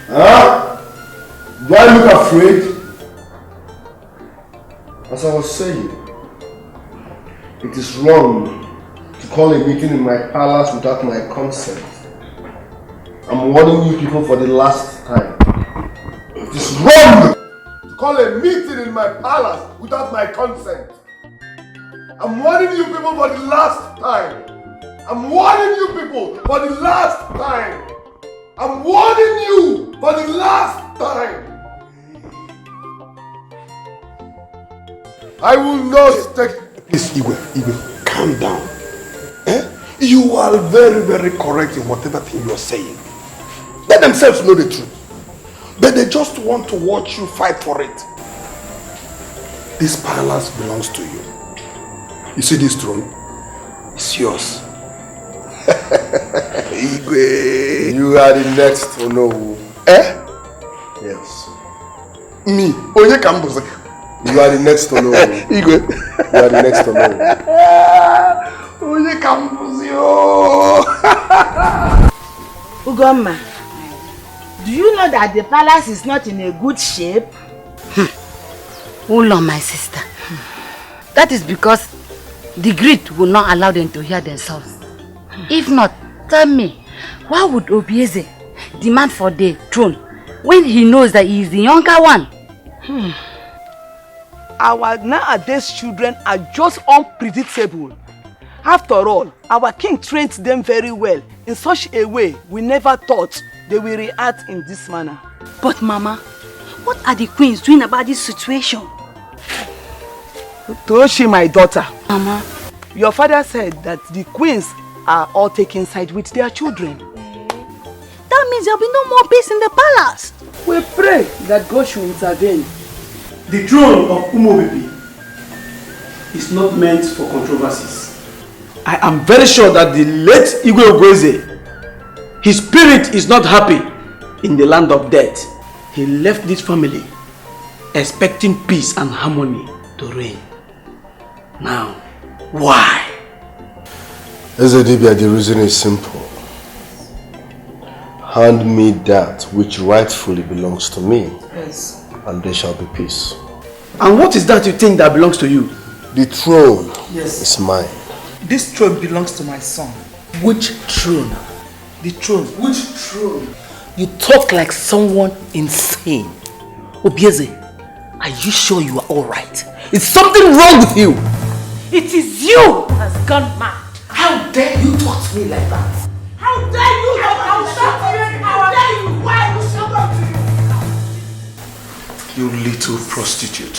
Huh? Do I look afraid? As I was saying, it is wrong to call a meeting in my palace without my consent. I'm warning you people for the last time. It is wrong to call a meeting in my palace without my consent. I'm warning you people for the last time. I'm warning you people for the last time. I'm warning you for the last time. I will not take... Please, Igwe, calm down. You are very, very correct in whatever thing you are saying. They themselves know the truth. But they just want to watch you fight for it. This palace belongs to you. You see this throne? It's yours. Igwe. You are the next to know. Yes. Me? Oye Kambuze. You are the next to know. Igwe. You are the next to know. Oye Kambuze. Ugomma, do you know that the palace is not in a good shape? Hold on, my sister. That is because the greed will not allow them to hear themselves. If not, tell me, why would Obieze demand for the throne when he knows that he is the younger one? Our nowadays children are just unpredictable. After all, our king trained them very well in such a way we never thought they will react in this manner. But Mama, what are the queens doing about this situation? Toshi, my daughter. Mama. Your father said that the queens are all taking side with their children. That means there will be no more peace in the palace. We pray that God should intervene. The throne of Umobibi is not meant for controversies. I am very sure that the late Igwe Ogweze, his spirit is not happy in the land of death. He left this family expecting peace and harmony to reign. Now, why? Ezedibia, the reason is simple. Hand me that which rightfully belongs to me. Yes. And there shall be peace. And what is that you think that belongs to you? The throne is mine. This throne belongs to my son. Which throne? The throne. Which throne? You talk like someone insane. Obieze, are you sure you are alright? Is something wrong with you? It is you that has gone mad. How dare you talk to me like that? How dare you talk to me? How dare you? Why would someone to you? You little prostitute.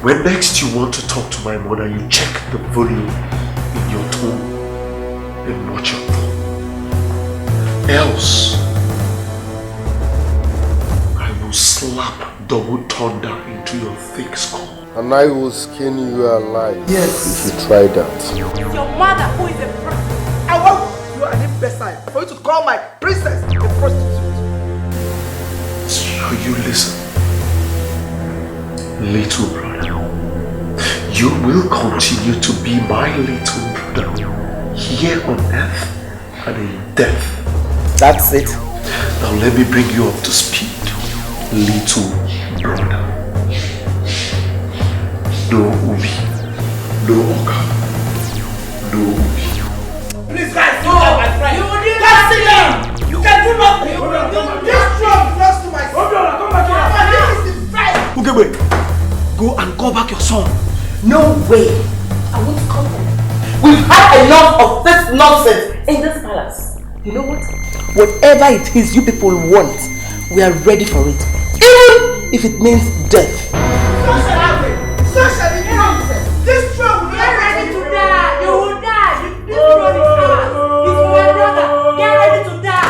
When next you want to talk to my mother, you check the volume in your tone and watch your tone. Else, I will slap double thunder into your thick skull. And I will skin you alive. Yes. If you try that. Your mother, who is a prostitute. I want you an imbecile for you to call my princess a prostitute. So you listen. Little brother, you will continue to be my little brother here on earth and in death. That's it. Now let me bring you up to speed, little brother. No Ubi, no Oka, no Ubi. Please guys, no, my friend. You did nothing. You can do nothing. This throne belongs to my son. Come back here. This is the fight. Okay, wait. Go and call back your son. No way. I won't call him. We've had enough of this nonsense in this palace. You know what? Whatever it is you people want, we are ready for it. Even if it means death. So shall I wait. So shall it be. This throne will get ready to die. You will die. This throne is ours. It's for my brother. Get ready to die.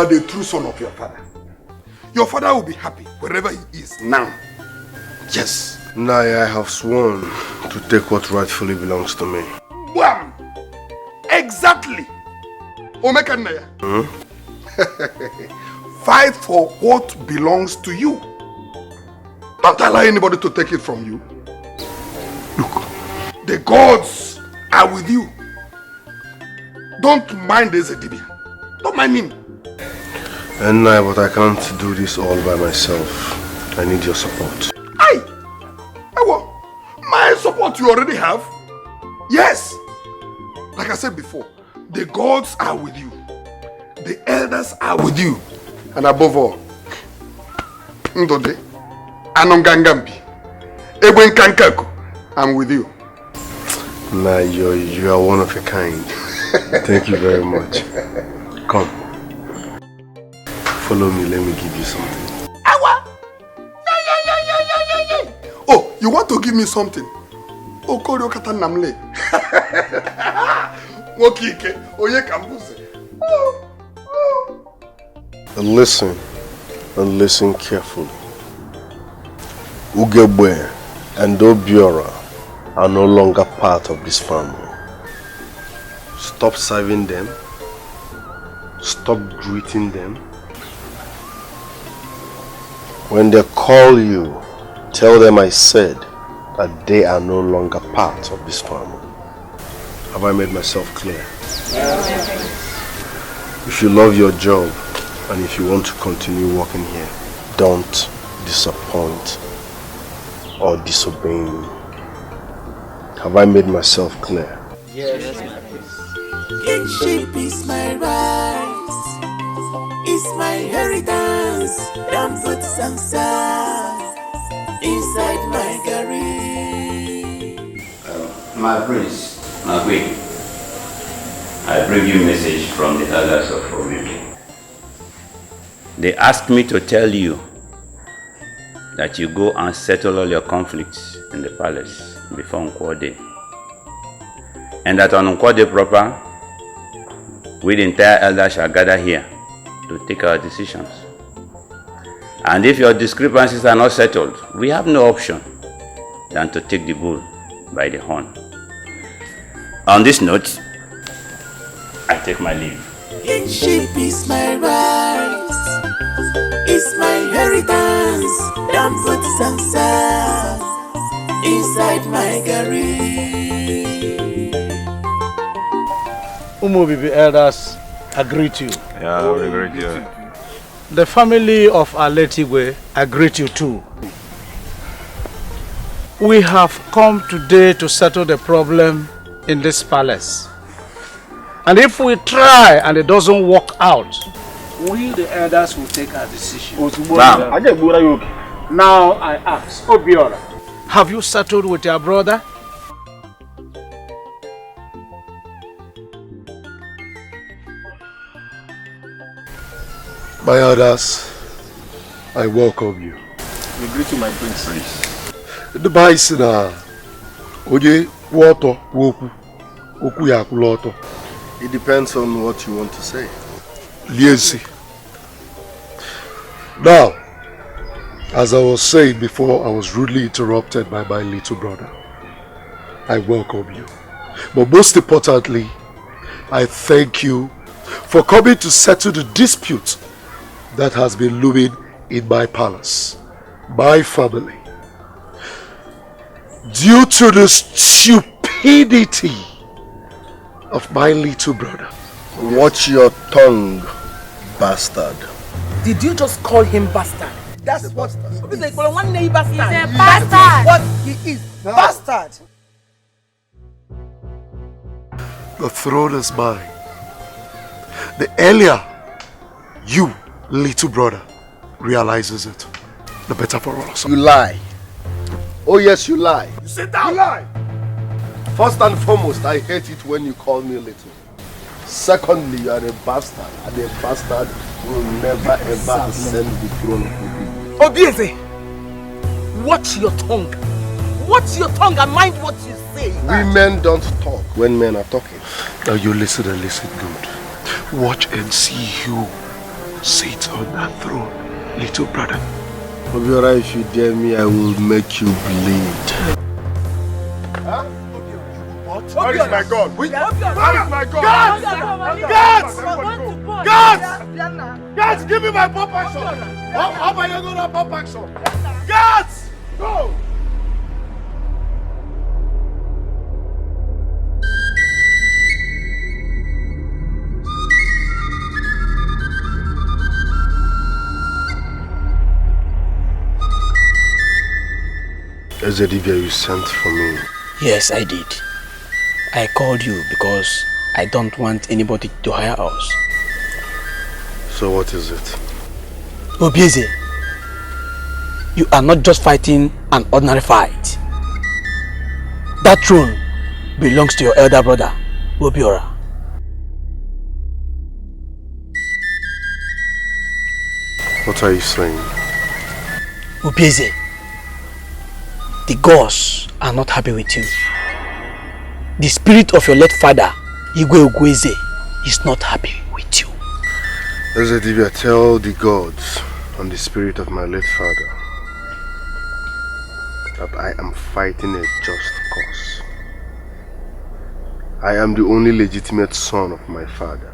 are the true son of your father. Your father will be happy wherever he is now. Yes. Naya, I have sworn to take what rightfully belongs to me. Bam! Exactly. Omeka Naya. Fight for what belongs to you. Don't allow anybody to take it from you. Look, the gods are with you. Don't mind Ezedibia. Don't mind him. And Naya, but I can't do this all by myself. I need your support. My support you already have. Yes. Like I said before, the gods are with you. The elders are with you. And above all, Ndode, Anongangambi, Egwen Kankaku, I'm with you. Nah, you are one of a kind. Thank you very much. Come. Follow me, let me give you something. Oh, you want to give me something? Oh, Korio Kata Namle. Wokike, Oye Kambuse. Listen, and listen carefully. Ugebwe and Obiora are no longer part of this family. Stop serving them. Stop greeting them. When they call you, tell them I said that they are no longer part of this family. Have I made myself clear? If you love your job and if you want to continue working here, don't disappoint or disobey me. Have I made myself clear? Yes, my prince. Kingship is my right. It's my inheritance. Don't put sansa inside my garage. My prince, my queen, I bring you a message from the elders of Obibi. They asked me to tell you that you go and settle all your conflicts in the palace before Nkwode. And that on Nkwode proper, we the entire elders shall gather here to take our decisions. And if your discrepancies are not settled, we have no option than to take the bull by the horn. On this note, I take my leave. Kingship is my right. It's my inheritance. Don't put sansa inside my garage. Umubibi elders agree to you. Yeah, we agree to you. The family of Aletigwe agree to you too. We have come today to settle the problem in this palace. And if we try and it doesn't work out, we the elders will take our decision. Now I ask, Obiora, have you settled with your brother? My elders, I welcome you. We greet you, my prince. The Baisina, Oye, water, woku, oku yakuloto. It depends on what you want to say. Liesi. Now, as I was saying before, I was rudely interrupted by my little brother. I welcome you. But most importantly, I thank you for coming to settle the dispute that has been looming in my palace, my family. Due to the stupidity of my little brother. Watch your tongue, bastard. Did you just call him bastard? That's what he's a bastard. He's a bastard. What he is, bastard. The throne is mine. The earlier you, little brother, realizes it, the better for us. You lie. Oh yes, you lie. You sit down. You lie. First and foremost, I hate it when you call me little. Secondly, you are a bastard, and a bastard will never ever ascend the throne of Obi. Obieze, watch your tongue. Watch your tongue and mind what you say. Women don't talk when men are talking. Now you listen and listen good. Watch and see you sit on that throne, little brother. Obiora, if you dare me, I will make you bleed. Huh? Where is my God? Where is my God? Guards! Give me my pop action! How about you go to pop action? Guards! Go! Ezedibia, you sent for me. Yes, I did. I called you because I don't want anybody to hire us. So what is it? Obieze, you are not just fighting an ordinary fight. That throne belongs to your elder brother, Obiora. What are you saying? Obieze, the gods are not happy with you. The spirit of your late father, Igwe Ogweze, is not happy with you. Ezedibia, tell the gods and the spirit of my late father that I am fighting a just cause. I am the only legitimate son of my father.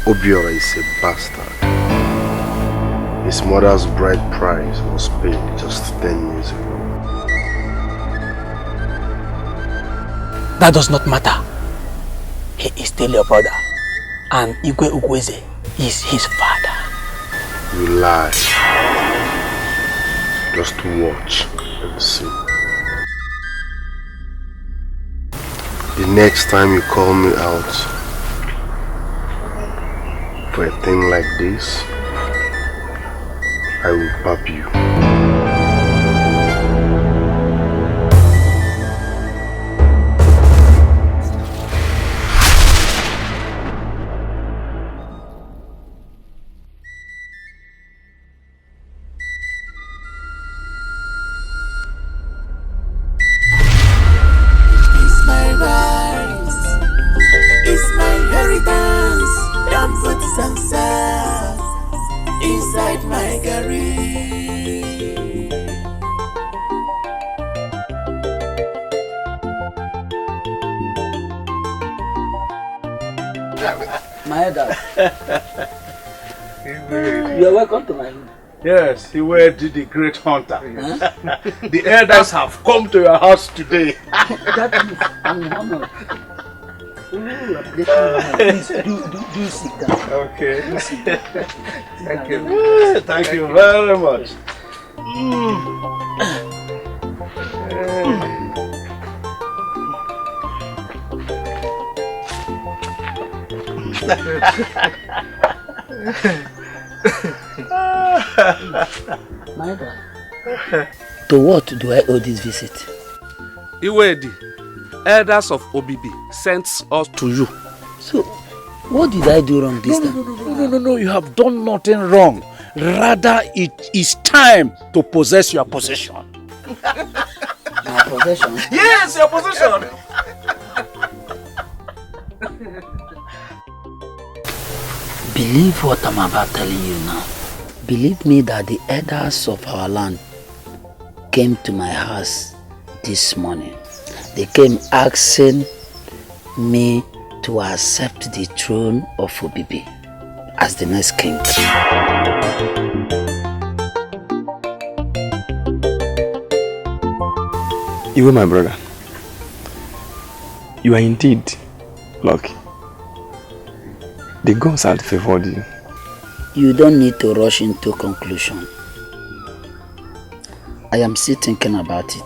Obiora is a bastard. His mother's bride price was paid just 10 years ago. That does not matter. He is still your brother, and Igwe Ugweze is his father. You lie. Just watch and see. The next time you call me out for a thing like this, I will pop you. You are welcome to my room. Yes, he were the great hunter. Huh? The elders have come to your house today. That is an honor. Please do sit down. Okay. Do sit down. Thank you. Thank you very much. My God. To what do I owe this visit? Iwedi, elders of Obibi sent us to you. So, what did I do wrong this time? No, you have done nothing wrong. Rather, it is time to possess your possession. My possession? Yes, your possession. Believe what I'm about telling you now. Believe me that the elders of our land came to my house this morning. They came asking me to accept the throne of Obibi as the next king. You, my brother, you are indeed lucky. The gods had favored you. You don't need to rush into conclusion. I am still thinking about it.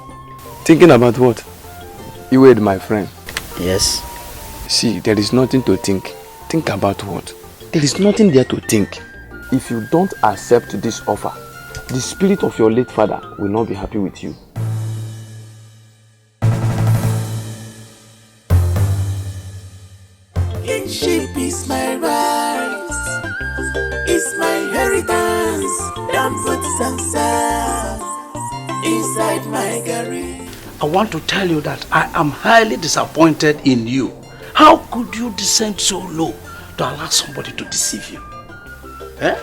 Thinking about what? You were my friend. Yes. See, there is nothing to think. Think about what? There is nothing there to think. If you don't accept this offer, the spirit of your late father will not be happy with you. Kingship is my right, it's my inheritance. Don't put sansa inside my garage. I want to tell you that I am highly disappointed in you. How could you descend so low to allow somebody to deceive you. Eh?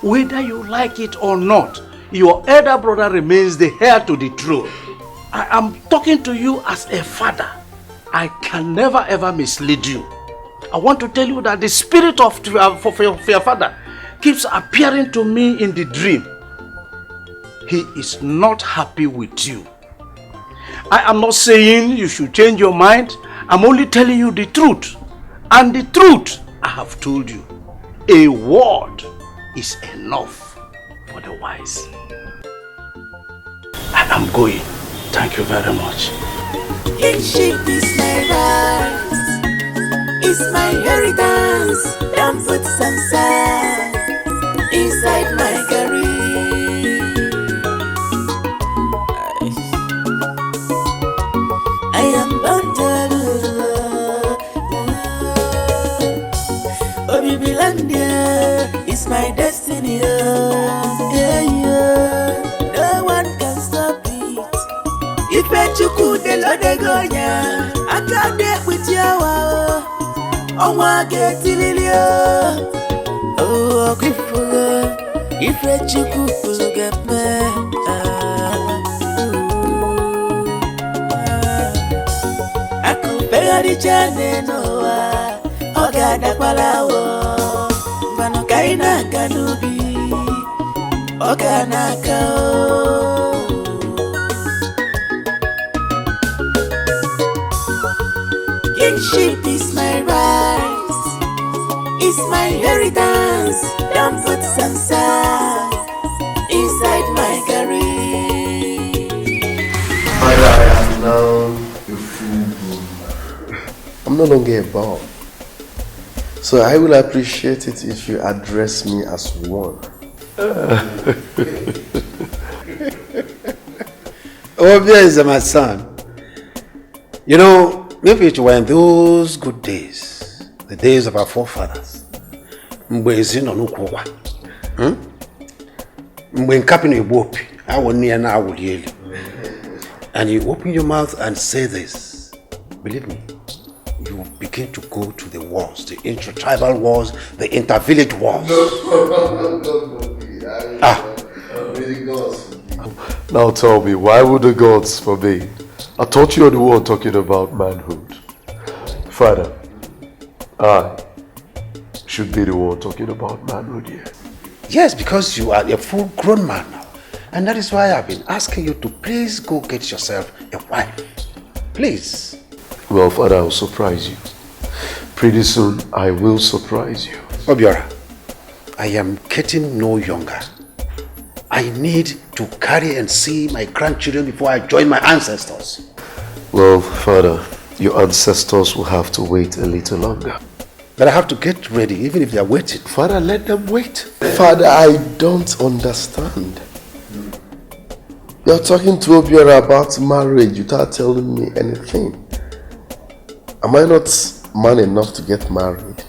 Whether you like it or not, your elder brother remains the heir to the throne. I am talking to you as a father. I can never ever mislead you. I want to tell you that the spirit of for your father keeps appearing to me in the dream. He is not happy with you. I am not saying you should change your mind. I'm only telling you the truth. And the truth I have told you. A word is enough for the wise. I am going. Thank you very much. Kinship is my right, it's my inheritance. Don't put some sand inside my garage. I am bound to Vigilante is my destiny. Yeah, yeah. No one can stop it. If you could, the Lord Gonya, I got there with you. Oh, I get it. Oh, if you could, get me. I could pay the channel. Oh, God, I palawo. Mano kaina kanubi. Oh, Kanaka. Kinship is my right, it's my inheritance. Don't put some sand inside my garage. Father, I am now a full grown man. I'm no longer a boy. So I will appreciate it if you address me as one. Obviously, my son. You know, maybe it were in those good days, the days of our forefathers. Mgbe ezino n'ukwu. Mgbe nkapi na egbopi, awo niya na awo lieli. And you open your mouth and say this, believe me, you begin to go to the wars, the inter-tribal wars, the inter-village wars. Now tell me, why would the gods forbid? I thought you were the one talking about manhood. Father, I should be the one talking about manhood here. Yes, because you are a full-grown man now. And that is why I've been asking you to please go get yourself a wife. Please. Well, Father, I'll surprise you. Pretty soon, I will surprise you. Obiora, I am getting no younger. I need to carry and see my grandchildren before I join my ancestors. Well, Father, your ancestors will have to wait a little longer. But I have to get ready, even if they are waiting. Father, let them wait. Father, I don't understand. You're talking to Obiora about marriage without telling me anything. Am I not man enough to get married?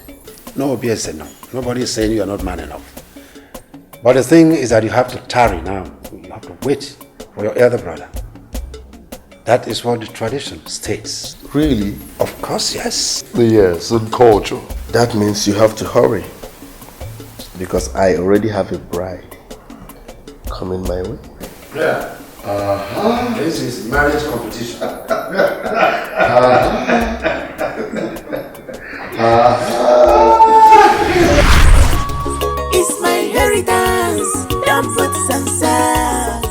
No, Obiora, no. Nobody is saying you are not man enough. But the thing is that you have to tarry now. You have to wait for your elder brother. That is what the tradition states. Really? Of course, yes. Yes, and culture. That means you have to hurry. Because I already have a bride coming my way. Yeah. This is marriage competition. It's my inheritance. Don't put some sand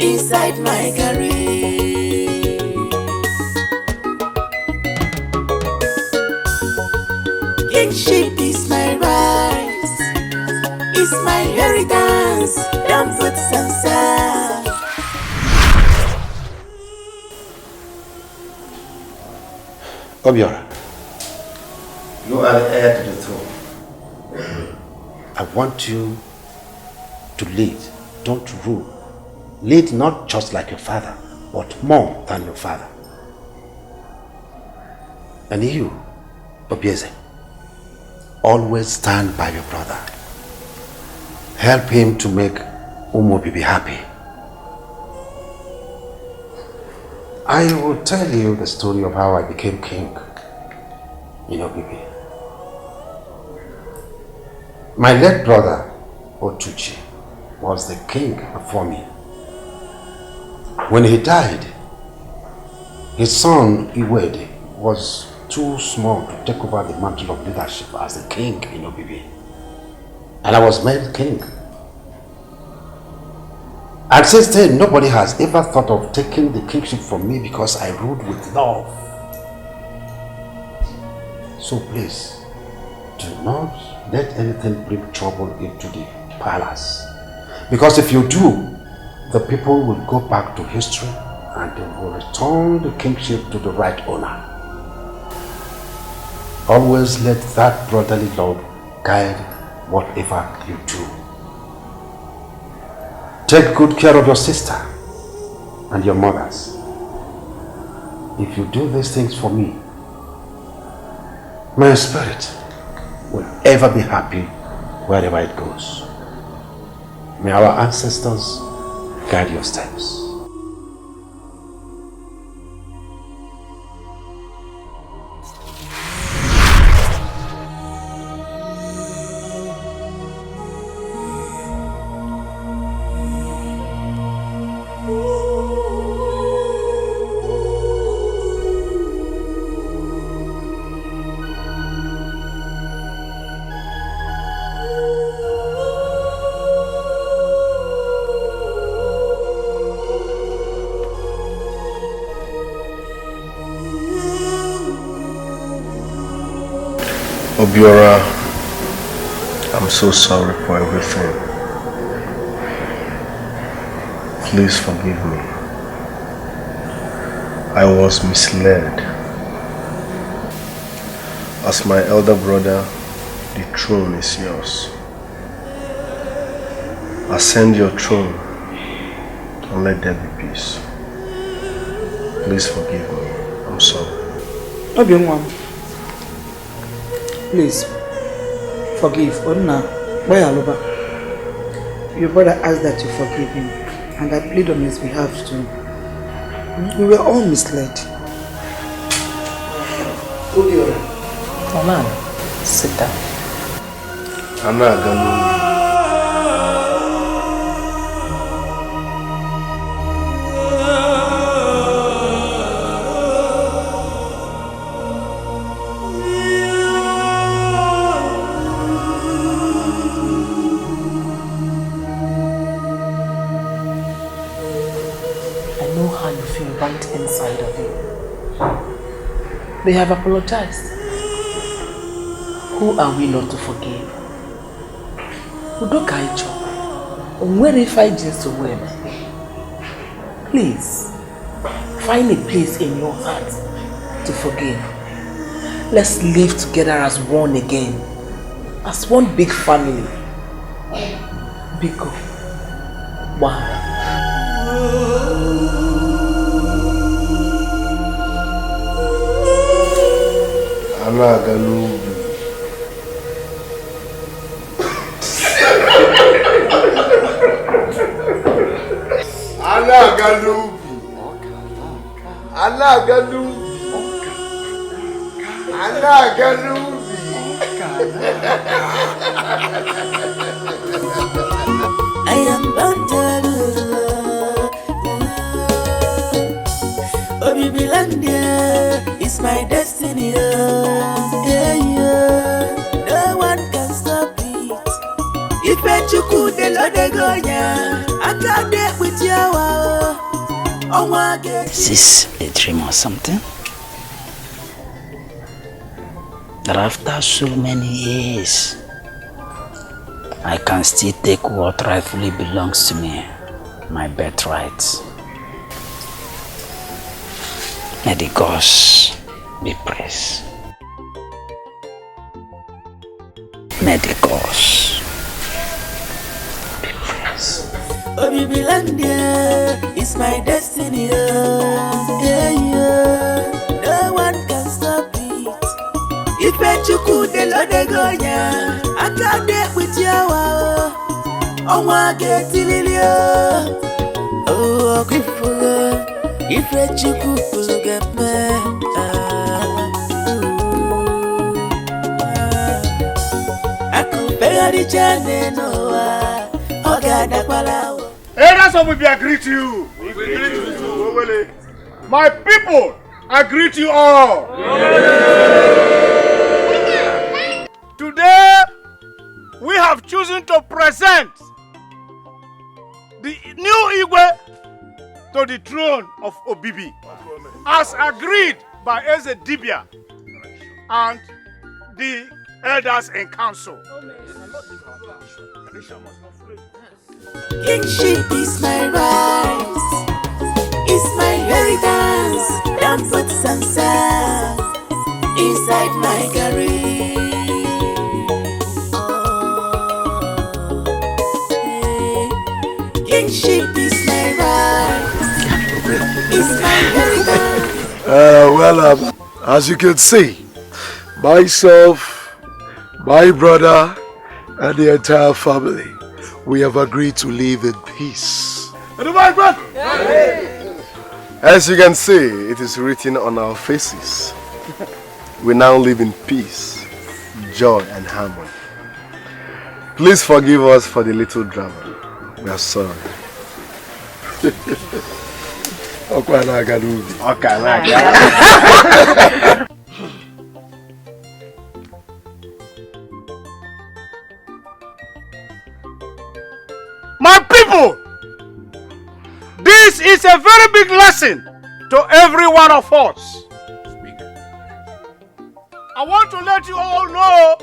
inside my garage. Kinship is my right, it's my inheritance. Don't put some sand. Obiora, you are the heir to the throne. I want you to lead, don't rule. Lead not just like your father, but more than your father. And you, Obieze, always stand by your brother. Help him to make Umobibi happy. I will tell you the story of how I became king in Obibi. My late brother, Otuchi, was the king before me. When he died, his son, Iwede, was too small to take over the mantle of leadership as the king in Obibi. And I was made king. And since then, nobody has ever thought of taking the kingship from me because I ruled with love. So please, do not let anything bring trouble into the palace. Because if you do, the people will go back to history and they will return the kingship to the right owner. Always let that brotherly love guide whatever you do. Take good care of your sister and your mothers. If you do these things for me, my spirit will ever be happy wherever it goes. May our ancestors guide your steps. Obiora, I'm so sorry for everything. Please forgive me. I was misled. As my elder brother, the throne is yours. Ascend your throne and let there be peace. Please forgive me. I'm sorry. Obiora, please forgive Onna. Your brother asked that you forgive him, and I plead on his behalf too. We were all misled. Mama, sit down. Inside of you. They have apologized. Who are we not to forgive? Udokaicho, where if I just win? Please, find a place in your heart to forgive. Let's live together as one again. As one big family. Biko. Wow. I am bound Vigilante is my destiny. Yeah, yeah. No one can stop it. If you could, the Lord Goya, I can't date with you. Is this a dream or something? That after so many years, I can still take what rightfully belongs to me, my birthright. May the gods be praised. May the gods be praised. Vigilante is my destiny. Yeah, yeah. No one can stop it. If you could, the Lord Goya, I can't date with you. Oh, my get oh, grateful. If you could get me, I could pay a Elders of Obibi, I greet you. We greet you too. My people, I greet you all. Today, we have chosen to present the new Igwe to the throne of Obibi, as agreed by Eze Dibia and the elders in council. Kingship is my right, it's my inheritance. Don't put some sand inside my garage. Kingship is my right, it's my inheritance. Well, as you can see, myself, my brother, and the entire family, we have agreed to live in peace. As you can see, it is written on our faces. We now live in peace, joy, and harmony. Please forgive us for the little drama. We are sorry. My people, this is a very big lesson to every one of us. I want to let you all know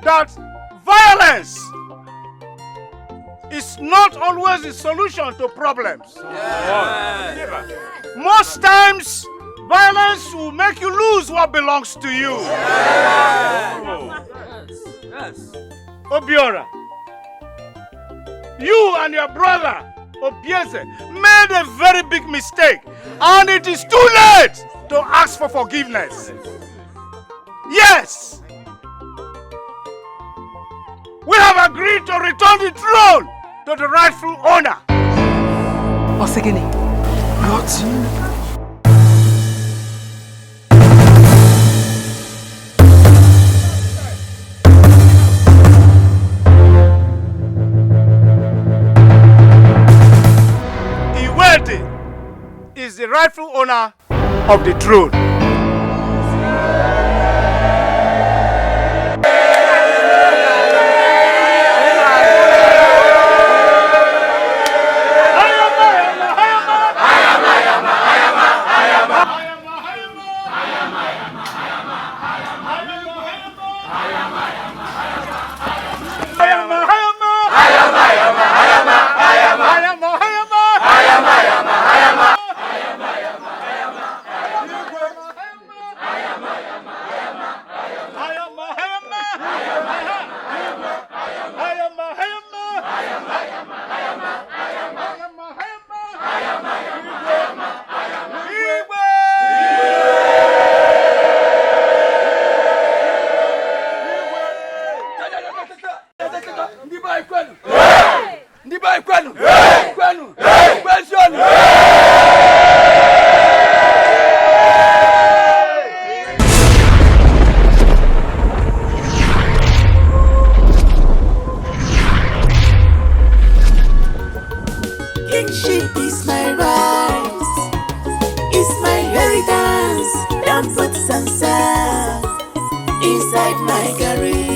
that violence is not always the solution to problems. Most times, violence will make you lose what belongs to you. Obiora, you and your brother Obieze made a very big mistake, and it is too late to ask for forgiveness. Yes, we have agreed to return the throne to the rightful owner. Osegini, what? Is the rightful owner of the throne. Kingship is my right, it's my inheritance. Don't put some sand inside my garage.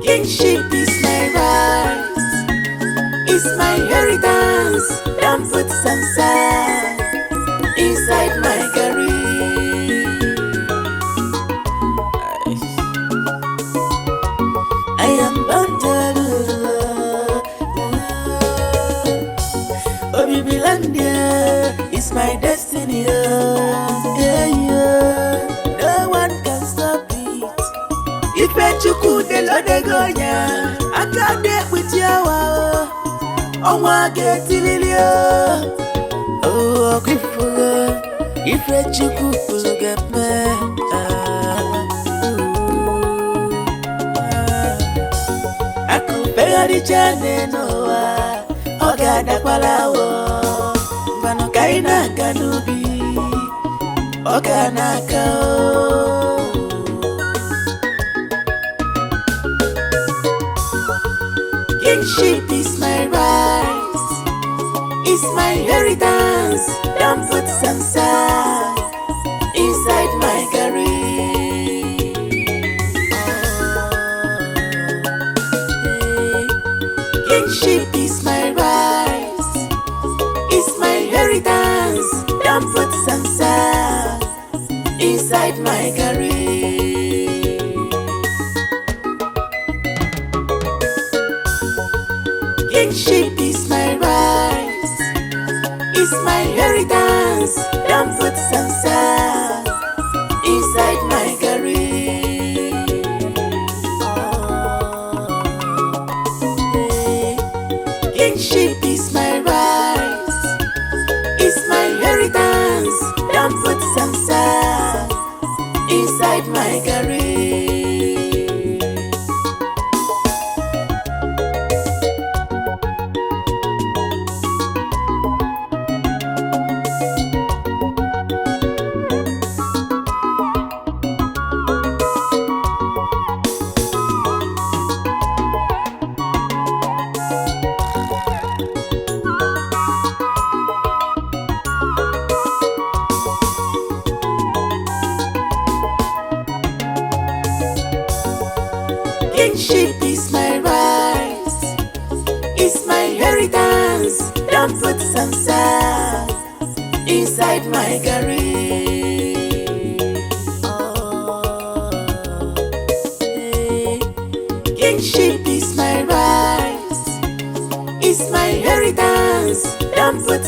Kingship is my right, it's my inheritance. Don't put some sand inside my garage. I am bundled. Vigilante is my destiny. Yeah, yeah. No one can stop it. If you could, the Lord Goya, I can't date with you. Oh, my get it. Oh, good for if you could get me. Pegadi chane noa, ogada kwalawo, bano kaina kanubi. Oganaka. Kingship is my right, it's my inheritance. Don't put sansa inside my garage. Kingship is my right, it's my inheritance. Don't put sansa inside my garage. Kingship is my right, it's my inheritance. Don't put sansa inside my garage. Kingship is my right, it's my inheritance. Don't put sansa inside my garage. Kingship is my right, it's my inheritance. Don't put sansa inside my garage. Kingship is my right, it's my inheritance. Don't put